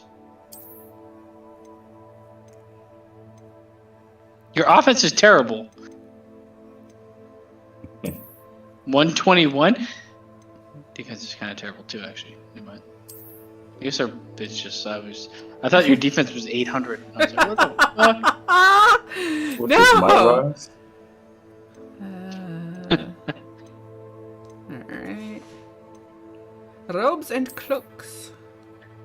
Your offense is terrible. 121? Defense is kind of terrible too, actually. Never mind. I guess our bitch just I thought your defense was 800. I was like, what the fuck? What's this, my rise? Alright. Robes and cloaks.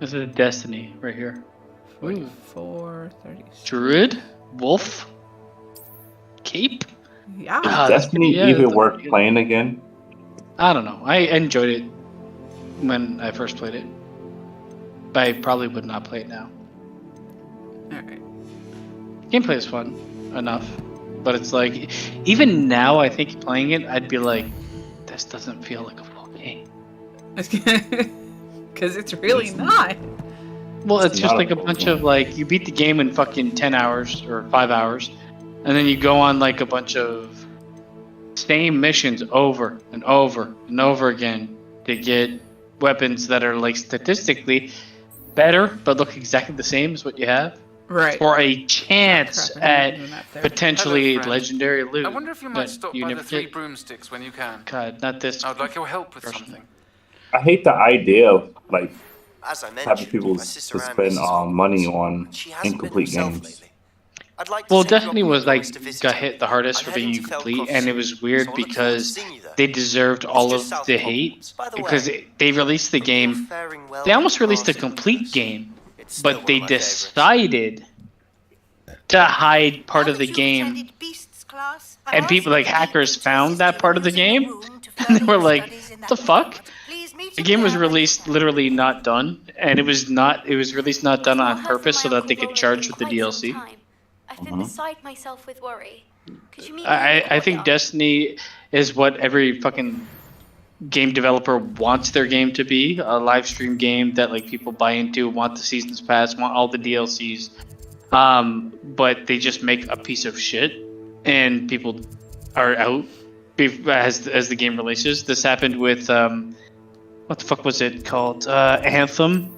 This is Destiny right here. 44, 36. Druid? Wolf? Cape? Yeah. Is Destiny even worth playing again? I don't know. I enjoyed it when I first played it. But I probably would not play it now. Alright. Gameplay is fun enough. But it's like, even now, I think playing it, I'd be like, this doesn't feel like a full game. Because it's really not. Well, it's just like a bunch of like, you beat the game in fucking 10 hours or 5 hours, and then you go on like a bunch of same missions over and over and over again to get weapons that are like statistically better but look exactly the same as what you have. Right. For a chance Crap, I didn't at do that there. potentially Hello, friend. legendary loot. I wonder if you might that stop you by never the 3 get. broomsticks when you can. God, not this. I would like your help with person. something. I hate the idea of like As I having mentioned, people my to sister Anne spend misses money on She hasn't been incomplete herself games. lately. I'd like to Well, send you Destiny up was on like a to visit got her. hit the hardest I'm for being heading to incomplete, Feldcroft and it soon, was weird so I look forward to because seeing you there. they deserved all just of south the of hate Hogwarts. By the because way, they released the game. faring well They almost in the released a past complete game, still but one they of my favorites. decided to hide part of the game. And people like hackers found that part of the game, and they were like, "What the fuck?" The game was released literally not done, and it was released not done on purpose so that they could charge with the DLC. I've been beside myself with worry. Could you meet me I think Destiny is what every fucking game developer wants their game to be, a live stream game that like people buy into, want the seasons pass, want all the DLCs. But they just make a piece of shit and people are out as the game releases. This happened with what the fuck was it called? Anthem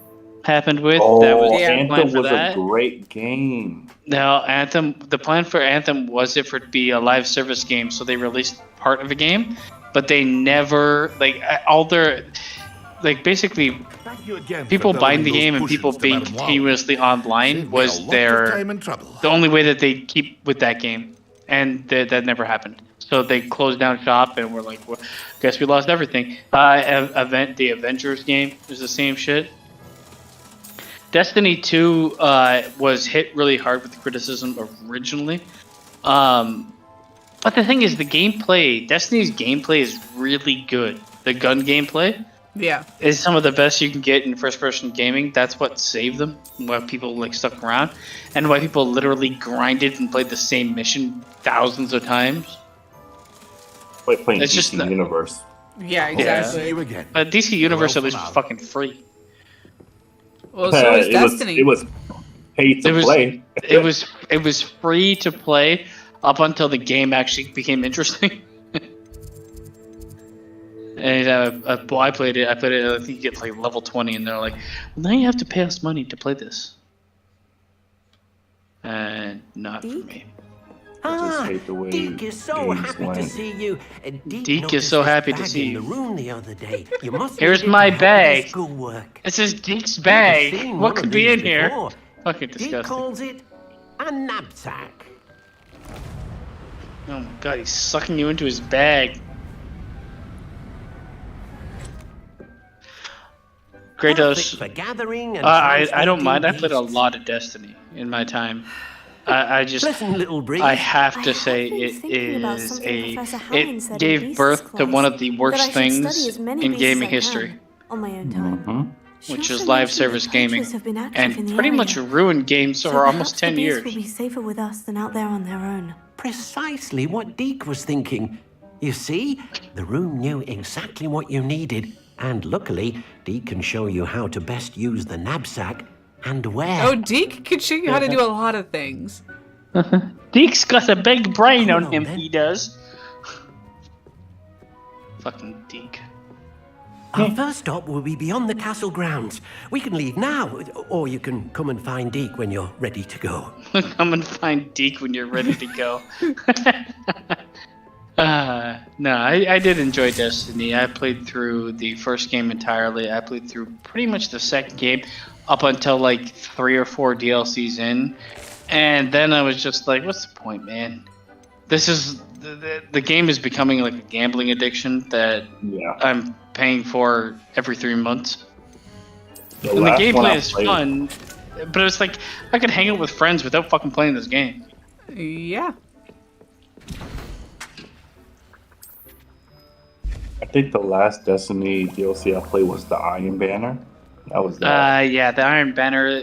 happened with. That was the plan Anthem for was that. a great game. Now, Anthem, the plan for Anthem was it for it to be a live service game, so they released part of a game, but they never, like, all their, like, basically, people buying the game and people being continuously online was the only way that they keep with that game, and that never happened. So they closed down shop and were like, well, guess we lost everything. The Avengers game is the same shit. Destiny 2 was hit really hard with the criticism originally. But the thing is, the gameplay, Destiny's gameplay is really good. The gun gameplay is some of the best you can get in first-person gaming. That's what saved them, why people like stuck around, and why people literally grinded and played the same mission thousands of times. Like playing It's DC just not- Universe. Yeah, exactly. But DC Universe at least was fucking free. Well, so is Destiny. It was paid to play. It was free to play up until the game actually became interesting. And I played it. I think you get like level 20, and they're like, "Well, now you have to pay us money to play this." And not for me. Deke is so happy to see you. Deke is so happy to bag see in the you. room the other day. You must Here's need it my to help with your bag. schoolwork. This is Deke's I've bag. seen What one could of be these in here? before. Fucking Deke disgusting. calls it a knapsack. Oh my god, he's sucking you into his bag. Kratos. For gathering and I don't mind. I transporting played a lot of Destiny in my time. I just Listen, little breeze. I have to say it gave birth to one of the worst things in gaming history. on my own time. Which She is also live mentioned service that gaming, poachers have been active and in the pretty area. much ruined games So for almost perhaps 10 the years. beast will be safer with us than out there on their own. Precisely what Deke was thinking. You see, the room knew exactly what you needed, and luckily, Deke can show you how to best use the knapsack and where. Oh, Deke could show you how to do a lot of things. Deke's got a big brain on him, he does. Fucking Deke. Our first stop will be beyond the castle grounds. We can leave now, or you can come and find Deke when you're ready to go. Come and find Deke when you're ready to go. No, I did enjoy Destiny. I played through the first game entirely. I played through pretty much the second game up until like 3 or 4 DLCs in. And then I was just like, what's the point, man? This is... The game is becoming like a gambling addiction that I'm paying for every 3 months. And the gameplay is fun, but it's like I could hang out with friends without fucking playing this game. Yeah. I think the last Destiny DLC I played was the Iron Banner. That was that. Yeah, the Iron Banner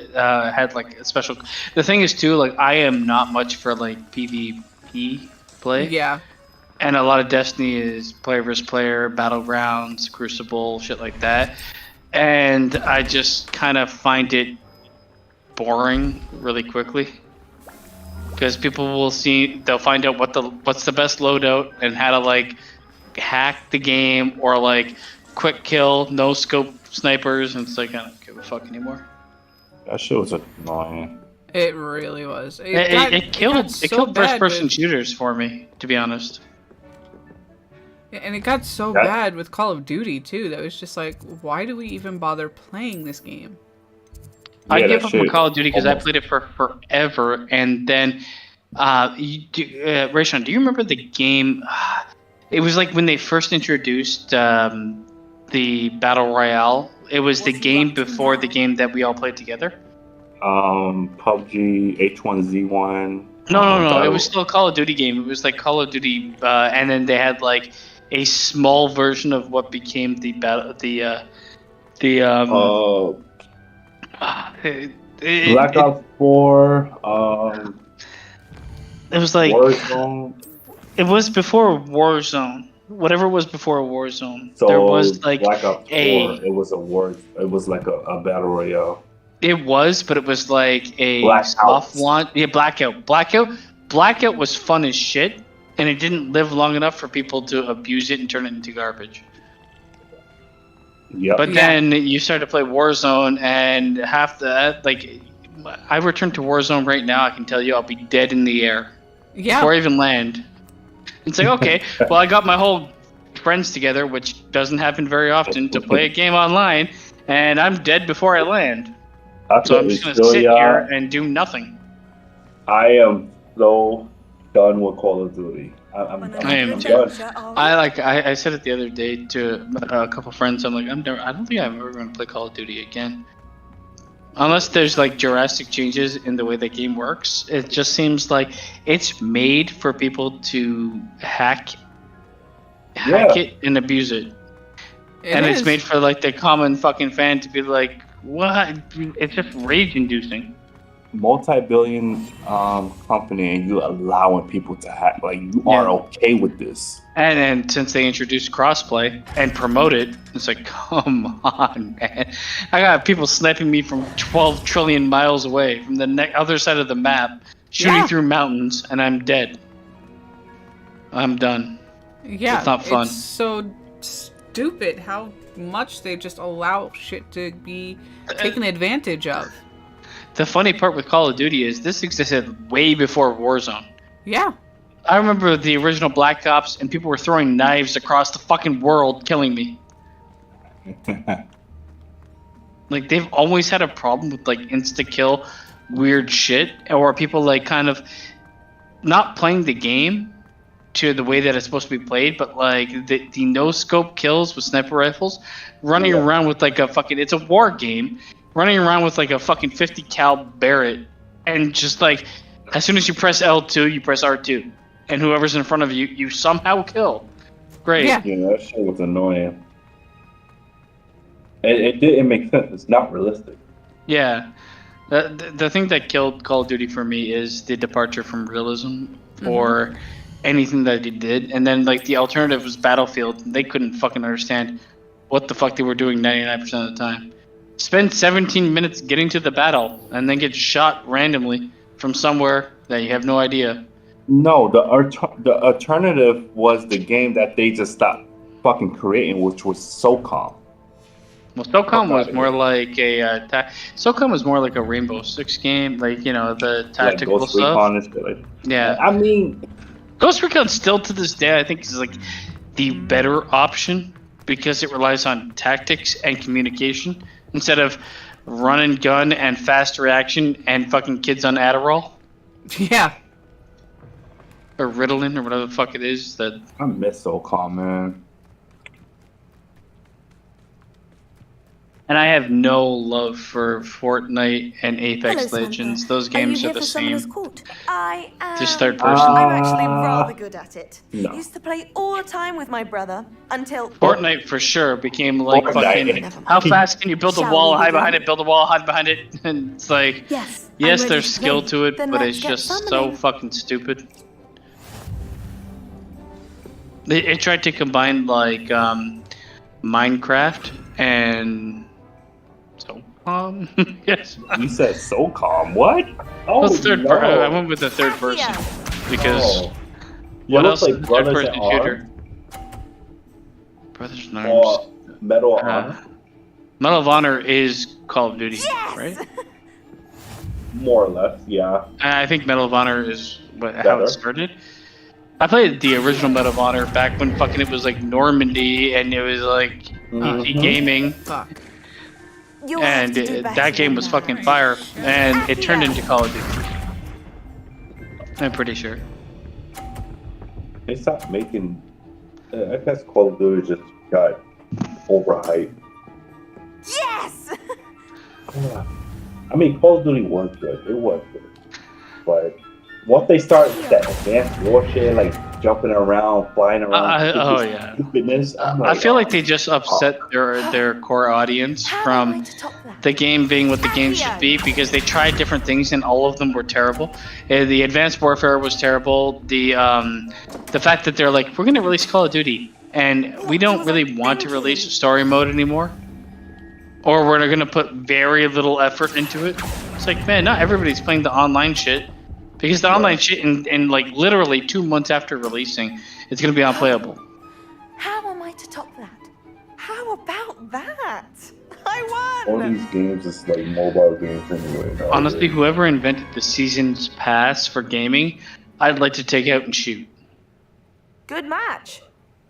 had like a special. The thing is too, like I am not much for like PvP play. Yeah. And a lot of Destiny is player versus player, Battlegrounds, Crucible, shit like that. And I just kind of find it boring really quickly. Because people will they'll find out what's the best loadout and how to like hack the game or like quick kill, no scope snipers, and it's like I don't give a fuck anymore. That shit was annoying. It really was. It killed first person shooters for me, to be honest. And it got so bad with Call of Duty too that was just like, why do we even bother playing this game? I gave up on Call of Duty because I played it for forever, and then Rayshawn, do you remember the game? It was like when they first introduced the Battle Royale. It was the game before the game that we all played together. PUBG, H1Z1. No. It was still a Call of Duty game. It was like Call of Duty, and then they had like a small version of what became the Black Ops 4. It was like Warzone. It was before Warzone. Whatever was before Warzone. So there was like Black Ops 4. It was like a battle royale. It was, but it was like a Blackout. soft launch. Yeah, Blackout. Blackout was fun as shit, and it didn't live long enough for people to abuse it and turn it into garbage. Yep. But then you start to play Warzone, and half the like, I return to Warzone right now. I can tell you, I'll be dead in the air before I even land. It's like, okay, well, I got my whole friends together, which doesn't happen very often, to play a game online, and I'm dead before I land. So I'm just gonna sit here and do nothing. I am so done with Call of Duty. I'm done. I said it the other day to a couple friends. I'm like, I don't think I'm ever going to play Call of Duty again, unless there's like drastic changes in the way the game works. It just seems like it's made for people to hack it and abuse it. It's made for like the common fucking fan to be like, what? It's just rage inducing. Multi-billion company, and you allowing people to hack. Like, you are okay with this. And since they introduced crossplay and promote it, it's like, come on, man. I got people sniping me from 12 trillion miles away from the other side of the map, shooting through mountains, and I'm dead. I'm done. Yeah, it's not fun. It's so stupid how much they just allow shit to be taken advantage of. The funny part with Call of Duty is this existed way before Warzone. Yeah. I remember the original Black Ops, and people were throwing knives across the fucking world, killing me. Like, they've always had a problem with, like, insta-kill weird shit, or people, like, kind of not playing the game to the way that it's supposed to be played, but, like, the no-scope kills with sniper rifles, running around with, like, a fucking... It's a war game. Running around with like a fucking 50 cal Barrett, and just like as soon as you press L2, you press R2, and whoever's in front of you, you somehow kill. Great. Yeah, that shit was annoying. It didn't make sense. It's not realistic. Yeah. The thing that killed Call of Duty for me is the departure from realism for anything that he did. And then, like, the alternative was Battlefield. They couldn't fucking understand what the fuck they were doing 99% of the time. Spend 17 minutes getting to the battle and then get shot randomly from somewhere that you have no idea. No, the alternative was the game that they just stopped fucking creating, which was SOCOM. Well, SOCOM was more like a SOCOM was more like a Rainbow Six game, like, you know, the tactical Ghost stuff. Recon and shit, like, Yeah, I mean, Ghost Recon still to this day I think is like the better option because it relies on tactics and communication instead of run and gun and fast reaction and fucking kids on Adderall. Yeah. Or Ritalin or whatever the fuck it is that. I miss SOCOM, man. And I have no love for Fortnite and Apex Hello, Legends. Samantha. Those games are you are here the for Summoner's same. Court? I am. Just third person. I'm actually rather good at it. No. Used to play all the time with my brother until. Fortnite for sure became like Fortnite. fucking. How fast can you build a Shall wall, we hide begin? behind it, build a wall, hide behind it, and it's like, Yes. I'm yes, ready there's to skill play. to it, Then but let's it's get just so summoning. fucking stupid. It tried to combine like Minecraft and so yes. You said SOCOM. What? Oh, Well, third no. I went with the third person because Oh. You what ever else play is the third Brothers person in Arms? shooter? Brothers in Arms. Or Medal of Honor? Medal of Honor is Call of Duty, right? More or less, yeah. I think Medal of Honor is how Better. it started. I played the original Medal of Honor back when fucking it was like Normandy and it was like gaming. Fuck. You'll have And to do better that game than was that. fucking fire, and it turned into Call of Duty. I'm pretty sure. They stopped making. I guess Call of Duty just got overhyped. Yes. I mean, Call of Duty was good. It was good. But once they start that advanced warfare, like jumping around, flying around, Oh yeah. stupidness, I'm I feel like they just upset their core audience from the game being what the game should be because they tried different things and all of them were terrible. The Advanced Warfare was terrible. The fact that they're like, we're gonna release Call of Duty and we don't really want to release a story mode anymore, or we're gonna put very little effort into it. It's like, man, not everybody's playing the online shit. Because the online shit in like literally 2 months after releasing, it's gonna be unplayable. How am I to top that? How about that? I all won. these games is like mobile games anyway. Nowadays. Honestly, whoever invented the season's pass for gaming, I'd like to take out and shoot. Good match.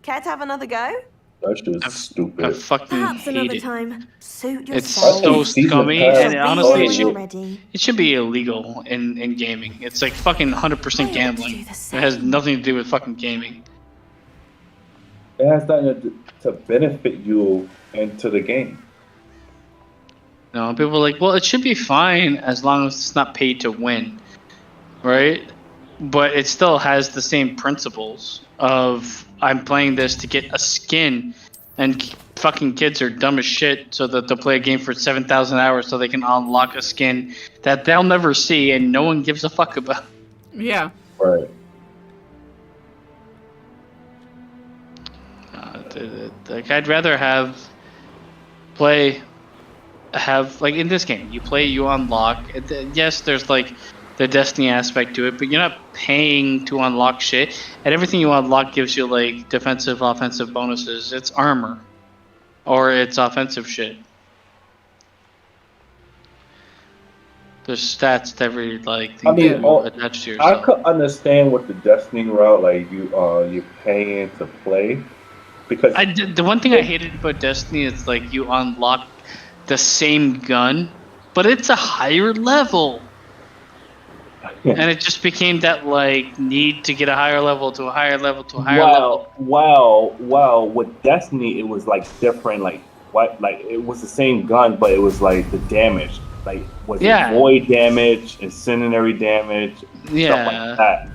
Care to have another go? That's just stupid. I fucking Perhaps hate another it. time. Suit It's yourself. so scummy, pass and honestly, Already. it should be illegal in gaming. It's like fucking 100% gambling. It has nothing to do with fucking gaming. It has nothing to benefit you into the game. No, people are like, well, it should be fine as long as it's not paid to win, right? But it still has the same principles of I'm playing this to get a skin, and fucking kids are dumb as shit, so that they'll play a game for 7,000 hours so they can unlock a skin that they'll never see and no one gives a fuck about. Yeah. Right. Like I'd rather have like in this game, you play, you unlock. Yes, there's like the Destiny aspect to it, but you're not paying to unlock shit, and everything you unlock gives you like defensive, offensive bonuses. It's armor, or it's offensive shit. There's stats to every like thing you attach to yourself. I could understand with the Destiny route, like you're paying to play, because the one thing I hated about Destiny is like you unlock the same gun, but it's a higher level. And it just became that like need to get a higher level to a higher level to a higher level. Wow. With Destiny, it was like different. Like what? Like it was the same gun, but it was like the damage. Like was it void damage, incendiary damage, stuff like that.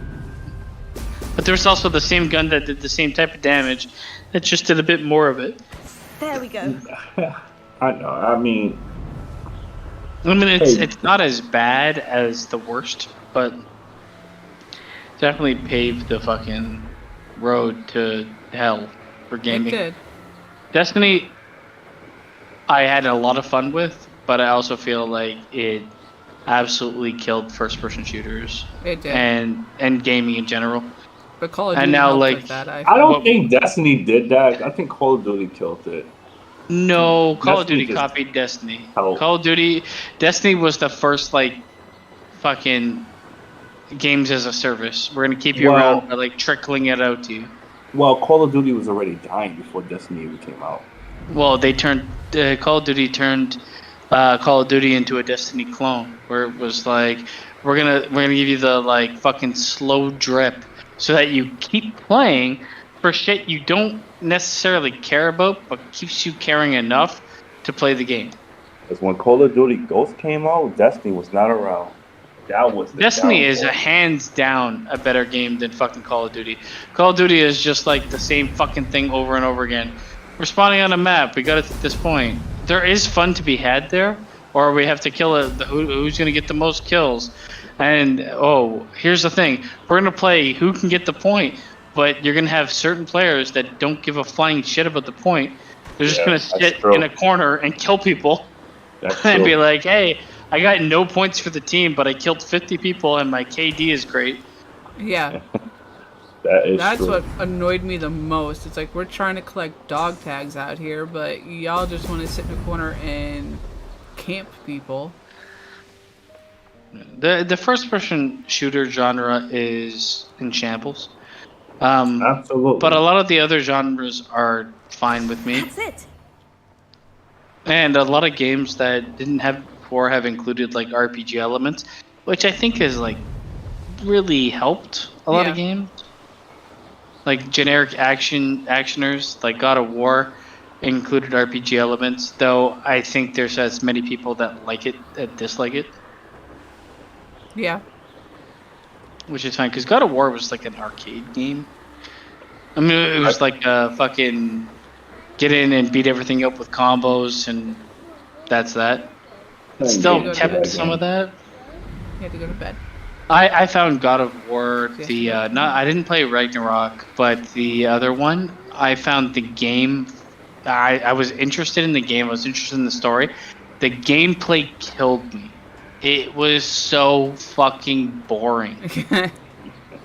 But there was also the same gun that did the same type of damage, that just did a bit more of it. There we go. I know. I mean, it's not as bad as the worst, but definitely paved the fucking road to hell for gaming. It did. Destiny, I had a lot of fun with, but I also feel like it absolutely killed first-person shooters. It did. And gaming in general. But Call of Duty and now, helped like, with that. I don't think Destiny did that. I think Call of Duty killed it. No, Call of Destiny Duty just copied Destiny. helped. Call of Duty, Destiny was the first, like, fucking games as a service. We're gonna keep you around by, like, trickling it out to you. Well, Call of Duty was already dying before Destiny even came out. Well, they turned Call of Duty turned Call of Duty into a Destiny clone, where it was like, we're gonna give you the like fucking slow drip, so that you keep playing for shit you don't necessarily care about, but keeps you caring enough to play the game. Because when Call of Duty Ghost came out, Destiny was not around. That was the Destiny is downfall. hands down a better game than fucking Call of Duty. Call of Duty is just like the same fucking thing over and over again. We're spawning on a map. We got it at this point. There is fun to be had there, or we have to kill who's going to get the most kills. And here's the thing: we're going to play who can get the point, but you're going to have certain players that don't give a flying shit about the point. They're just going to sit in a corner and kill people, and be like, "Hey, I got no points for the team, but I killed 50 people and my KD is great." Yeah. That's true. what annoyed me the most. It's like, we're trying to collect dog tags out here, but y'all just want to sit in a corner and camp people. The first-person shooter genre is in shambles. Absolutely. But a lot of the other genres are fine with me. That's it. And a lot of games that didn't have before have included like RPG elements, which I think has like really helped a lot of games. Like generic actioners, like God of War, included RPG elements. Though I think there's as many people that like it that dislike it. Yeah. Which is fine, because God of War was like an arcade game. I mean, it was like a fucking get in and beat everything up with combos, and that's that. It still kept some of that. You had to go to bed. I found God of War, I didn't play Ragnarok, but the other one, I found the game, I was interested in the game, I was interested in the story. The gameplay killed me. It was so fucking boring.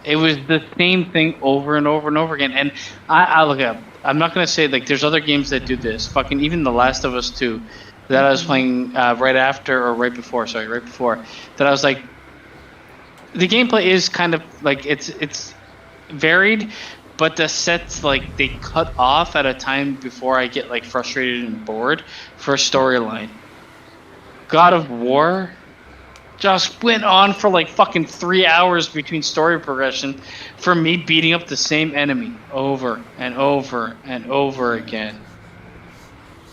It was the same thing over and over and over again. And I look up, I'm not going to say, like, there's other games that do this. Fucking even The Last of Us 2 that I was playing right before, that I was like, the gameplay is kind of like it's varied, but the sets like they cut off at a time before I get like frustrated and bored for a storyline. God of War just went on for like fucking 3 hours between story progression for me beating up the same enemy over and over and over again.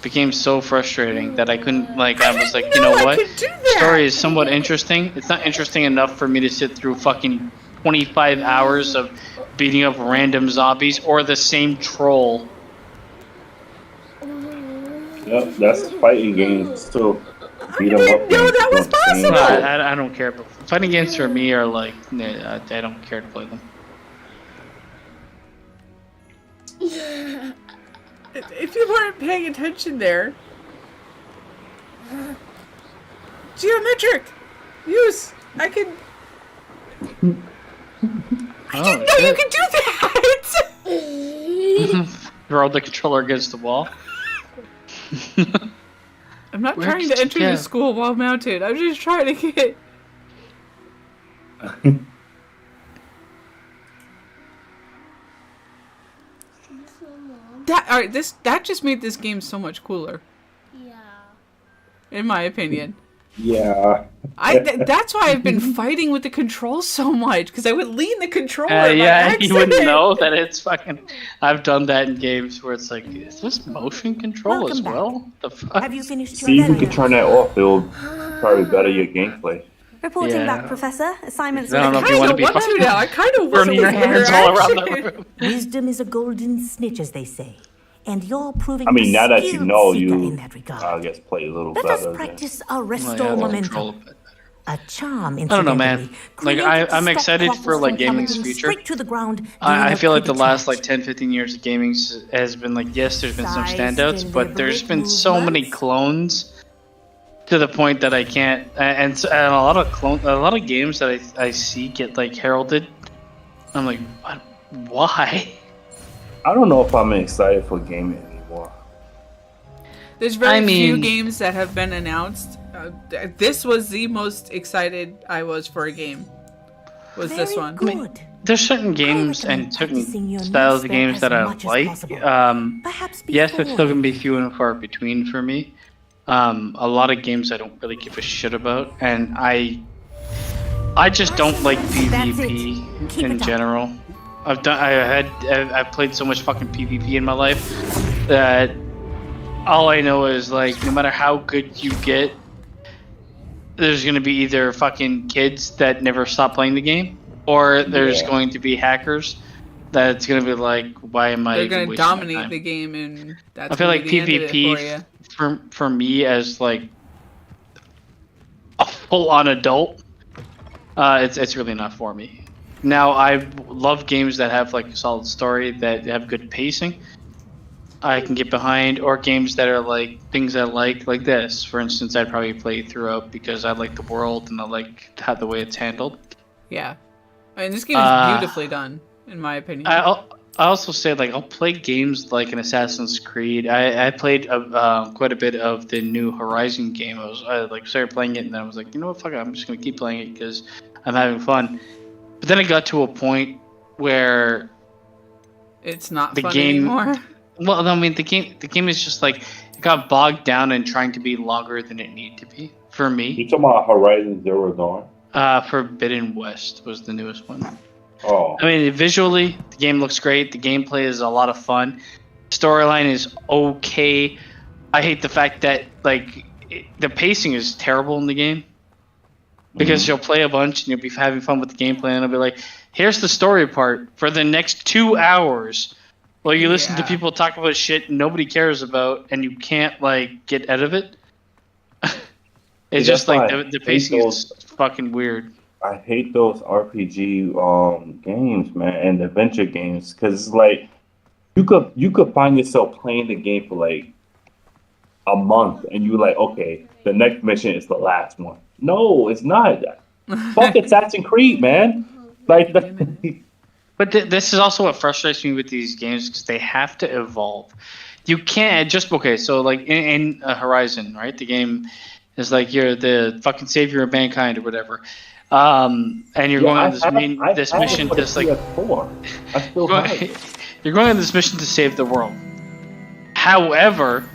Became so frustrating that I couldn't, like, I was like, you know what? Story is somewhat interesting. It's not interesting enough for me to sit through fucking 25 hours of beating up random zombies or the same troll. Yep, that's fighting games too. Beat them up. No, that was possible. I don't care. But fighting games for me are like, I don't care to play them. If you weren't paying attention there. Geometric! Use! I can... I didn't know you could do that! Throw the controller against the wall. I'm not trying to enter the school while mounted. I'm just trying to get... That just made this game so much cooler. Yeah. In my opinion. Yeah. That's why I've been fighting with the controls so much, because I would lean the controller. You wouldn't know that it's fucking. I've done that in games where it's like, is this motion control as well? The fuck? Have you finished your See if you can turn that off. It'll probably better your gameplay. Reporting back, Professor. Assignments. I don't know if you want to be fucking now. I kind of burning your hands all around the room. Wisdom is a golden snitch, as they say. and you're proving I mean, a now that you skilled know, seeker you in that regard. I guess play a little Let us better. practice our restore momentum. A charm, I don't know, man. incidentally, Like created to I'm stop excited Clockers for like from gaming's plummeting future. straight to the ground I during a feel like the Quidditch last match. like 10, 15 years of gaming has been like, yes, there's been some Size standouts, but there's been so many clones to the point that I can't. And a lot of games that I see get like heralded. I'm like, what? Why? I don't know if I'm excited for gaming anymore. There's very few games that have been announced. This was the most excited I was for a game. Was this one? I mean, there's certain games and certain styles of games that I like. Yes, it's still gonna be few and far between for me. A lot of games I don't really give a shit about, and I just don't like PvP in general. I've played so much fucking PvP in my life that all I know is like no matter how good you get, there's gonna be either fucking kids that never stop playing the game, or there's going to be hackers that's gonna be like, why am I? They're even gonna wasting my dominate time? the game, and that's I feel like the end of it PvP for me as like a full-on adult, it's really not for me. Now I love games that have like a solid story, that have good pacing. I can get behind, or games that are like things I like this. For instance, I'd probably play throughout because I like the world and I like how the way it's handled. Yeah, I mean this game is beautifully done, in my opinion. I also say like I'll play games like an Assassin's Creed. I played quite a bit of the new Horizon game. I like started playing it and then I was like, you know what, fuck it, I'm just gonna keep playing it because I'm having fun. But then I got to a point where it's not the fun game anymore. Well, I mean the game is just like it got bogged down in trying to be longer than it needed to be for me. You talking about Horizon Zero Dawn? Forbidden West was the newest one. Oh. I mean, visually, the game looks great. The gameplay is a lot of fun. Storyline is okay. I hate the fact that like the pacing is terrible in the game. Because you'll play a bunch and you'll be having fun with the gameplay, and it'll be like, here's the story part for the next 2 hours. Well, you listen to people talk about shit nobody cares about, and you can't like get out of it. It's just like the pacing is fucking weird. I hate those RPG games, man, and adventure games, because like you could find yourself playing the game for like a month, and you're like, okay, the next mission is the last one. No, it's not. Fuck Assassin's Creed, man. Like, but this is also what frustrates me with these games, because they have to evolve. You can't just so like in Horizon, right? The game is like you're the fucking savior of mankind or whatever, and you're going on this mission to like you're going on this mission to save the world. However,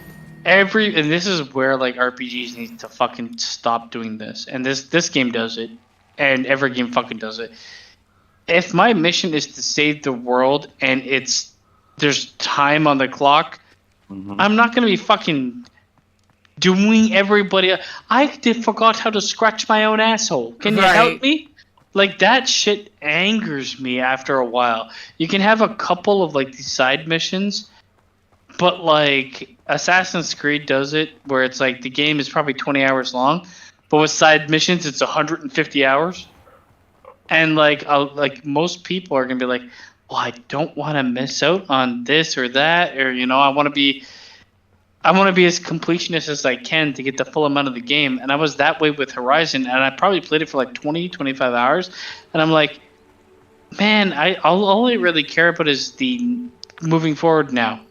and this is where like RPGs need to fucking stop doing this, and this game does it, and every game fucking does it. If my mission is to save the world and there's time on the clock, I'm not gonna be fucking doing everybody. I forgot how to scratch my own asshole. Can you help me? Like that shit angers me after a while. You can have a couple of like these side missions, but like Assassin's Creed does it, where it's like the game is probably 20 hours long, but with side missions it's 150 hours. And like most people are gonna be like, well, I don't want to miss out on this or that, or I want to be as completionist as I can to get the full amount of the game. And I was that way with Horizon, and I probably played it for like 20, 25 hours, and I'm like, man, all I really care about is the moving forward now.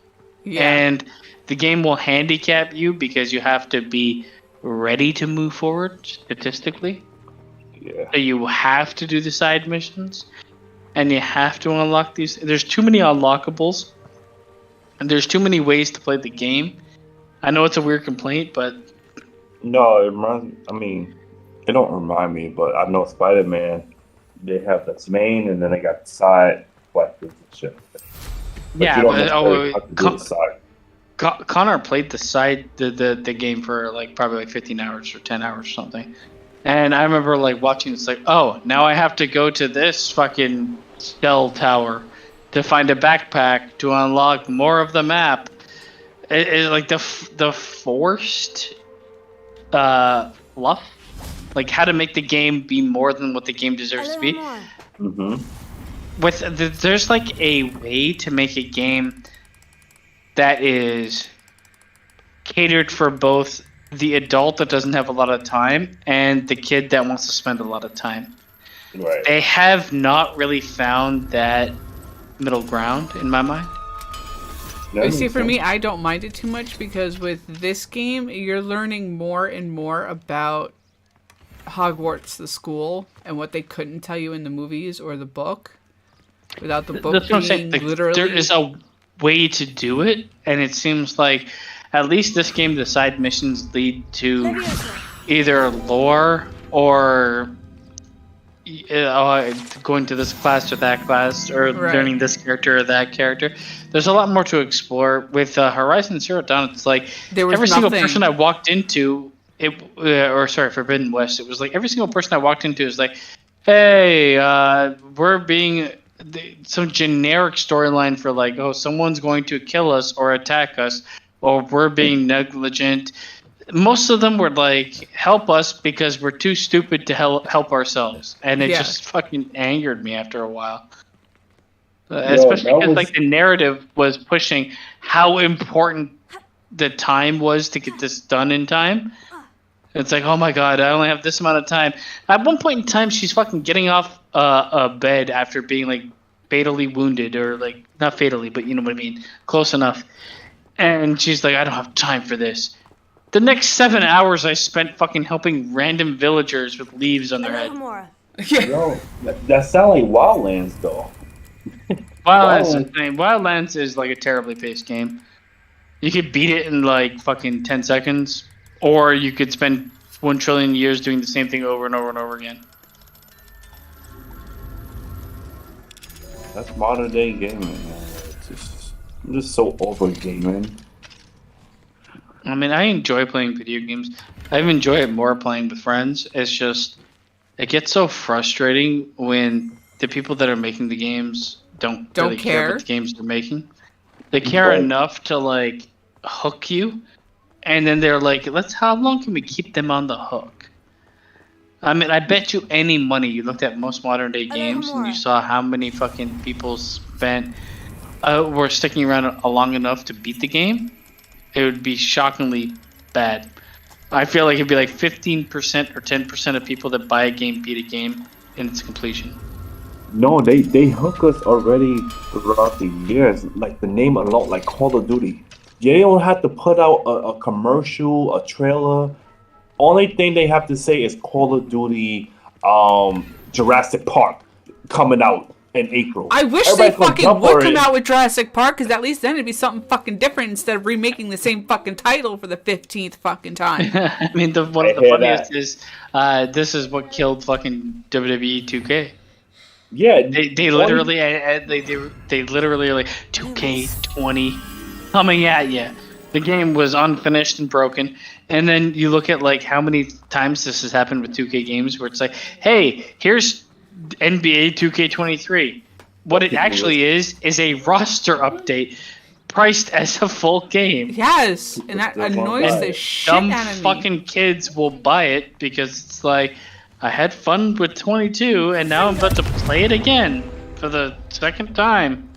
Yeah. And the game will handicap you because you have to be ready to move forward statistically. Yeah. So you have to do the side missions, and you have to unlock these. There's too many unlockables, and there's too many ways to play the game. I know it's a weird complaint, but no, it don't remind me, but I know Spider-Man, they have the main, and then they got the side quests and shit. Connor played the side the game for like probably like 15 hours or 10 hours or something. And I remember like watching, it's like, oh, now I have to go to this fucking cell tower to find a backpack to unlock more of the map. like the forced fluff, like how to make the game be more than what the game deserves to be. Mm-hmm. There's like a way to make a game that is catered for both the adult that doesn't have a lot of time and the kid that wants to spend a lot of time. Right. They have not really found that middle ground in my mind. You see, for me, I don't mind it too much because with this game, you're learning more and more about Hogwarts, the school, and what they couldn't tell you in the movies or the book. Without the book That's what I'm being saying. literally... There is a way to do it, and it seems like at least this game, the side missions lead to either lore or going to this class or that class, or learning this character or that character. There's a lot more to explore. With Horizon Zero Dawn, it's like every single person I walked into, Forbidden West, it was like every single person I walked into is like, hey, we're being some generic storyline for like, oh, someone's going to kill us or attack us, or we're being negligent. Most of them were like, help us because we're too stupid to help ourselves. And it just fucking angered me after a while. Especially because like the narrative was pushing how important the time was to get this done in time. It's like, oh my god, I only have this amount of time. At one point in time, she's fucking getting off a bed after being like fatally wounded, or like not fatally, but you know what I mean, close enough. And she's like, I don't have time for this. The next 7 hours I spent fucking helping random villagers with leaves on their head. Yo, that sound like Wildlands though. Wildlands is like a terribly paced game. You could beat it in like fucking 10 seconds, or you could spend 1 trillion years doing the same thing over and over and over again. That's modern day gaming, man. I'm just so over gaming. I mean, I enjoy playing video games. I enjoy it more playing with friends. It's just, it gets so frustrating when the people that are making the games don't really care what the games they're making. They care enough to like hook you, and then they're like, how long can we keep them on the hook? I mean, I bet you any money you looked at most modern day games and you saw how many fucking people were sticking around long enough to beat the game, it would be shockingly bad. I feel like it'd be like 15% or 10% of people that buy a game beat a game in its completion. No, they hook us already throughout the years. Like the name alone, like Call of Duty. They don't have to put out a commercial, a trailer. Only thing they have to say is Call of Duty, Jurassic Park coming out in April. I wish they fucking would come out with Jurassic Park, because at least then it'd be something fucking different instead of remaking the same fucking title for the 15th fucking time. I mean, one of the funniest is this is what killed fucking WWE 2K. Yeah, they literally they literally like 2K20 coming at you. The game was unfinished and broken, and then you look at like how many times this has happened with 2K games, where it's like, hey, here's NBA 2K23. What it actually is a roster update priced as a full game. Yes, and that annoys the shit out of me. Dumb fucking kids will buy it because it's like, I had fun with 22, and now I'm about to play it again for the second time.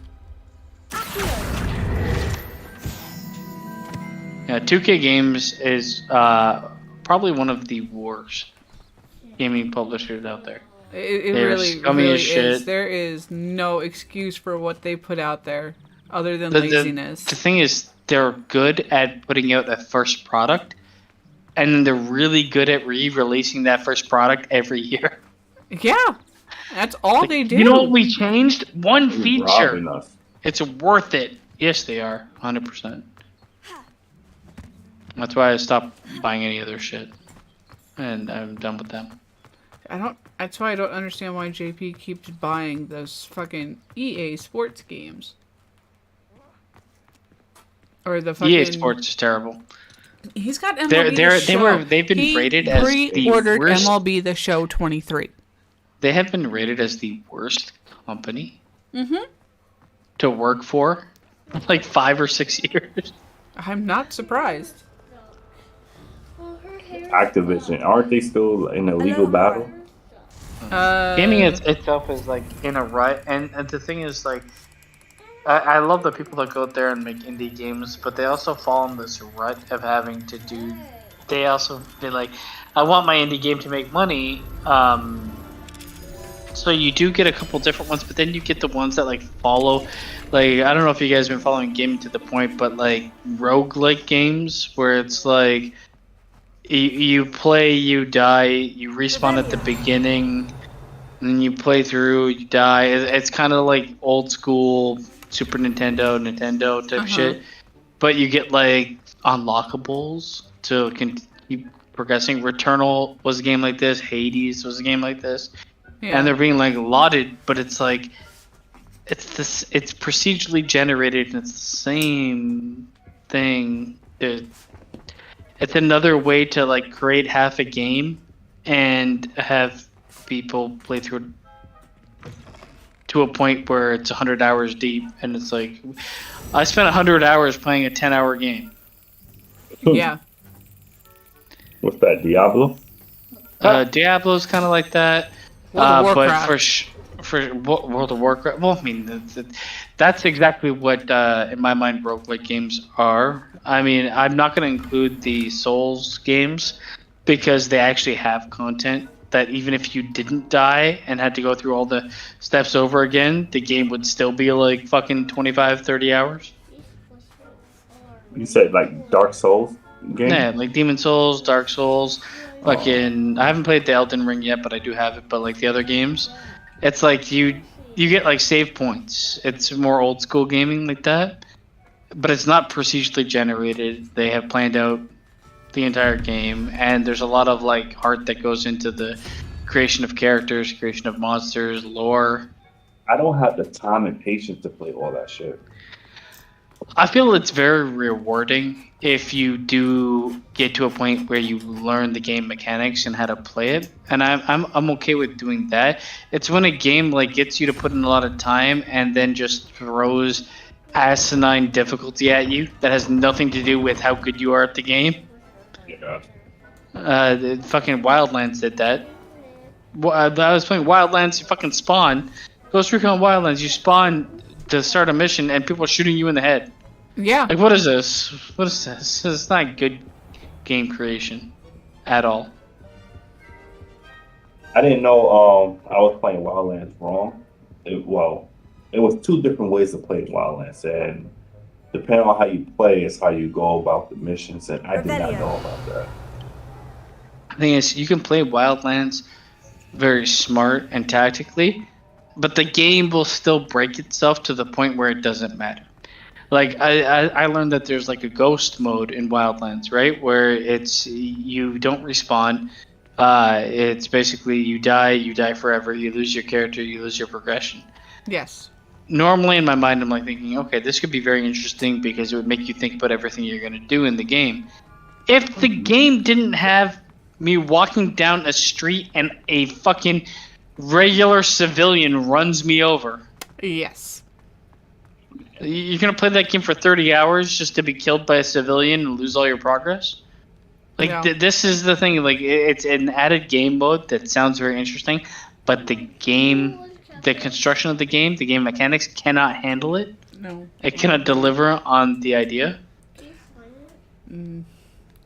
Yeah, 2K Games is probably one of the worst gaming publishers out there. It really is. There is no excuse for what they put out there other than laziness. The thing is, they're good at putting out a first product, and then they're really good at re-releasing that first product every year. Yeah, that's all they do. You know what we changed? One feature. It's worth it. Yes, they are. 100%. That's why I stopped buying any other shit, and I'm done with them. That's why I don't understand why JP keeps buying those fucking EA Sports games. Or the fucking... EA Sports is terrible. He's got MLB The Show. They've been rated as the pre-ordered worst. MLB The Show 23. They have been rated as the worst company to work for, like 5 or 6 years. I'm not surprised. Activision, aren't they still in a legal battle? Gaming itself is like in a rut, and the thing is like, I love the people that go out there and make indie games, but they also fall in this rut of having to do. They're like, I want my indie game to make money. So you do get a couple different ones, but then you get the ones that like follow. Like, I don't know if you guys have been following gaming to the point, but like roguelike games where it's like you play, you die, you respawn at the beginning, and then you play through, you die. It's kind of like old school Super Nintendo type shit, but you get like unlockables to keep progressing. Returnal was a game like this. Hades was a game like this. Yeah. And they're being like lauded, but it's like it's procedurally generated and it's the same thing. It's another way to like create half a game and have people play through to a point where it's 100 hours deep, and it's like I spent 100 hours playing a 10-hour game. Yeah. What's that, Diablo? Diablo's kind of like that. But for World of Warcraft, well, I mean, that's exactly what, in my mind, roguelike games are. I mean, I'm not going to include the Souls games because they actually have content that even if you didn't die and had to go through all the steps over again, the game would still be like fucking 25, 30 hours. You said like Dark Souls game? Yeah, like Demon Souls, Dark Souls. Fucking, I haven't played the Elden Ring yet, but I do have it. But like the other games, it's like you get like save points. It's more old school gaming like that, but it's not procedurally generated. They have planned out the entire game, and there's a lot of like art that goes into the creation of characters, creation of monsters, lore. I don't have the time and patience to play all that shit. I feel it's very rewarding if you do get to a point where you learn the game mechanics and how to play it, and I'm okay with doing that. It's when a game like gets you to put in a lot of time and then just throws asinine difficulty at you that has nothing to do with how good you are at the game. Yeah. The fucking Wildlands did that. I was playing Wildlands. You fucking spawn. Ghost Recon Wildlands. You spawn to start a mission, and people are shooting you in the head. Yeah. Like, what is this? What is this? It's not good game creation at all. I didn't know I was playing Wildlands wrong. It was two different ways of playing Wildlands, and depending on how you play is how you go about the missions, and I did not know about that. The thing is, you can play Wildlands very smart and tactically, but the game will still break itself to the point where it doesn't matter. Like, I learned that there's like a ghost mode in Wildlands, right? Where it's, you don't respawn. It's basically you die forever. You lose your character, you lose your progression. Yes. Normally in my mind, I'm like thinking, okay, this could be very interesting because it would make you think about everything you're going to do in the game. If the game didn't have me walking down a street and a fucking regular civilian runs me over. Yes. You're going to play that game for 30 hours just to be killed by a civilian and lose all your progress? Like, No. This is the thing. Like, it's an added game mode that sounds very interesting, but the construction of the game mechanics cannot handle it. No. It cannot deliver on the idea.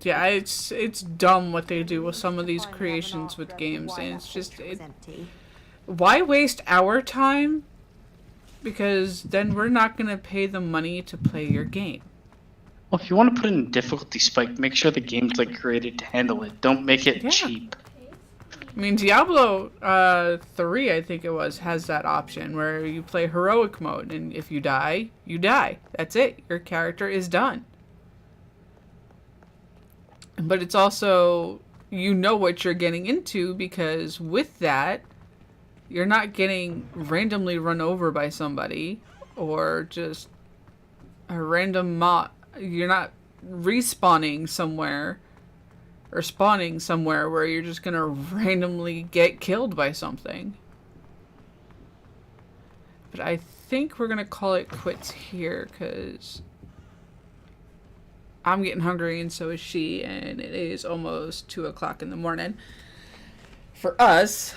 Yeah, it's dumb what they do with some of these creations with games, and it's just why waste our time? Because then we're not gonna pay the money to play your game. Well, if you want to put in difficulty spike, make sure the game's like created to handle it. Don't make it cheap. I mean, Diablo 3, I think it was, has that option where you play heroic mode, and if you die, you die. That's it. Your character is done. But it's also, you know what you're getting into, because with that, you're not getting randomly run over by somebody or just a random mob. You're not respawning somewhere or spawning somewhere where you're just gonna randomly get killed by something. But I think we're gonna call it quits here, because I'm getting hungry, and so is she, and it is almost 2 o'clock in the morning for us.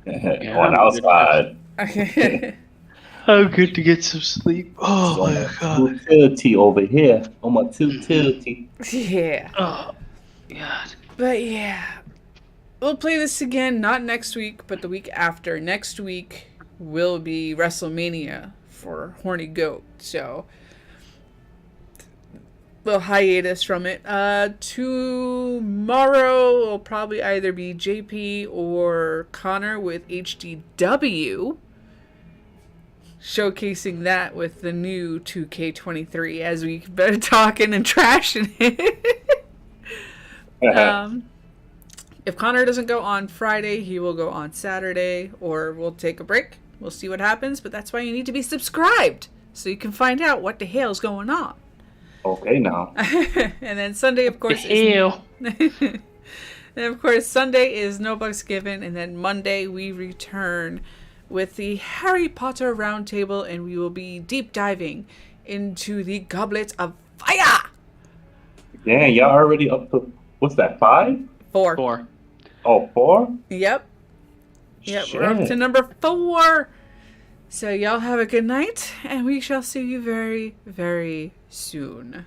Going outside. Okay. I'm good to get some sleep. Oh my god. 2:30 over here. On my 2:30. Yeah. Oh god. But yeah, we'll play this again, not next week, but the week after. Next week will be WrestleMania for Horny Goat, so we'll hiatus from it. Tomorrow will probably either be JP or Connor with HDW, showcasing that with the new 2K23 as we've been talking and trashing it. If Connor doesn't go on Friday, he will go on Saturday, or we'll take a break. We'll see what happens, but that's why you need to be subscribed so you can find out what the hell's going on. Okay, now. And then Sunday, of course, and of course, Sunday is No Bucks Given, and then Monday we return with the Harry Potter Roundtable, and we will be deep diving into the Goblet of Fire. Yeah, y'all already up to, what's that, 5? 4. Oh, 4? Yep. Yep, we're up to number 4. So y'all have a good night, and we shall see you very, very soon.